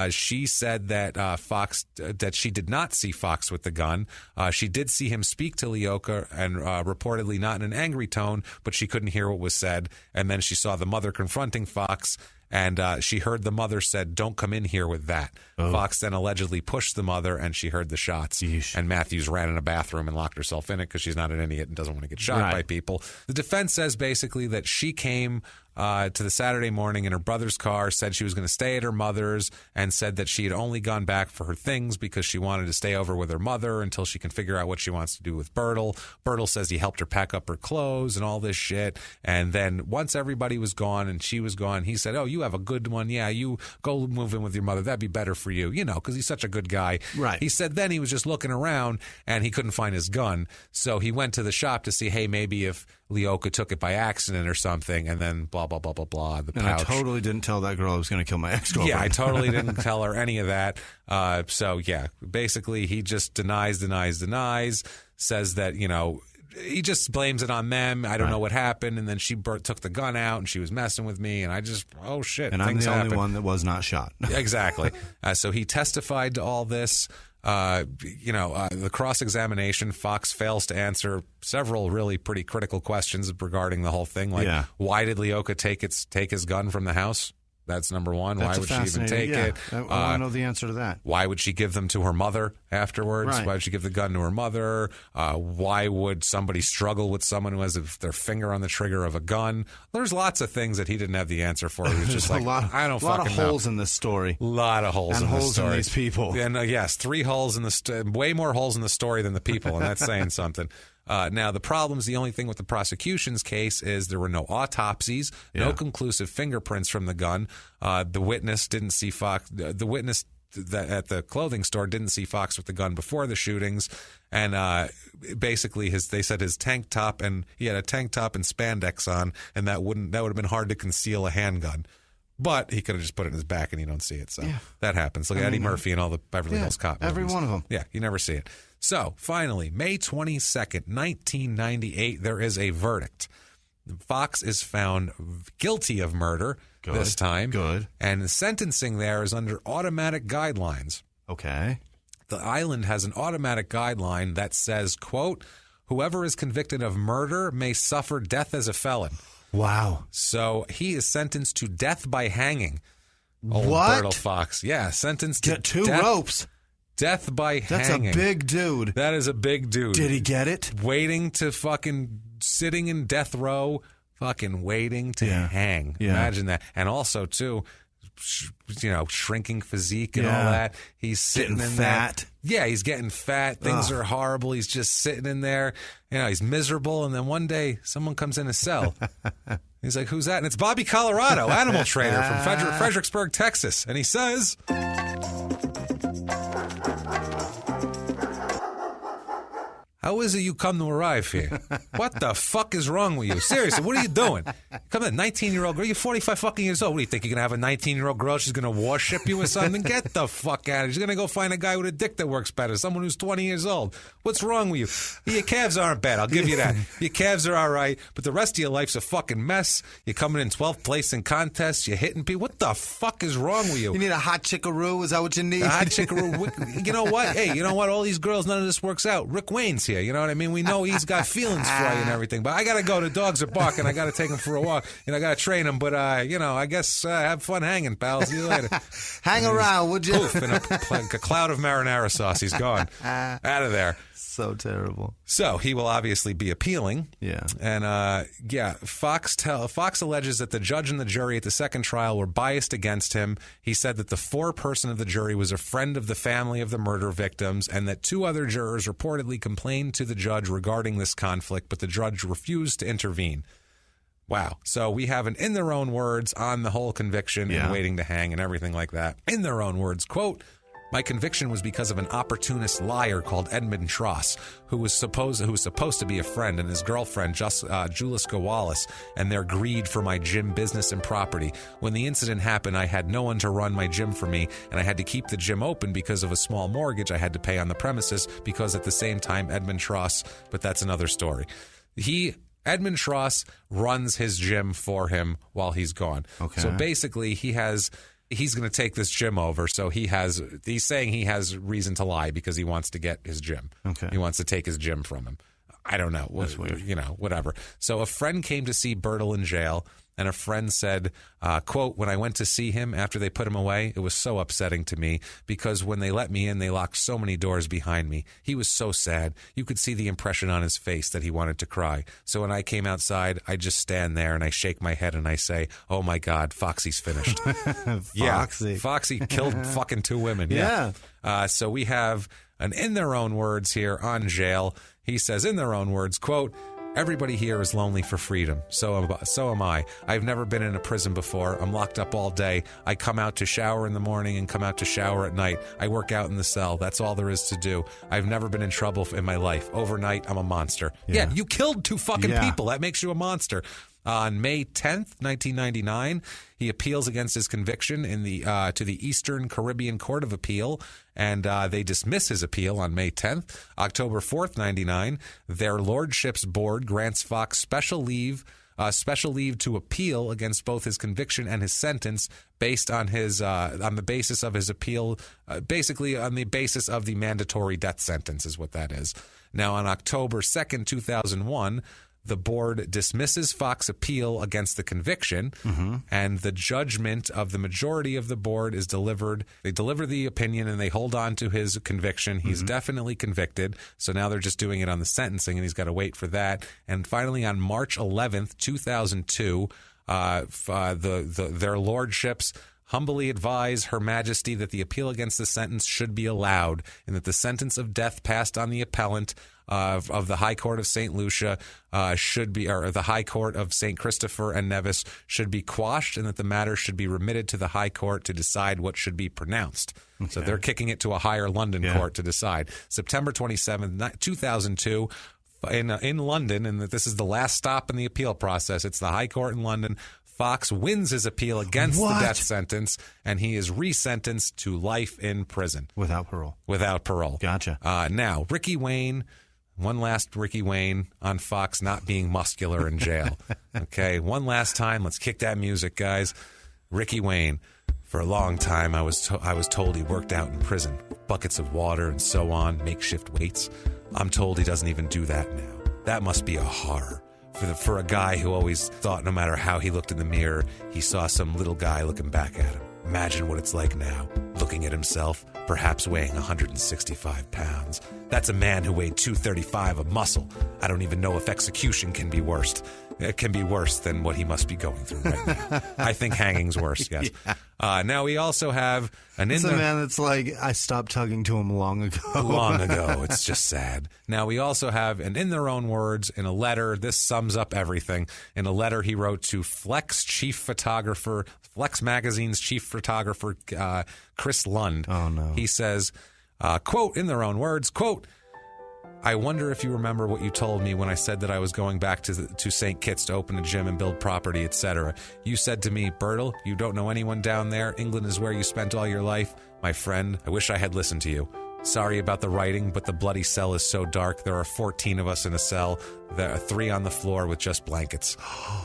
she said that that she did not see Fox with the gun. She did see him speak to Leoka, and reportedly not in an angry tone, but she couldn't hear what was said. And then she saw the mother confronting Fox, and she heard the mother said, "Don't come in here with that." Oh. Fox then allegedly pushed the mother, and she heard the shots. Yeesh. And Matthews ran in a bathroom and locked herself in it because she's not an idiot and doesn't want to get shot by people. The defense says basically that she came to the Saturday morning in her brother's car, said she was going to stay at her mother's, and said that she had only gone back for her things because she wanted to stay over with her mother until she can figure out what she wants to do with Bertil. Bertil says he helped her pack up her clothes and all this shit. And then once everybody was gone and she was gone, he said, "Oh, you have a good one. Yeah, you go move in with your mother. That'd be better for you, because he's such a good guy." Right. He said then he was just looking around and he couldn't find his gun. So he went to the shop to see, hey, maybe if Leoka took it by accident or something, and then blah, blah, blah, blah, blah. The pouch. And I totally didn't tell that girl I was going to kill my ex-girlfriend. Yeah, I totally didn't tell her any of that. So, yeah, basically he just denies, says that, he just blames it on them. I don't know what happened. And then she took the gun out and she was messing with me. And I just, oh, shit. And I'm the only one that was not shot. Exactly. So he testified to all this. The cross-examination, Fox fails to answer several really pretty critical questions regarding the whole thing. Like, why did Leoka take his gun from the house? That's number one. That's why would she even take it? I want to know the answer to that. Why would she give them to her mother afterwards? Right. Why would she give the gun to her mother? Why would somebody struggle with someone who has their finger on the trigger of a gun? There's lots of things that he didn't have the answer for. He was just like, I don't fucking know. A lot of holes in this story. A lot of holes in this story. In these people. And yes, 3 holes in the way more holes in the story than the people, and that's saying something. Now, the problem's the only thing with the prosecution's case is there were no autopsies, no conclusive fingerprints from the gun. The witness didn't see Fox. The witness at the clothing store didn't see Fox with the gun before the shootings. And basically, they said his tank top, and he had a tank top and spandex on, and that would have been hard to conceal a handgun. But he could have just put it in his back and you don't see it. So that happens. Look at Eddie Murphy and all the Beverly Hills Cop movies. Every one of them. Yeah, you never see it. So finally, May 22nd, 1998, there is a verdict. Fox is found guilty of murder this time. Good. And the sentencing there is under automatic guidelines. Okay. The island has an automatic guideline that says, quote, whoever is convicted of murder may suffer death as a felon. Wow. So he is sentenced to death by hanging. What? Bertil Fox. Yeah, sentenced to two ropes. Death by hanging. That's a big dude. That is a big dude. Did he get it? Waiting to fucking sitting in death row, fucking waiting to hang. Yeah. Imagine that. And also, too, shrinking physique and all that. He's sitting getting in fat. Yeah, he's getting fat. Things are horrible. He's just sitting in there. He's miserable. And then one day, someone comes in his cell. He's like, who's that? And it's Bobby Colorado, animal trainer from Fredericksburg, Texas. And he says... How is it you come to arrive here? What the fuck is wrong with you? Seriously, what are you doing? Come on, 19-year-old girl. You're 45 fucking years old. What do you think? You're going to have a 19-year-old girl? She's going to worship you or something? Get the fuck out of here. She's going to go find a guy with a dick that works better, someone who's 20 years old. What's wrong with you? Your calves aren't bad. I'll give you that. Your calves are all right, but the rest of your life's a fucking mess. You're coming in 12th place in contests. You're hitting people. What the fuck is wrong with you? You need a hot chickaroo? Is that what you need? A hot chickaroo. You know what? Hey, you know what? All these girls, none of this works out. Rick Wayne's here. You know what I mean? We know he's got feelings for you and everything, but I got to go. The dogs are barking. I got to take him for a walk, and I got to train him. But, I guess have fun hanging, pal. See you later. Hang around, would you? Poof, in a cloud of marinara sauce. He's gone. Out of there. So terrible. So he will obviously be appealing. Yeah. And, Fox alleges that the judge and the jury at the second trial were biased against him. He said that the foreperson of the jury was a friend of the family of the murder victims and that 2 other jurors reportedly complained to the judge regarding this conflict, but the judge refused to intervene. Wow. So we have an in their own words on the whole conviction and waiting to hang and everything like that. In their own words, quote, my conviction was because of an opportunist liar called Edmund Tross, who was supposed to be a friend, and his girlfriend, Juliska Wallace, and their greed for my gym business and property. When the incident happened, I had no one to run my gym for me, and I had to keep the gym open because of a small mortgage I had to pay on the premises, because at the same time, Edmund Tross, but that's another story. Edmund Tross runs his gym for him while he's gone. Okay. So basically, he's going to take this gym over, so he's saying he has reason to lie because he wants to get his gym. Okay. He wants to take his gym from him. I don't know. That's weird. Whatever. So a friend came to see Bertil in jail, and a friend said, quote, when I went to see him after they put him away, it was so upsetting to me because when they let me in, they locked so many doors behind me. He was so sad. You could see the impression on his face that he wanted to cry. So when I came outside, I just stand there and I shake my head and I say, oh my God, Foxy's finished. Foxy killed fucking 2 women. Yeah. So we have an in their own words here on jail. He says in their own words, quote, everybody here is lonely for freedom. So am I. I've never been in a prison before. I'm locked up all day. I come out to shower in the morning and come out to shower at night. I work out in the cell. That's all there is to do. I've never been in trouble in my life. Overnight, I'm a monster. Yeah, you killed 2 fucking people. That makes you a monster. On May 10th, 1999, he appeals against his conviction to the Eastern Caribbean Court of Appeal, and they dismiss his appeal on May 10th. October 4th, 99, their lordship's board grants Fox special leave to appeal against both his conviction and his sentence based on on the basis of his appeal, basically on the basis of the mandatory death sentence is what that is. Now, on October 2nd, 2001, the board dismisses Fox's appeal against the conviction, and the judgment of the majority of the board is delivered. They deliver the opinion, and they hold on to his conviction. He's definitely convicted, so now they're just doing it on the sentencing, and he's got to wait for that. And finally, on March 11th, 2002, their lordships humbly advise Her Majesty that the appeal against the sentence should be allowed, and that the sentence of death passed on the appellant of the High Court of St. Lucia should be, or the High Court of St. Christopher and Nevis should be quashed, and that the matter should be remitted to the High Court to decide what should be pronounced. Okay. So they're kicking it to a higher London court to decide. September 27th, 2002, in London, and that this is the last stop in the appeal process. It's the High Court in London. Fox wins his appeal against the death sentence, and he is resentenced to life in prison. Without parole. Without parole. Gotcha. Now, Ricky Wayne, one last Ricky Wayne on Fox not being muscular in jail. Okay, one last time. Let's kick that music, guys. Ricky Wayne. For a long time, I was told he worked out in prison. Buckets of water and so on, makeshift weights. I'm told he doesn't even do that now. That must be a horror. For a guy who always thought no matter how he looked in the mirror, he saw some little guy looking back at him. Imagine what it's like now, looking at himself, perhaps weighing 165 pounds. That's a man who weighed 235 of muscle. I don't even know if execution can be worse. It can be worse than what he must be going through right now. I think hanging's worse, yes. Yeah. Now we also have an It's a man that's like, I stopped talking to him long ago. Long ago. It's just sad. Now we also have an in their own words, in a letter, this sums up everything. In a letter he wrote to Flex Magazine's chief photographer, Chris Lund. Oh, no. He says, quote, in their own words, quote, I wonder if you remember what you told me when I said that I was going back to St. Kitts to open a gym and build property, etc. You said to me, Bertil, you don't know anyone down there. England is where you spent all your life. My friend, I wish I had listened to you. Sorry about the writing, but the bloody cell is so dark. There are 14 of us in a cell. There are 3 on the floor with just blankets.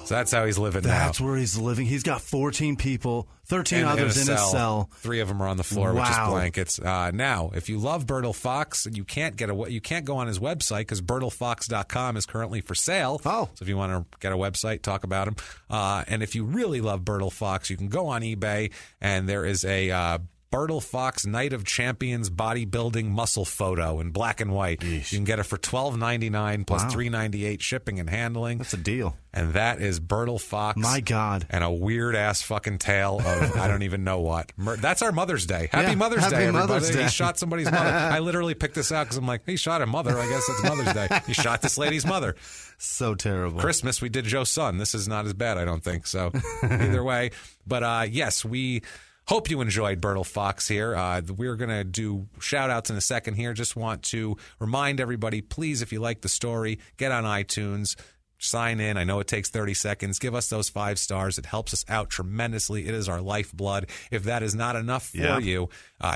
So that's how he's living now. That's where he's living. He's got 14 people, 13 others in his cell. 3 of them are on the floor with just blankets. Now, if you love Bertil Fox, you can't go on his website because BertilFox.com is currently for sale. Oh. So if you want to get a website, talk about him. And if you really love Bertil Fox, you can go on eBay, and there is a Bertil Fox Night of Champions bodybuilding muscle photo in black and white. Yeesh. You can get it for $12.99 plus $3.98 shipping and handling. That's a deal. And that is Bertil Fox. My God. And a weird ass fucking tale of I don't even know what. That's our Mother's Day. Happy Mother's Day, everybody. Mother's Day. He shot somebody's mother. I literally picked this out because I'm like, he shot a mother. I guess it's Mother's Day. He shot this lady's mother. So terrible. Christmas, we did Joe's son. This is not as bad, I don't think. So either way. But yes, we hope you enjoyed Bertil Fox here. We're going to do shout-outs in a second here. Just want to remind everybody, please, if you like the story, get on iTunes, sign in. I know it takes 30 seconds. Give us those 5 stars. It helps us out tremendously. It is our lifeblood. If that is not enough for you,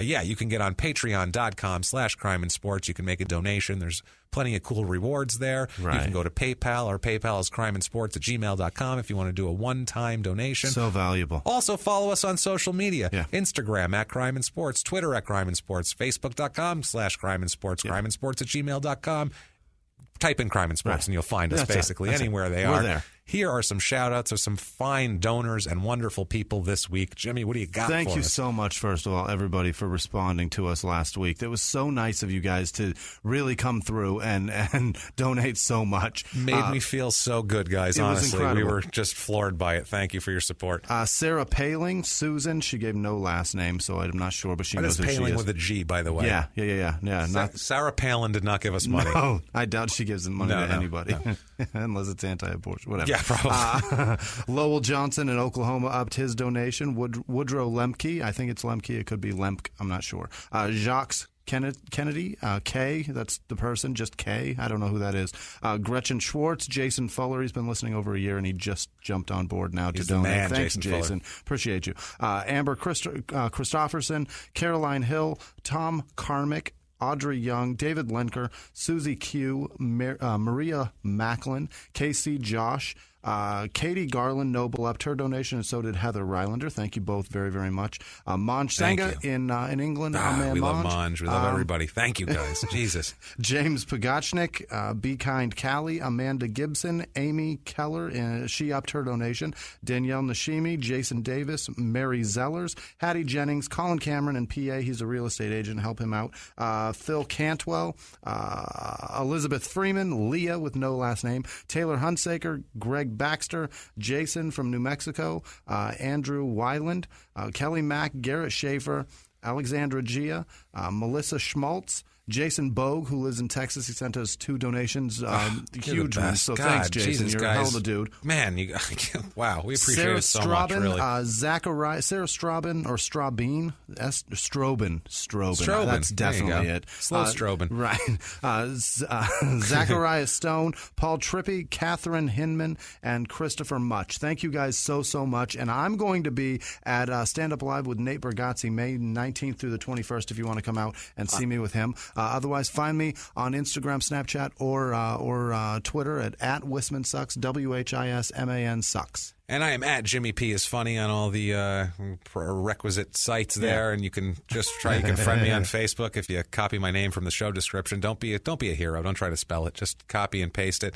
you can get on patreon.com/crime and sports. You can make a donation. There's plenty of cool rewards there. Right. You can go to PayPal. Our PayPal is crimeandsports@gmail.com if you want to do a one-time donation. So valuable. Also, follow us on social media. Yeah. Instagram @Crime and Sports, Twitter @Crime and Sports, Facebook.com/Crime and Sports, crimeandsports@gmail.com. Type in Crime and Sports and you'll find us basically anywhere they are. We're there. Here are some shout-outs of some fine donors and wonderful people this week. Jimmie, what do you got for us? Thank you so much, first of all, everybody, for responding to us last week. It was so nice of you guys to really come through and donate so much. Made me feel so good, guys, honestly. Was we were just floored by it. Thank you for your support. Sarah Paling, Susan, she gave no last name, so I'm not sure, but she knows who she is. Paling with a G, by the way. Yeah. Sarah Palin did not give us money. No, I doubt she gives money to anybody, unless it's anti-abortion, whatever. Yeah, probably. Lowell Johnson in Oklahoma upped his donation. Woodrow Lemke, I think it's Lemke, it could be Lemke, I'm not sure. Jacques Kennedy, K, that's the person, just K. I don't know who that is. Gretchen Schwartz, Jason Fuller, he's been listening over a year, and he just jumped on board now to donate. Man, Thanks, Jason. Appreciate you. Amber Christopherson, Caroline Hill, Tom Carmick, Audrey Young, David Lenker, Susie Q, Maria Macklin, Casey Josh, Katie Garland Noble upped her donation, and so did Heather Rylander. Thank you both very, very much. Monj Sanga in England. We love Monj. We love everybody. Thank you, guys. Jesus. James Pagachnik, Be Kind Callie, Amanda Gibson, Amy Keller, she upped her donation. Danielle Nashimi, Jason Davis, Mary Zellers, Hattie Jennings, Colin Cameron in PA. He's a real estate agent. Help him out. Phil Cantwell, Elizabeth Freeman, Leah with no last name, Taylor Hunsaker, Greg Baxter, Jason from New Mexico, Andrew Weiland, Kelly Mack, Garrett Schaefer, Alexandra Gia, Melissa Schmaltz, Jason Bogue, who lives in Texas. He sent us 2 donations, huge ones. So thanks, Jason. Jesus, you're a hell of a dude. Man, wow, we appreciate Sarah it so Straubin, much, really. Sarah Straubin, or Straubin, Strobin. Strobin. That's definitely it. Slow Strobin. Right. Zachariah Stone, Paul Trippy, Catherine Hinman, and Christopher Much. Thank you guys so much. And I'm going to be at Stand Up Live with Nate Bargatze May 19th through the 21st if you want to come out and see me with him. Otherwise, find me on Instagram, Snapchat, or Twitter at Whisman Sucks, WHISMAN Sucks. And I am at Jimmie P is funny on all the requisite sites there, and you can just try. You can friend me on Facebook if you copy my name from the show description. Don't be a hero. Don't try to spell it. Just copy and paste it,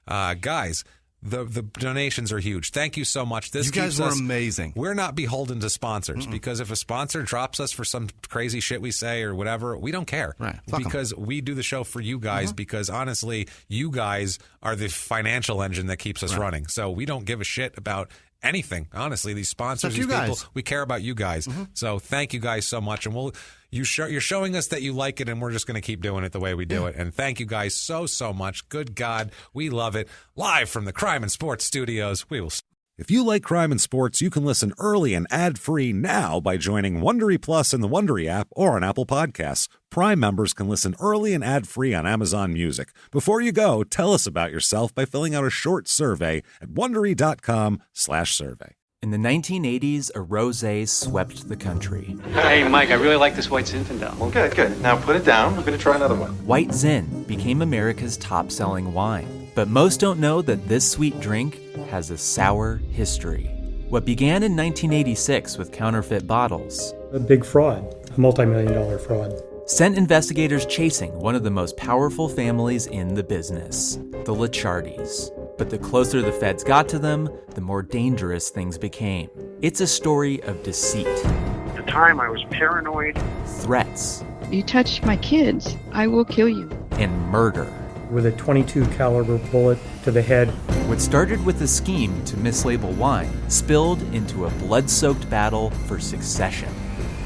guys. The donations are huge. Thank you so much. You guys were amazing. We're not beholden to sponsors because if a sponsor drops us for some crazy shit we say or whatever, we don't care. Right. Because we do the show for you guys because honestly, you guys are the financial engine that keeps us running. So we don't give a shit about anything. Honestly, these sponsors, these people, we care about you guys. So thank you guys so much. And you're showing us that you like it, and we're just going to keep doing it the way we do it. And thank you guys so much. Good God, we love it. Live from the Crime and Sports Studios, we will. If you like crime and sports, you can listen early and ad-free now by joining Wondery Plus in the Wondery app or on Apple Podcasts. Prime members can listen early and ad-free on Amazon Music. Before you go, tell us about yourself by filling out a short survey at Wondery.com/survey. In the 1980s, a rosé swept the country. Hey, Mike, I really like this White Zinfandel. Well, good. Now put it down. We're going to try another one. White Zin became America's top-selling wine. But most don't know that this sweet drink has a sour history. What began in 1986 with counterfeit bottles, a big fraud, a multi-million-dollar fraud, sent investigators chasing one of the most powerful families in the business, the Licciardis. But the closer the feds got to them, the more dangerous things became. It's a story of deceit. At the time, I was paranoid. Threats. You touch my kids, I will kill you. And murder. With a .22 caliber bullet to the head. What started with a scheme to mislabel wine spilled into a blood-soaked battle for succession.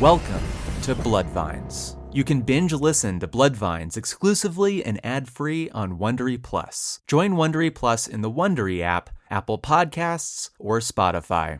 Welcome to Bloodvines. You can binge listen to Bloodvines exclusively and ad-free on Wondery Plus. Join Wondery Plus in the Wondery app, Apple Podcasts, or Spotify.